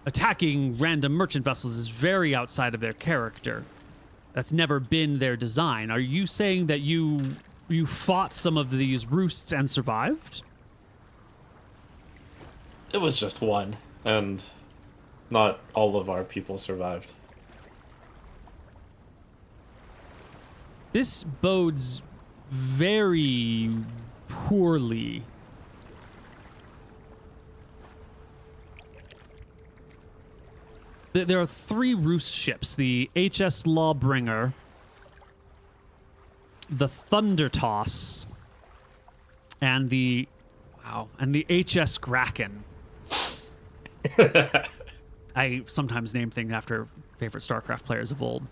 Attacking random merchant vessels is very outside of their character. That's never been their design. Are you saying that you fought some of these roosts and survived? It was just one, and not all of our people survived. This bodes very poorly. There are 3 roost ships: the HS Lawbringer, the Thundertoss, and the HS Kraken. I sometimes name things after favorite StarCraft players of old.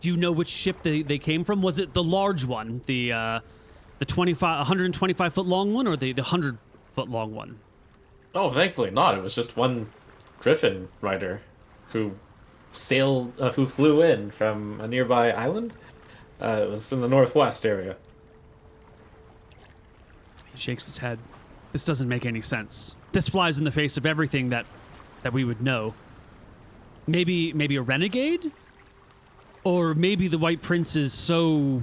Do you know which ship they came from? Was it the large one, the 125 foot long one, or the 100 foot long one? Oh, thankfully not. It was just one Griffin rider who who flew in from a nearby island. It was in the northwest area. He shakes his head. This doesn't make any sense. This flies in the face of everything that we would know. Maybe a renegade? Or maybe the White Prince is so...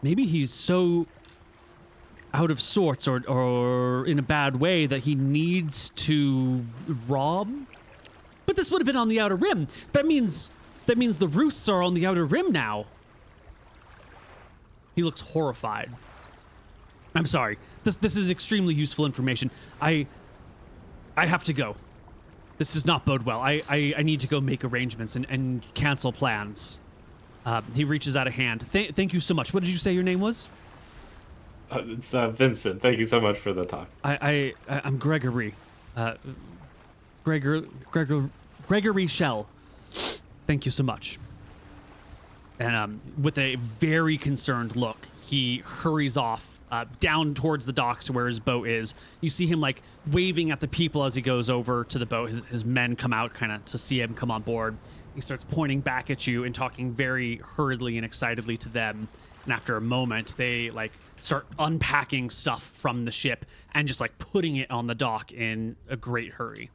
Maybe he's so out of sorts or in a bad way that he needs to rob? But this would have been on the Outer Rim. That means the roosts are on the Outer Rim now. He looks horrified. I'm sorry. This is extremely useful information. I have to go. This does not bode well. I need to go make arrangements and cancel plans. He reaches out a hand. Thank you so much. What did you say your name was? It's Vincent. Thank you so much for the talk. I'm Gregory. Gregory Shell. Thank you so much. And with a very concerned look, he hurries off down towards the docks to where his boat is. You see him like waving at the people as he goes over to the boat. His men come out kind of to see him come on board. He starts pointing back at you and talking very hurriedly and excitedly to them. And after a moment, they like start unpacking stuff from the ship and just like putting it on the dock in a great hurry.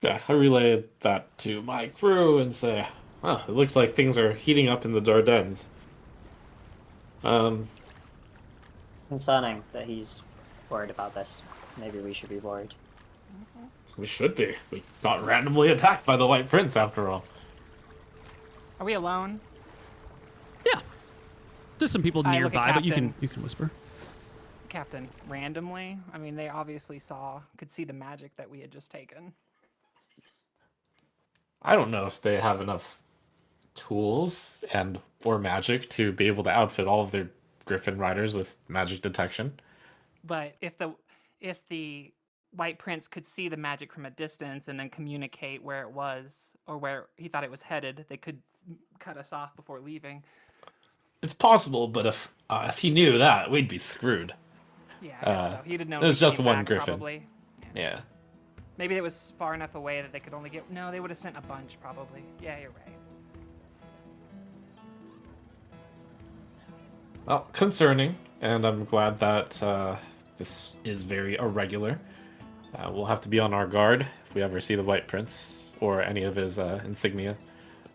Yeah, I relay that to my crew and say, "Oh, it looks like things are heating up in the Dardanelles." Concerning that he's worried about this. Maybe we should be worried. We should be. We got randomly attacked by the White Prince, after all. Are we alone? Yeah, there's some people nearby, but you can whisper. Captain, randomly? I mean, they obviously could see the magic that we had just taken. I don't know if they have enough tools or magic to be able to outfit all of their Griffin riders with magic detection. But if the White Prince could see the magic from a distance and then communicate where it was or where he thought it was headed, they could cut us off before leaving. It's possible, but if he knew that, we'd be screwed. Yeah, I guess so. He'd have known. It was just one back, Griffin. Probably. Yeah. Maybe it was far enough away that they could only get... No, they would have sent a bunch, probably. Yeah, you're right. Well, concerning, and I'm glad that this is very irregular. We'll have to be on our guard if we ever see the White Prince or any of his insignia.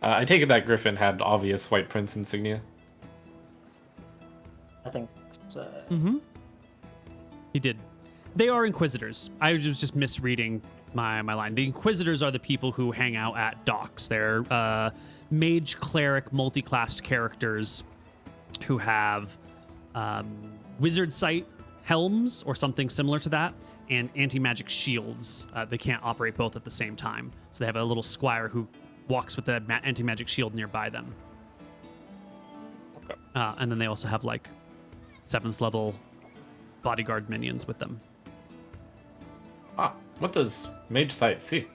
I take it that Griffin had obvious White Prince insignia? I think so. Mm-hmm. He did. They are Inquisitors. I was just misreading my line. The Inquisitors are the people who hang out at docks. They're mage, cleric, multi-classed characters who have wizard sight helms or something similar to that, and anti-magic shields. They can't operate both at the same time. So they have a little squire who walks with the anti-magic shield nearby them. Okay. And then they also have like 7th level bodyguard minions with them. What does Mage Sight see?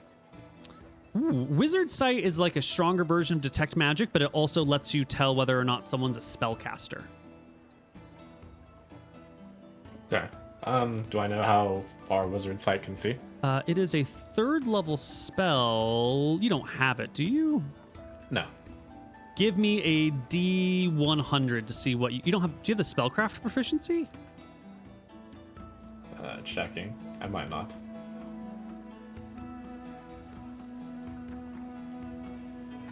Wizard Sight is like a stronger version of Detect Magic, but it also lets you tell whether or not someone's a spellcaster. Okay. Do I know how far Wizard Sight can see? It is a 3rd level spell. You don't have it, do you? No. Give me a D100 to see what you don't have. Do you have the spellcraft proficiency? Checking. I might not.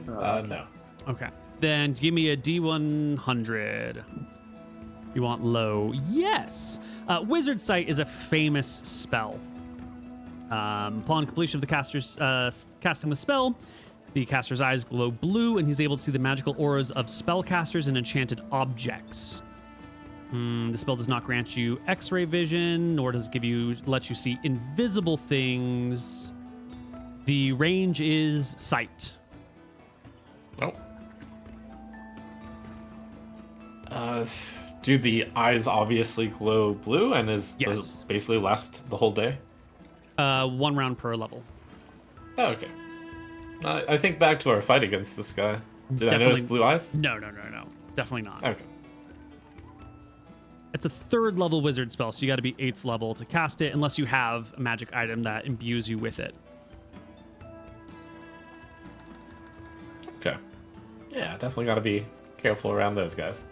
No. Okay. Then give me a D100. You want low? Yes. Wizard Sight is a famous spell. Upon completion of the caster's casting the spell, the caster's eyes glow blue, and he's able to see the magical auras of spellcasters and enchanted objects. The spell does not grant you X-ray vision, nor does it let you see invisible things. The range is sight. Oh. Do the eyes obviously glow blue, and is Yes. basically last the whole day? 1 round per level. Oh, okay. I think back to our fight against this guy. Did I notice blue eyes? No. Definitely not. Okay. It's a 3rd level wizard spell, so you got to be 8th level to cast it, unless you have a magic item that imbues you with it. Okay. Yeah, definitely got to be careful around those guys.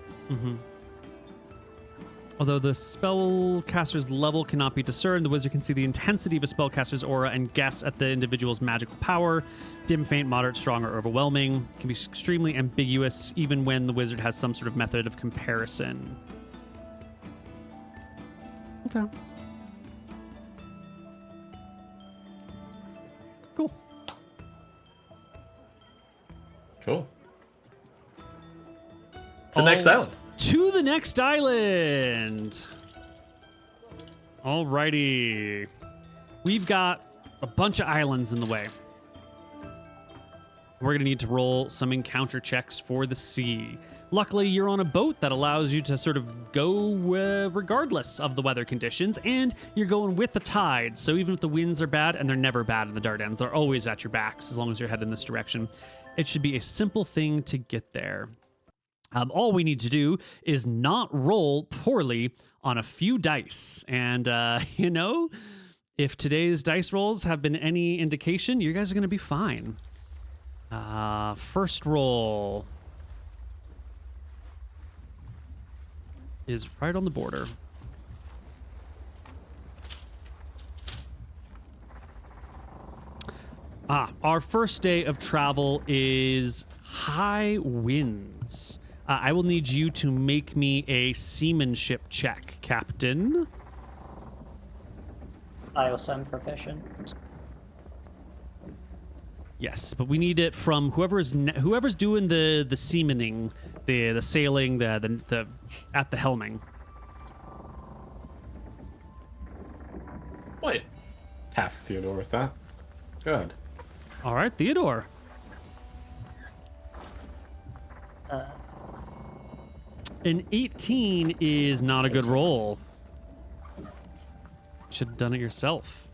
Although the spellcaster's level cannot be discerned, the wizard can see the intensity of a spellcaster's aura and guess at the individual's magical power. Dim, faint, moderate, strong, or overwhelming. It can be extremely ambiguous, even when the wizard has some sort of method of comparison. Okay. Cool. Cool. To the next island. To the next island. Alrighty. We've got a bunch of islands in the way. We're going to need to roll some encounter checks for the sea. Luckily, you're on a boat that allows you to sort of go regardless of the weather conditions, and you're going with the tide. So even if the winds are bad, and they're never bad in the Dardanelles, they're always at your backs as long as you're heading this direction. It should be a simple thing to get there. All we need to do is not roll poorly on a few dice. And, you know, if today's dice rolls have been any indication, you guys are going to be fine. First roll is right on the border. Our first day of travel is high winds. I will need you to make me a seamanship check, Captain. I also am proficient. Yes, but we need it from whoever's doing the seamaning, the sailing, the at the helming. Wait. Task Theodore with that. Good. All right, Theodore. An 18 is not a good roll. Should have done it yourself.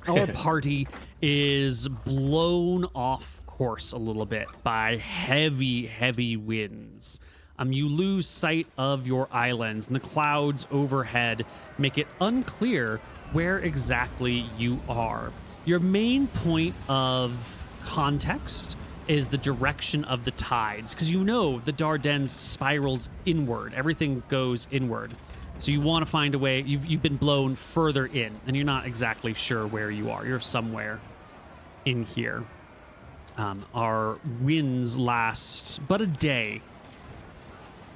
Our party is blown off course a little bit by heavy, heavy winds. You lose sight of your islands, and the clouds overhead make it unclear where exactly you are. Your main point of context is the direction of the tides, because you know the Dardanelles spirals inward. Everything goes inward. So you want to find a way. You've been blown further in, and you're not exactly sure where you are. You're somewhere in here. Our winds last but a day.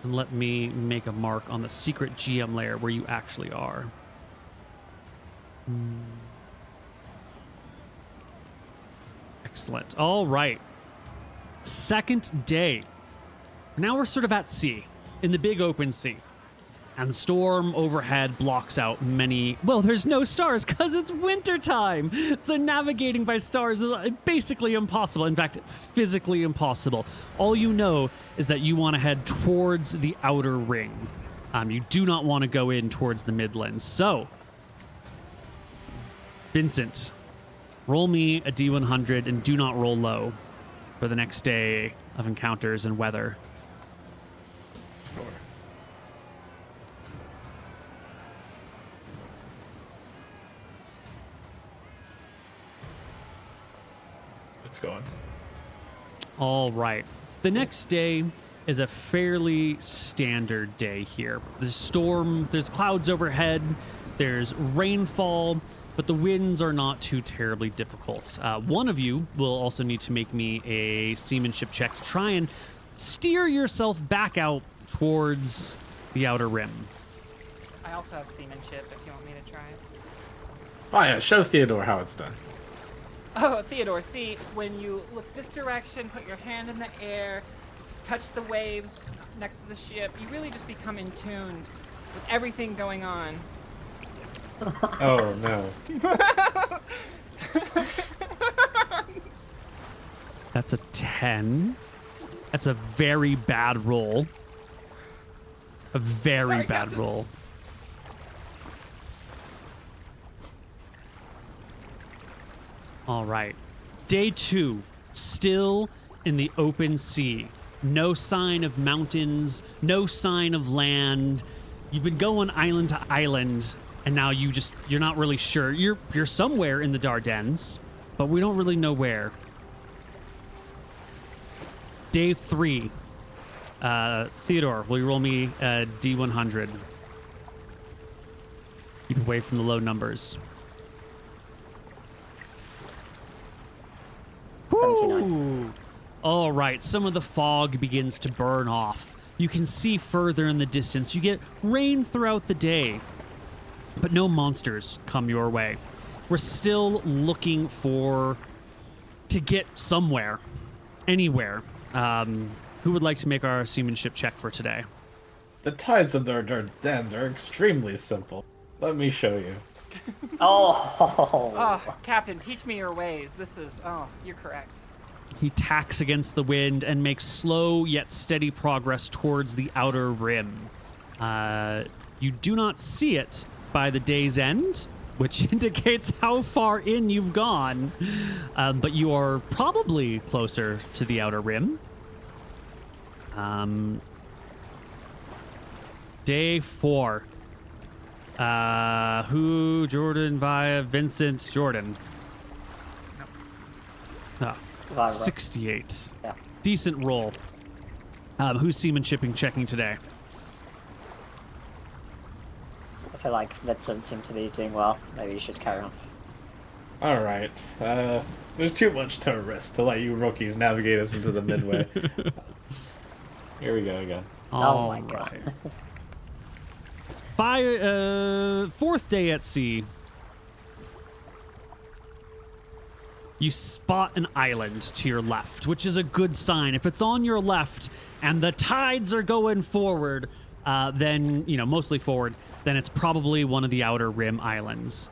And let me make a mark on the secret GM layer where you actually are. Excellent. All right. Second day. Now we're sort of at sea, in the big open sea. And the storm overhead blocks out many... Well, there's no stars because it's wintertime. So navigating by stars is basically impossible. In fact, physically impossible. All you know is that you want to head towards the outer ring. You do not want to go in towards the Midlands. So, Vincent, roll me a D100 and do not roll low for the next day of encounters and weather. Going. All right. The next day is a fairly standard day here. There's storm, there's clouds overhead, there's rainfall, but the winds are not too terribly difficult. One of you will also need to make me a seamanship check to try and steer yourself back out towards the outer rim. I also have seamanship if you want me to try it. Oh yeah, show Theodore how it's done. Oh, Theodore, see, when you look this direction, put your hand in the air, touch the waves next to the ship, you really just become in tune with everything going on. Oh, no. That's a 10. That's a very bad roll. A very bad roll. All right. Day 2, still in the open sea. No sign of mountains, no sign of land. You've been going island to island, and now you're not really sure. You're somewhere in the Dardanelles, but we don't really know where. Day 3. Theodore, will you roll me a D100? Keep away from the low numbers. 79. All right, some of the fog begins to burn off. You can see further in the distance. You get rain throughout the day, but no monsters come your way. We're still looking to get somewhere, anywhere. Who would like to make our seamanship check for today? The tides of the Dardanelles are extremely simple. Let me show you. Oh, Captain, teach me your ways. You're correct. He tacks against the wind and makes slow yet steady progress towards the outer rim. You do not see it by the day's end, which indicates how far in you've gone, but you are probably closer to the outer rim. Day 4. Jordan via Vincent Jordan. Oh, 68. Yeah. Decent roll. Who's seamanship checking today? I feel like Vincent seems to be doing well. Maybe you should carry on. All right. There's too much to risk to let you rookies navigate us into the midway. Here we go again. Oh my god. Fourth day at sea. You spot an island to your left, which is a good sign. If it's on your left and the tides are going forward, then, mostly forward, then it's probably one of the outer rim islands.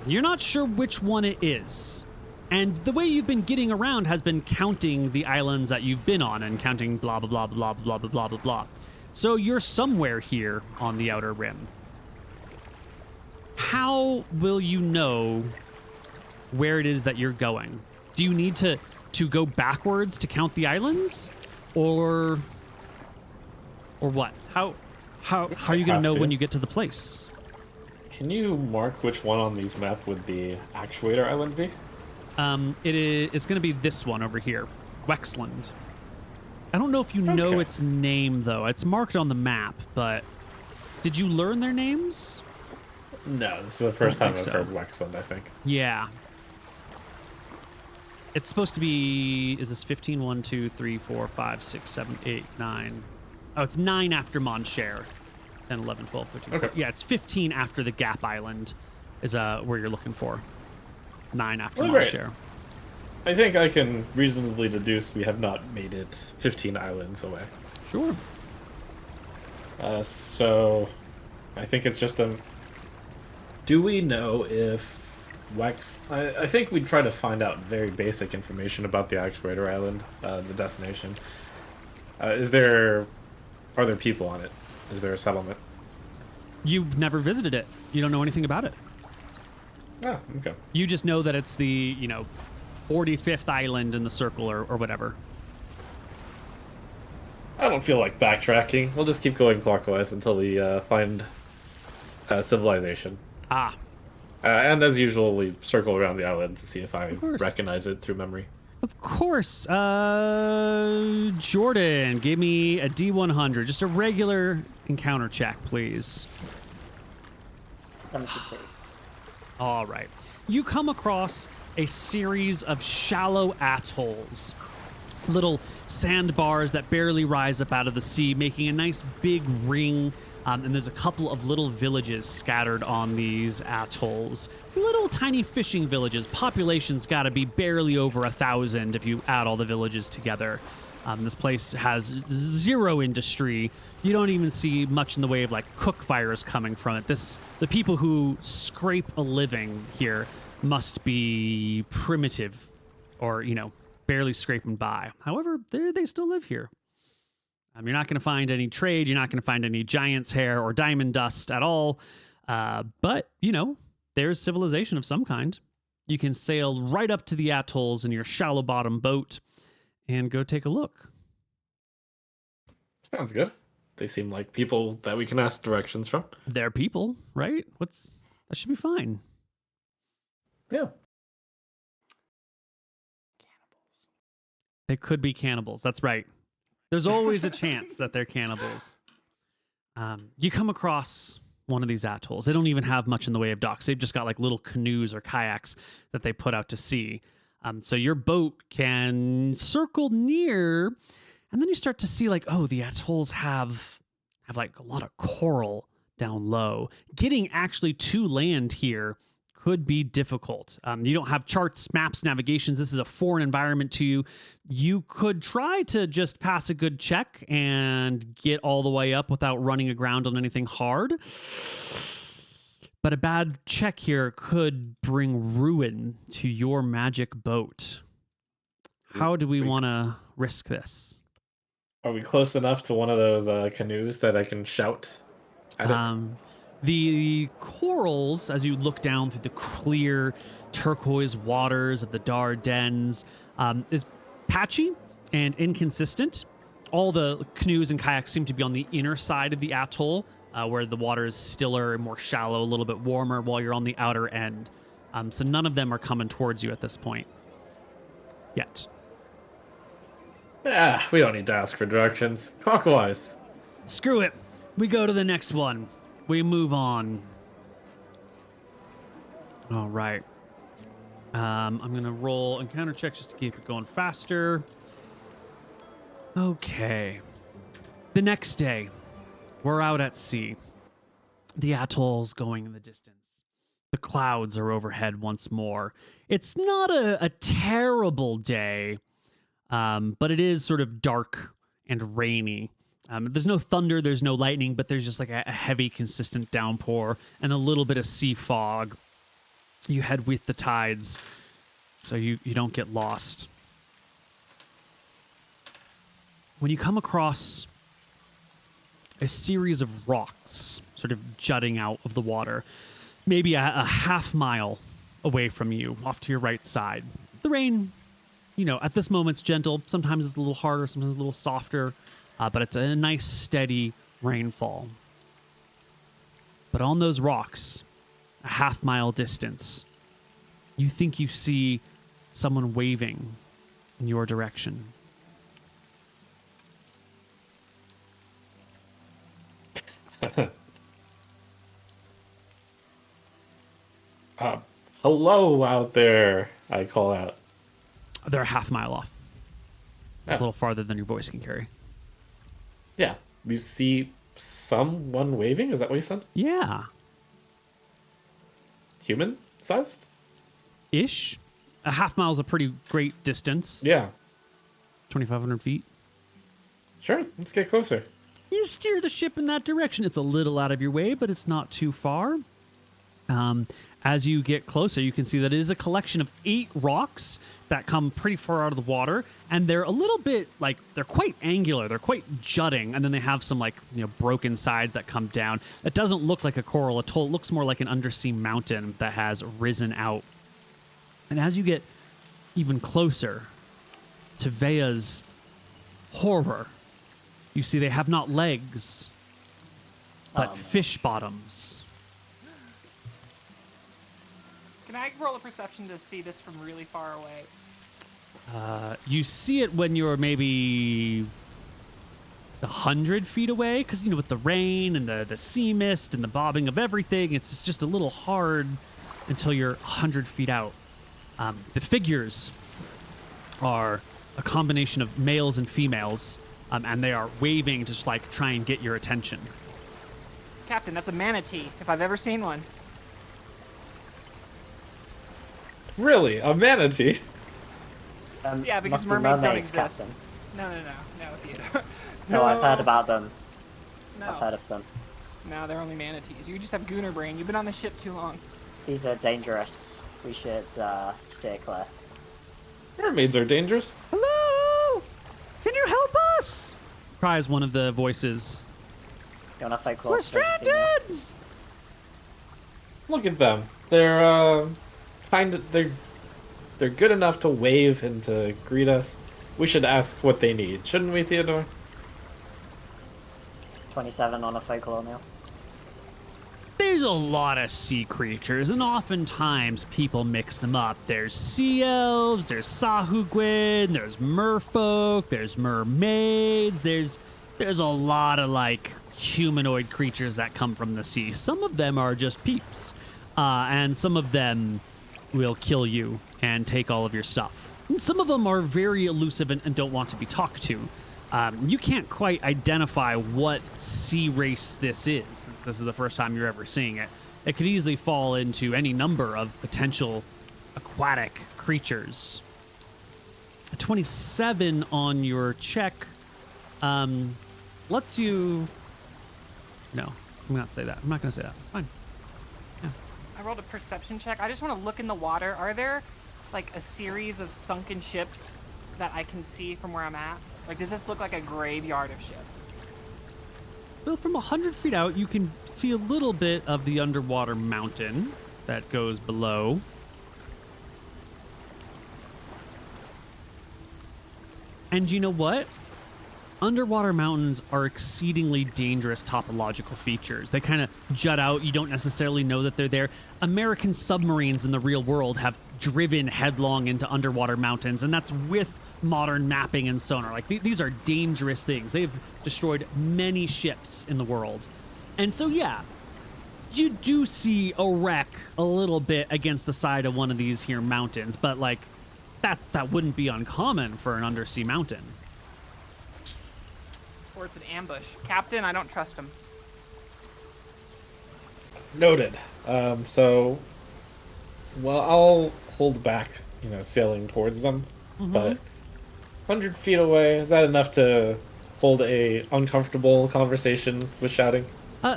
You're not sure which one it is. And the way you've been getting around has been counting the islands that you've been on and counting blah, blah, blah, blah, blah, blah, blah, blah, blah. So you're somewhere here on the outer rim. How will you know where it is that you're going? Do you need to go backwards to count the islands? Or what? How are you going to know when you get to the place? Can you mark which one on these map would the actuator island be? It's going to be this one over here, Wexland. I don't know if you know its name, though. It's marked on the map, but did you learn their names? No, this is the first time I've heard Wexland, I think. Yeah. It's supposed to be, is this 15, 1, 2, 3, 4, 5, 6, 7, 8, 9. Oh, it's 9 after Monshare. 10, 11, 12, 13. Okay. Yeah, it's 15 after the Gap Island is where you're looking for. 9 after Well, Monshare. I think I can reasonably deduce we have not made it 15 islands away. Sure. So I think it's just a... Do we know if I think we'd try to find out very basic information about the actuator island, the destination. Are there people on it? Is there a settlement? You've never visited it. You don't know anything about it. Oh, okay. You just know that it's the, 45th island in the circle or whatever. I don't feel like backtracking. We'll just keep going clockwise until we find civilization. Ah. And as usual, we circle around the island to see if I recognize it through memory. Of course. Jordan, give me a D100. Just a regular encounter check, please. 72. All right. You come across a series of shallow atolls. Little sandbars that barely rise up out of the sea, making a nice big ring. And there's a couple of little villages scattered on these atolls. Little tiny fishing villages. Population's got to be barely over 1,000 if you add all the villages together. This place has zero industry. You don't even see much in the way of cook fires coming from it. The people who scrape a living here must be primitive or, barely scraping by. However, they still live here. You're not going to find any trade. You're not going to find any giant's hair or diamond dust at all. But, there's civilization of some kind. You can sail right up to the atolls in your shallow bottom boat and go take a look. Sounds good. They seem like people that we can ask directions from. They're people, right? That should be fine. Yeah. They could be cannibals. That's right. There's always a chance that they're cannibals. You come across one of these atolls. They don't even have much in the way of docks. They've just got like little canoes or kayaks that they put out to sea. So your boat can circle near, and then you start to see like, oh, the atolls have like a lot of coral down low. Getting actually to land here could be difficult. You don't have charts, maps, navigations. This is a foreign environment to you. You could try to just pass a good check and get all the way up without running aground on anything hard. But a bad check here could bring ruin to your magic boat. How do we want to risk this? Are we close enough to one of those canoes that I can shout at it? The corals, as you look down through the clear turquoise waters of the Dardanelles, is patchy and inconsistent. All the canoes and kayaks seem to be on the inner side of the atoll, where the water is stiller and more shallow, a little bit warmer, while you're on the outer end. So none of them are coming towards you at this point yet. Yeah, we don't need to ask for directions. Clockwise. Screw it. We go to the next one. We move on. All right. I'm going to roll encounter check just to keep it going faster. Okay. The next day, we're out at sea. The atoll's going in the distance. The clouds are overhead once more. It's not a terrible day, but it is sort of dark and rainy. There's no thunder, there's no lightning, but there's just like a heavy, consistent downpour and a little bit of sea fog. You head with the tides, so you don't get lost. When you come across a series of rocks sort of jutting out of the water, maybe a half mile away from you, off to your right side. The rain, at this moment, it's gentle. Sometimes it's a little harder, sometimes a little softer. But it's a nice, steady rainfall. But on those rocks, a half-mile distance, you think you see someone waving in your direction. Hello out there, I call out. They're a half mile off. It's Oh. a little farther than your voice can carry. Yeah, you see someone waving? Is that what you said? Yeah. Human-sized? Ish. A half mile is a pretty great distance. Yeah. 2,500 feet. Sure, let's get closer. You steer the ship in that direction. It's a little out of your way, but it's not too far. As you get closer, you can see that it is a collection of 8 rocks that come pretty far out of the water, and they're a little bit they're quite angular, they're quite jutting, and then they have some broken sides that come down. It doesn't look like a coral atoll. It looks more like an undersea mountain that has risen out. And as you get even closer, to Vea's horror, you see they have not legs, but fish bottoms. Can I roll a perception to see this from really far away? You see it when you're maybe 100 feet away, because, with the rain and the sea mist and the bobbing of everything, it's just a little hard until you're 100 feet out. The figures are a combination of males and females, and they are waving to just try and get your attention. Captain, that's a manatee, if I've ever seen one. Really? A manatee? Yeah, because must be mermaids don't mermaids, exist. Captain. No, Theodore. No, I've heard about them. No. I've heard of them. No, they're only manatees. You just have gooner brain. You've been on the ship too long. These are dangerous. We should steer clear. Mermaids are dangerous. Hello? Can you help us? cries one of the voices. You want to fight We're close? stranded! Look at them. They're they're good enough to wave and to greet us. We should ask what they need, shouldn't we, Theodore? 27 on a fight colonial. There's a lot of sea creatures, and oftentimes people mix them up. There's sea elves, there's Sahuagin, there's merfolk, there's mermaids, there's a lot of like humanoid creatures that come from the sea. Some of them are just peeps, and some of them will kill you and take all of your stuff. And some of them are very elusive and don't want to be talked to. You can't quite identify what sea race this is, since this is the first time you're ever seeing it. It could easily fall into any number of potential aquatic creatures. A 27 on your check lets you... No, I'm not say that. I'm not going to say that. It's fine. Yeah. I rolled a perception check. I just want to look in the water. Are there like a series of sunken ships that I can see from where I'm at? Like, does this look like a graveyard of ships? Well, from 100 feet out, you can see a little bit of the underwater mountain that goes below. And you know what? Underwater mountains are exceedingly dangerous topological features. They kind of jut out. You don't necessarily know that they're there. American submarines in the real world have driven headlong into underwater mountains, and that's with modern mapping and sonar. Like, these are dangerous things. They've destroyed many ships in the world. And so, yeah, you do see a wreck a little bit against the side of one of these here mountains, but, like, that wouldn't be uncommon for an undersea mountain. Or it's an ambush. Captain, I don't trust him. Noted. So, well, I'll hold back, sailing towards them, but 100 feet away, is that enough to hold a uncomfortable conversation with shouting?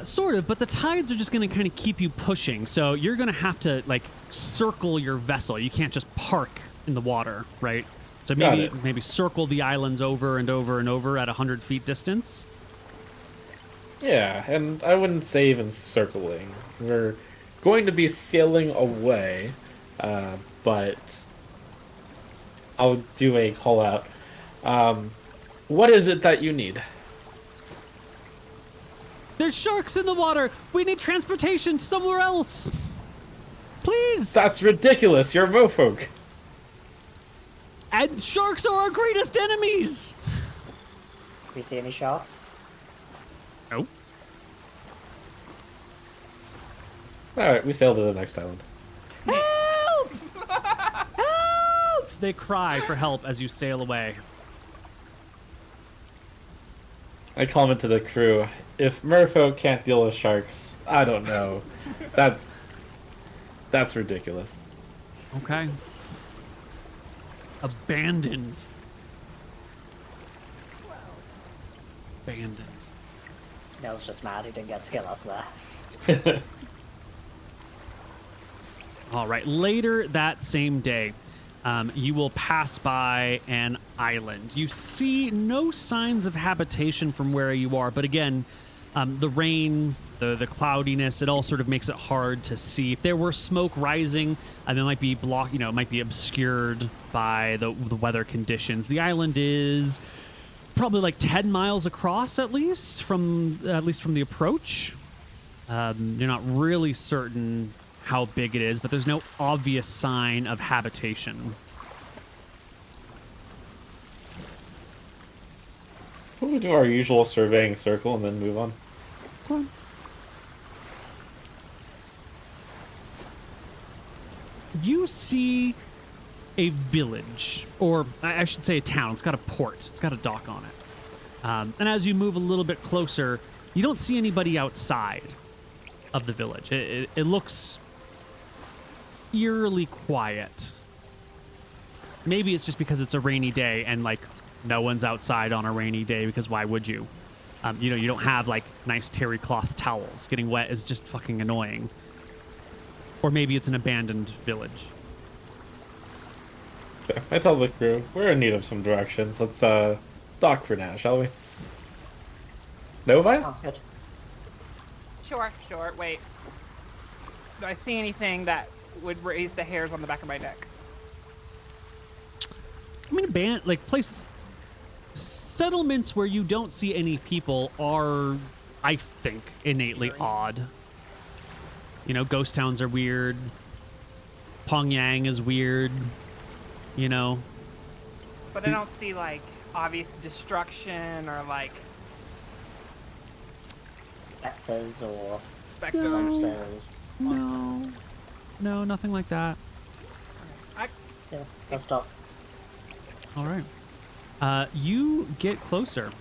Sort of, but the tides are just going to kind of keep you pushing, so you're going to have to, like, circle your vessel. You can't just park in the water, right? So maybe circle the islands over and over and over at 100 feet distance. Yeah, and I wouldn't say even circling. We're going to be sailing away, but I'll do a call out. What is it that you need? There's sharks in the water. We need transportation somewhere else. Please. That's ridiculous. You're mofolk. And sharks are our greatest enemies. Do you see any sharks? Nope. Alright, we sail to the next island. Help! Help! They cry for help as you sail away. I comment to the crew, if merfolk can't deal with sharks, I don't know. That's ridiculous. Okay. Abandoned. Abandoned. Neal's just mad he didn't get to kill us there. All right. Later that same day, you will pass by an island. You see no signs of habitation from where you are, but again, the rain, the cloudiness, it all sort of makes it hard to see. If there were smoke rising, it might be it might be obscured by the weather conditions. The island is probably like 10 miles across, at least from the approach. You're not really certain how big it is, but there's no obvious sign of habitation. We'll do our usual surveying circle and then move on. Go on. You see a village, or I should say a town. It's got a port. It's got a dock on it. And as you move a little bit closer, you don't see anybody outside of the village. It looks eerily quiet. Maybe it's just because it's a rainy day and, like, no one's outside on a rainy day, because why would you? You don't have, like, nice terry cloth towels. Getting wet is just fucking annoying. Or maybe it's an abandoned village. Okay, I tell the crew, we're in need of some directions. Let's dock for now, shall we? Nova? Sounds good. Sure. Wait. Do I see anything that would raise the hairs on the back of my neck? I mean, settlements where you don't see any people are, I think, innately odd. You know, ghost towns are weird. Pyongyang is weird. You know. But I don't see like obvious destruction or like Spectres or specters. monsters. No, nothing like that. Yeah, let's stop. All right. You get closer,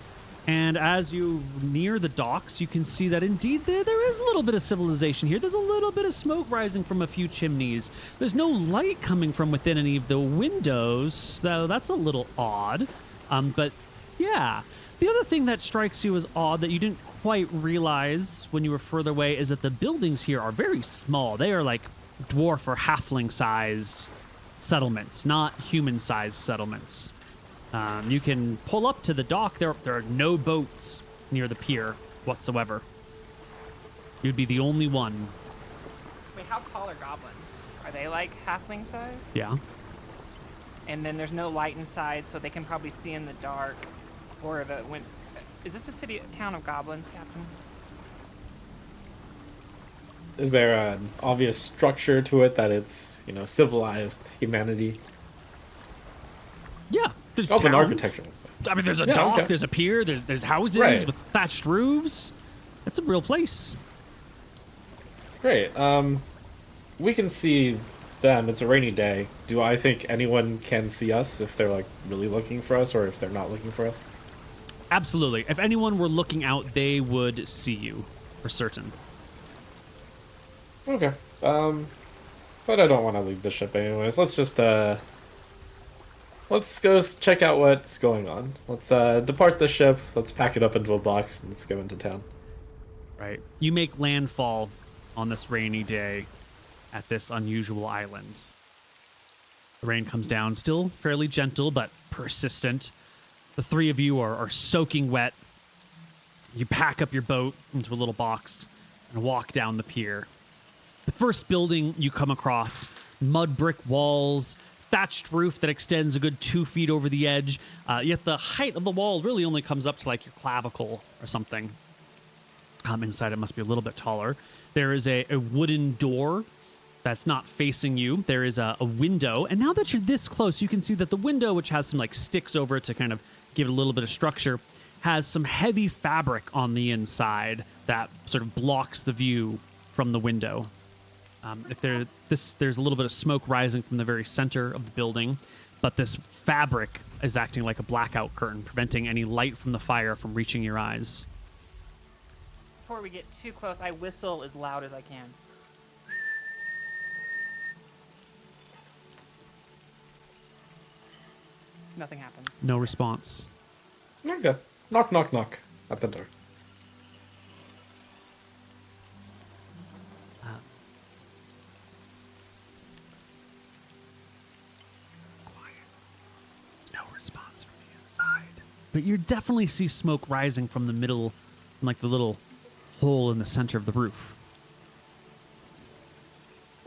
and as you near the docks, you can see that indeed there is a little bit of civilization here. There's a little bit of smoke rising from a few chimneys. There's no light coming from within any of the windows, though that's a little odd. But yeah, the other thing that strikes you as odd that you didn't quite realize when you were further away is that the buildings here are very small. They are like dwarf or halfling-sized settlements, not human-sized settlements. You can pull up to the dock. There are no boats near the pier whatsoever. You'd be the only one. Wait, how tall are goblins? Are they like halfling size? Yeah. And then there's no light inside, so they can probably see in the dark. Or is this a town of goblins, Captain? Is there an obvious structure to it that it's, civilized humanity? Yeah. There's Open towns. architecture. I mean, there's a dock, okay. there's a pier, there's houses Right. with thatched roofs. It's a real place. Great. We can see them. It's a rainy day. Do I think anyone can see us if they're really looking for us, or if they're not looking for us? Absolutely. If anyone were looking out, they would see you, for certain. Okay. But I don't want to leave the ship anyways. Let's just let's go check out what's going on. Let's depart the ship. Let's pack it up into a box and let's go into town. Right. You make landfall on this rainy day at this unusual island. The rain comes down, still fairly gentle, but persistent. The three of you are soaking wet. You pack up your boat into a little box and walk down the pier. The first building you come across, mud brick walls, thatched roof that extends a good 2 feet over the edge, yet the height of the wall really only comes up to your clavicle or something. Inside it must be a little bit taller. There is a wooden door that's not facing you. There is a window, and now that you're this close, you can see that the window, which has some sticks over it to kind of give it a little bit of structure, has some heavy fabric on the inside that sort of blocks the view from the window. There's a little bit of smoke rising from the very center of the building, but this fabric is acting like a blackout curtain, preventing any light from the fire from reaching your eyes. Before we get too close, I whistle as loud as I can. Nothing happens. No response. Okay. Knock, knock, knock at the door. No response from the inside. But you definitely see smoke rising from the middle, from the little hole in the center of the roof.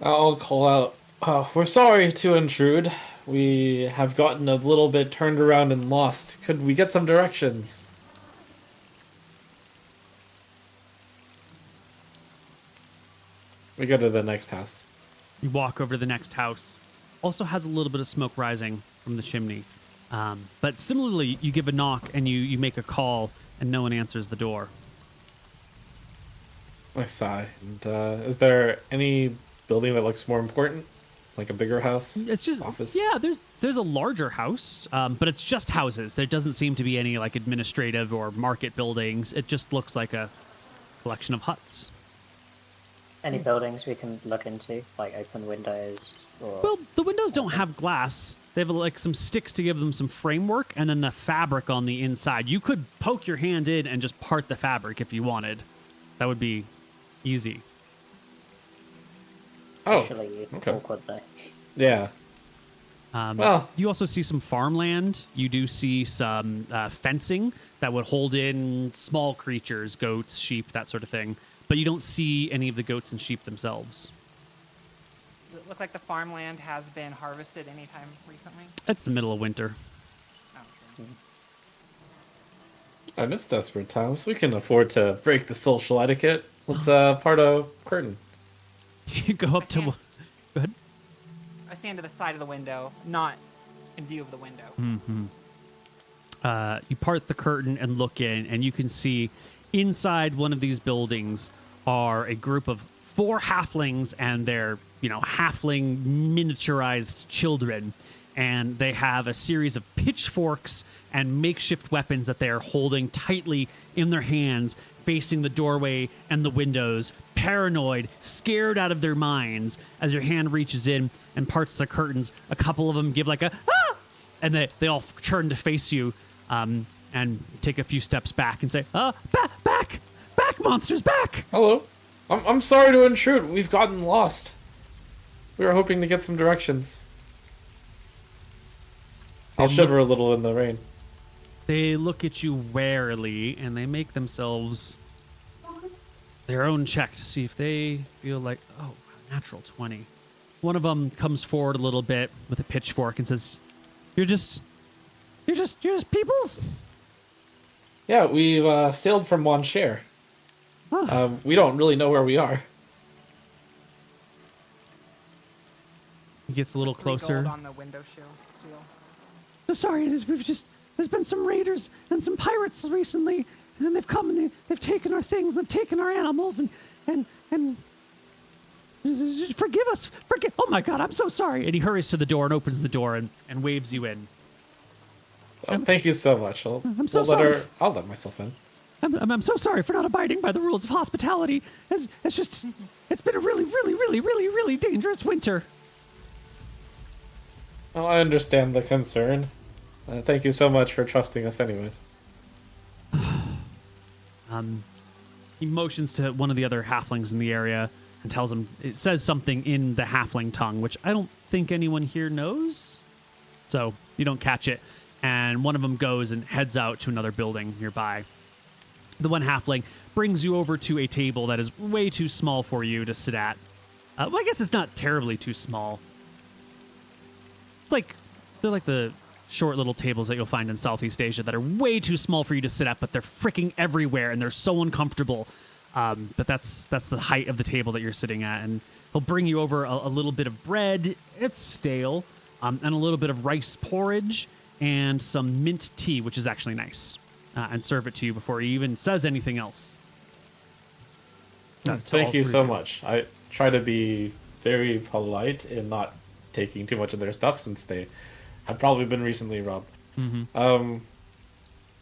I'll call out, we're sorry to intrude. We have gotten a little bit turned around and lost. Could we get some directions? We go to the next house. You walk over to the next house. Also has a little bit of smoke rising from the chimney. But similarly, you give a knock and you make a call and no one answers the door. I sigh. And, is there any building that looks more important? Like a bigger house? It's just office? Yeah, there's a larger house, but it's just houses. There doesn't seem to be any administrative or market buildings. It just looks like a collection of huts. Any buildings we can look into, like open windows or... Well, the windows don't have glass. They have some sticks to give them some framework, and then the fabric on the inside. You could poke your hand in and just part the fabric if you wanted. That would be easy. Actually, okay. awkward though. Yeah. You also see some farmland. You do see some fencing that would hold in small creatures, goats, sheep, that sort of thing. But you don't see any of the goats and sheep themselves. Does it look like the farmland has been harvested anytime recently? It's the middle of winter. Oh, sure. And it's desperate times. We can afford to break the social etiquette. Let's part a curtain. You go up to... Go ahead. I stand to the side of the window, not in view of the window. You part the curtain and look in, and you can see inside one of these buildings are a group of 4 halflings and their, halfling miniaturized children. And they have a series of pitchforks and makeshift weapons that they are holding tightly in their hands, facing the doorway and the windows, paranoid, scared out of their minds. As your hand reaches in and parts the curtains, a couple of them give like a, ah! And they all turn to face you and take a few steps back and say, back, monsters, back! Hello. I'm sorry to intrude. We've gotten lost. We were hoping to get some directions. I'll shiver a little in the rain. They look at you warily, and they make themselves their own check to see if they feel like, natural 20. One of them comes forward a little bit with a pitchfork and says, You're just peoples? Yeah, we've sailed from Share. Oh. We don't really know where we are. He gets a little closer. Gold on the window seal. So sorry, there's been some raiders and some pirates recently, and they've come and they've taken our things, they've taken our animals, and just forgive us, oh my God, I'm so sorry. And he hurries to the door and opens the door and waves you in. Thank you so much. I'm so sorry. I'll let myself in. I'm so sorry for not abiding by the rules of hospitality. It's been a really, really, really, really, really dangerous winter. Well, I understand the concern. Thank you so much for trusting us anyways. He motions to one of the other halflings in the area and tells him, it says something in the halfling tongue, which I don't think anyone here knows. So you don't catch it. And one of them goes and heads out to another building nearby. The one halfling brings you over to a table that is way too small for you to sit at. Well, I guess it's not terribly too small. They're like the short little tables that you'll find in Southeast Asia that are way too small for you to sit at, but they're freaking everywhere and they're so uncomfortable. But that's the height of the table that you're sitting at. And he'll bring you over a little bit of bread. It's stale. And a little bit of rice porridge and some mint tea, which is actually nice. And serve it to you before he even says anything else. Thank you so much. I try to be very polite and not taking too much of their stuff since they have probably been recently robbed. Mm-hmm.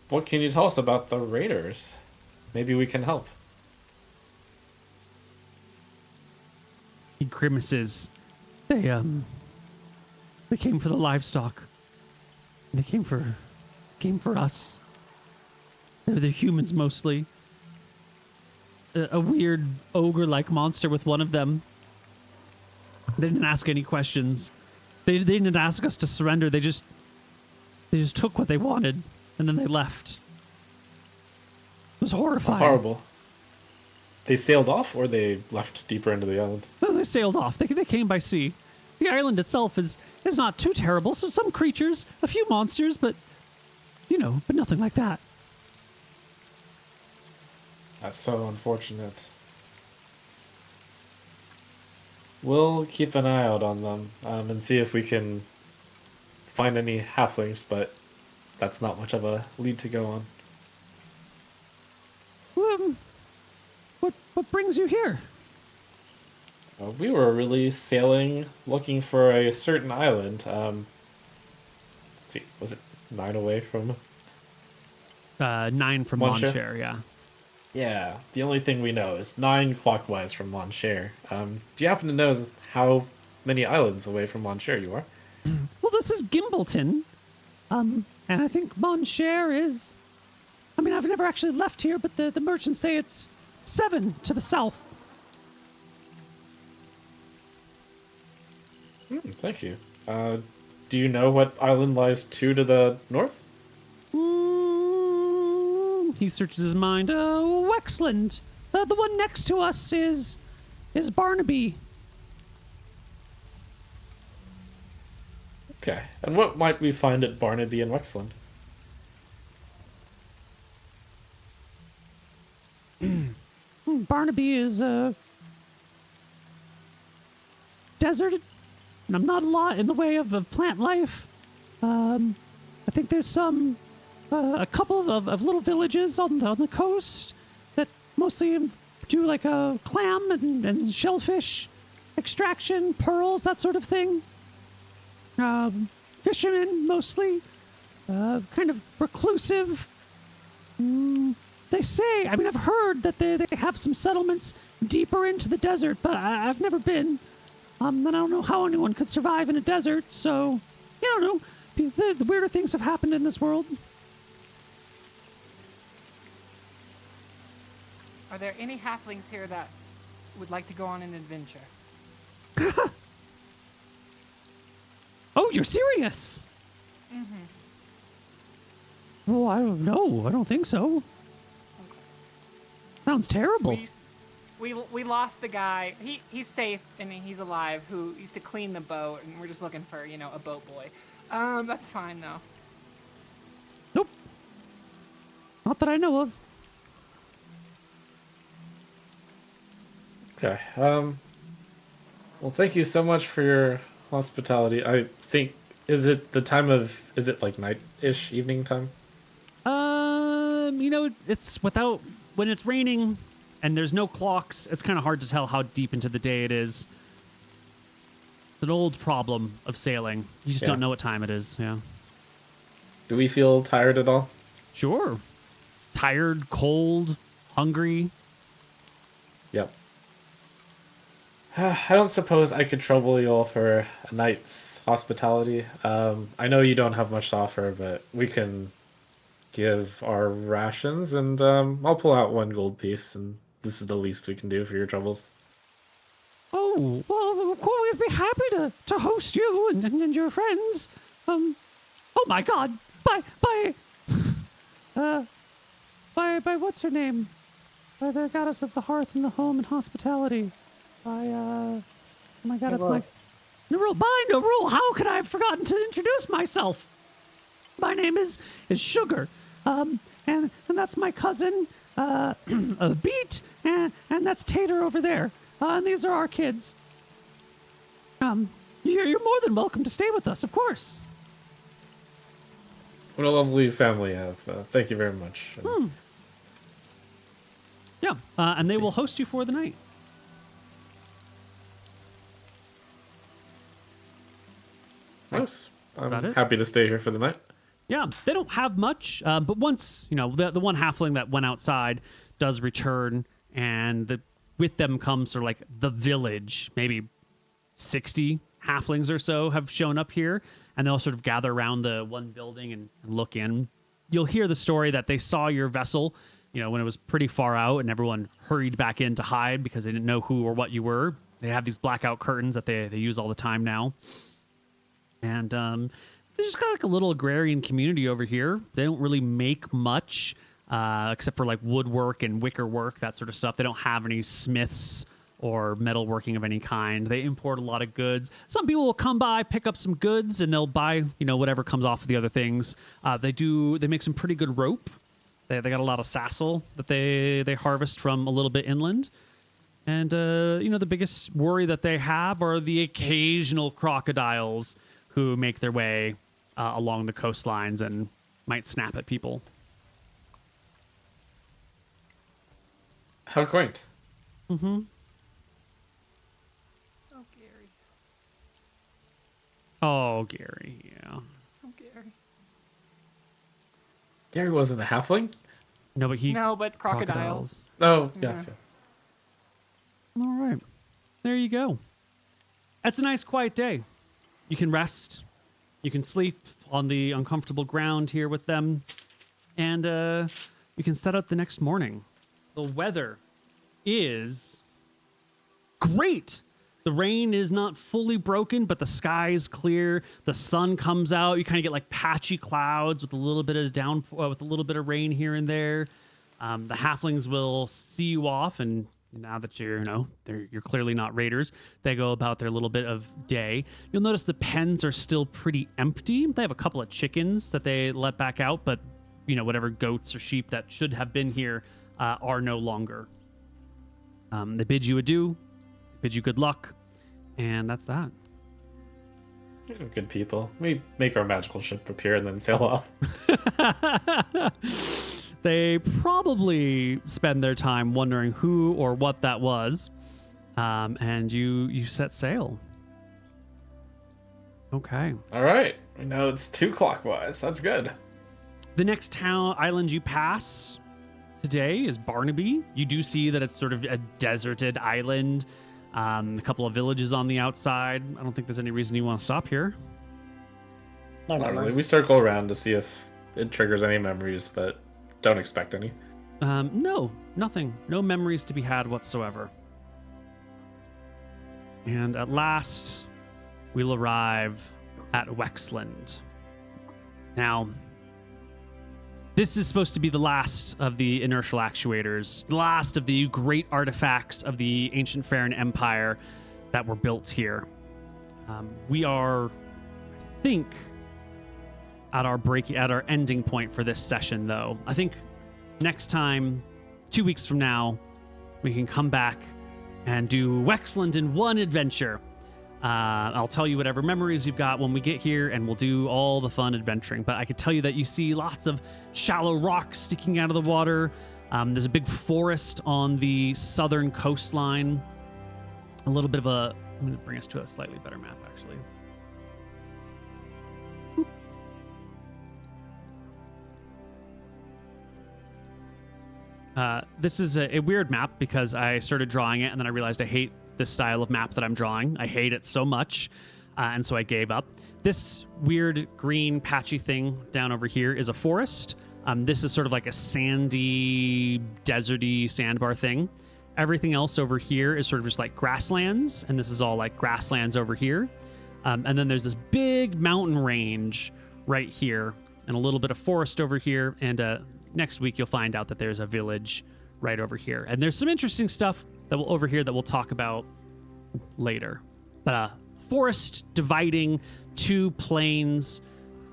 What can you tell us about the raiders? Maybe we can help. He grimaces. They came for the livestock. They came for us. They're humans mostly. A weird ogre-like monster with one of them. They didn't ask any questions. They didn't ask us to surrender. They just took what they wanted, and then they left. It was horrifying. Horrible. They sailed off, or they left deeper into the island? No, they sailed off. They came by sea. The island itself is not too terrible. So some creatures, a few monsters, but nothing like that. That's so unfortunate. We'll keep an eye out on them and see if we can find any halflings, but that's not much of a lead to go on. What brings you here? We were really sailing, looking for a certain island. Let's see, was it 9 away from? 9 from Share, yeah. Yeah, the only thing we know is 9 clockwise from Share. Do you happen to know how many islands away from Share you are? Well, this is Gimbleton. And I think Share is... I've never actually left here, but the merchants say it's 7 to the south. Thank you. Do you know what island lies to the north? He searches his mind. Wexland. The one next to us is Barnaby. Okay. And what might we find at Barnaby and Wexland? Barnaby is deserted, and I'm not a lot in the way of plant life. I think there's a couple of little villages on the coast that mostly do like a clam and shellfish extraction, pearls, that sort of thing. Fishermen mostly, kind of reclusive. They say, I've heard that they have some settlements deeper into the desert, but I've never been. And I don't know how anyone could survive in a desert, so, I don't know. The weirder things have happened in this world. Are there any halflings here that would like to go on an adventure? Oh, you're serious? Mm-hmm. Oh, I don't know. I don't think so. Okay. Sounds terrible. We lost the guy. He's safe and he's alive. Who used to clean the boat, and we're just looking for a boat boy. That's fine though. Nope. Not that I know of. Okay. Well, thank you so much for your hospitality. I think, is it like night-ish, evening time? It's when it's raining and there's no clocks, it's kind of hard to tell how deep into the day it is. It's an old problem of sailing. You just don't know what time it is, yeah. Do we feel tired at all? Sure. Tired, cold, hungry. Yep. I don't suppose I could trouble you all for a night's hospitality. I know you don't have much to offer, but we can give our rations, and I'll pull out 1 gold piece, and this is the least we can do for your troubles. Oh, well, of course, we'd be happy to host you and your friends. Oh my God, by what's her name? By the goddess of the hearth and the home and hospitality. Oh my God, it's my Narul. How could I have forgotten to introduce myself? My name is Sugar, and that's my cousin, Beat, and that's Tater over there. And these are our kids. You're more than welcome to stay with us, of course. What a lovely family you have. Thank you very much. Yeah, and they will host you for the night. Nice. I'm About it? happy to stay here for the night. Yeah, they don't have much, but once, the one halfling that went outside does return, and with them comes sort of like the village. Maybe 60 halflings or so have shown up here, and they'll sort of gather around the one building and look in. You'll hear the story that they saw your vessel, when it was pretty far out, and everyone hurried back in to hide because they didn't know who or what you were. They have these blackout curtains that they use all the time now. And there's just kind of like a little agrarian community over here. They don't really make much, except for like woodwork and wicker work, that sort of stuff. They don't have any smiths or metalworking of any kind. They import a lot of goods. Some people will come by, pick up some goods, and they'll buy, whatever comes off of the other things. They make some pretty good rope. They got a lot of sassel that they harvest from a little bit inland. And, the biggest worry that they have are the occasional crocodiles who make their way along the coastlines and might snap at people. How quaint. Mm-hmm. Oh, Gary. Oh, Gary, yeah. Oh, Gary. Gary wasn't a halfling? No, but crocodiles. Oh, yes. Yeah. All right. There you go. That's a nice, quiet day. You can rest. You can sleep on the uncomfortable ground here with them. And you can set out the next morning. The weather is great. The rain is not fully broken, but the sky's clear. The sun comes out. You kind of get like patchy clouds with a little bit of with a little bit of rain here and there. The halflings will see you off, and now that you're clearly not raiders, they go about their little bit of day. You'll notice the pens are still pretty empty. They have a couple of chickens that they let back out, but whatever goats or sheep that should have been here are no longer. They bid you adieu, bid you good luck, and that's that. Good people. We make our magical ship appear and then sail off. They probably spend their time wondering who or what that was, and you set sail. Okay. All right. We know it's 2 clockwise. That's good. The next island you pass today is Barnaby. You do see that it's sort of a deserted island. A couple of villages on the outside. I don't think there's any reason you want to stop here. No, Not really. We circle around to see if it triggers any memories, but don't expect any. No, nothing. No memories to be had whatsoever. And at last, we'll arrive at Wexland. Now, this is supposed to be the last of the inertial actuators, the last of the great artifacts of the ancient Farron Empire that were built here. We are, I think, at our ending point for this session, though. I think next time, 2 weeks from now, we can come back and do Wexland in one adventure. I'll tell you whatever memories you've got when we get here, and we'll do all the fun adventuring. But I could tell you that you see lots of shallow rocks sticking out of the water. There's a big forest on the southern coastline. A little bit of a... I'm going to bring us to a slightly better map, actually. This is a weird map because I started drawing it and then I realized I hate this style of map that I'm drawing. I hate it so much, and so I gave up. This weird green patchy thing down over here is a forest. This is sort of like a sandy, deserty sandbar thing. Everything else over here is sort of just like grasslands, and this is all like grasslands over here. And then there's this big mountain range right here, and a little bit of forest over here, and next week you'll find out that there's a village right over here. And there's some interesting stuff that we'll talk about later. But forest dividing 2 plains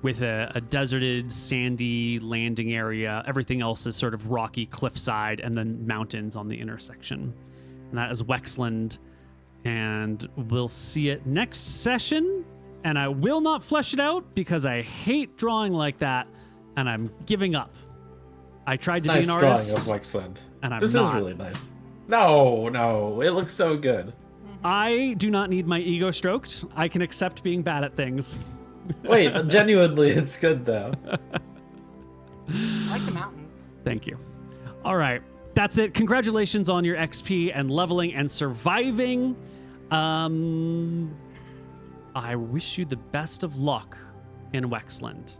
with a deserted, sandy landing area. Everything else is sort of rocky cliffside and then mountains on the intersection. And that is Wexland. And we'll see it next session. And I will not flesh it out because I hate drawing like that, and I'm giving up. I tried to be an artist. Nice drawing of Wexland. And I'm this not. Is really nice. No, it looks so good. I do not need my ego stroked. I can accept being bad at things. Wait, genuinely, it's good though. I like the mountains. Thank you. All right, that's it. Congratulations on your XP and leveling and surviving. I wish you the best of luck in Wexland.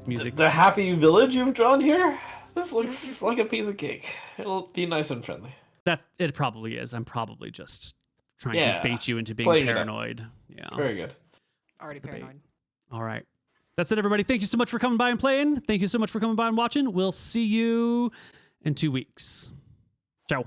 Music. The happy village you've drawn here? This looks like a piece of cake. It'll be nice and friendly. It probably is. I'm probably just trying to bait you into being paranoid. Yeah. Very good. Already paranoid. All right. That's it, everybody. Thank you so much for coming by and playing. Thank you so much for coming by and watching. We'll see you in 2 weeks. Ciao.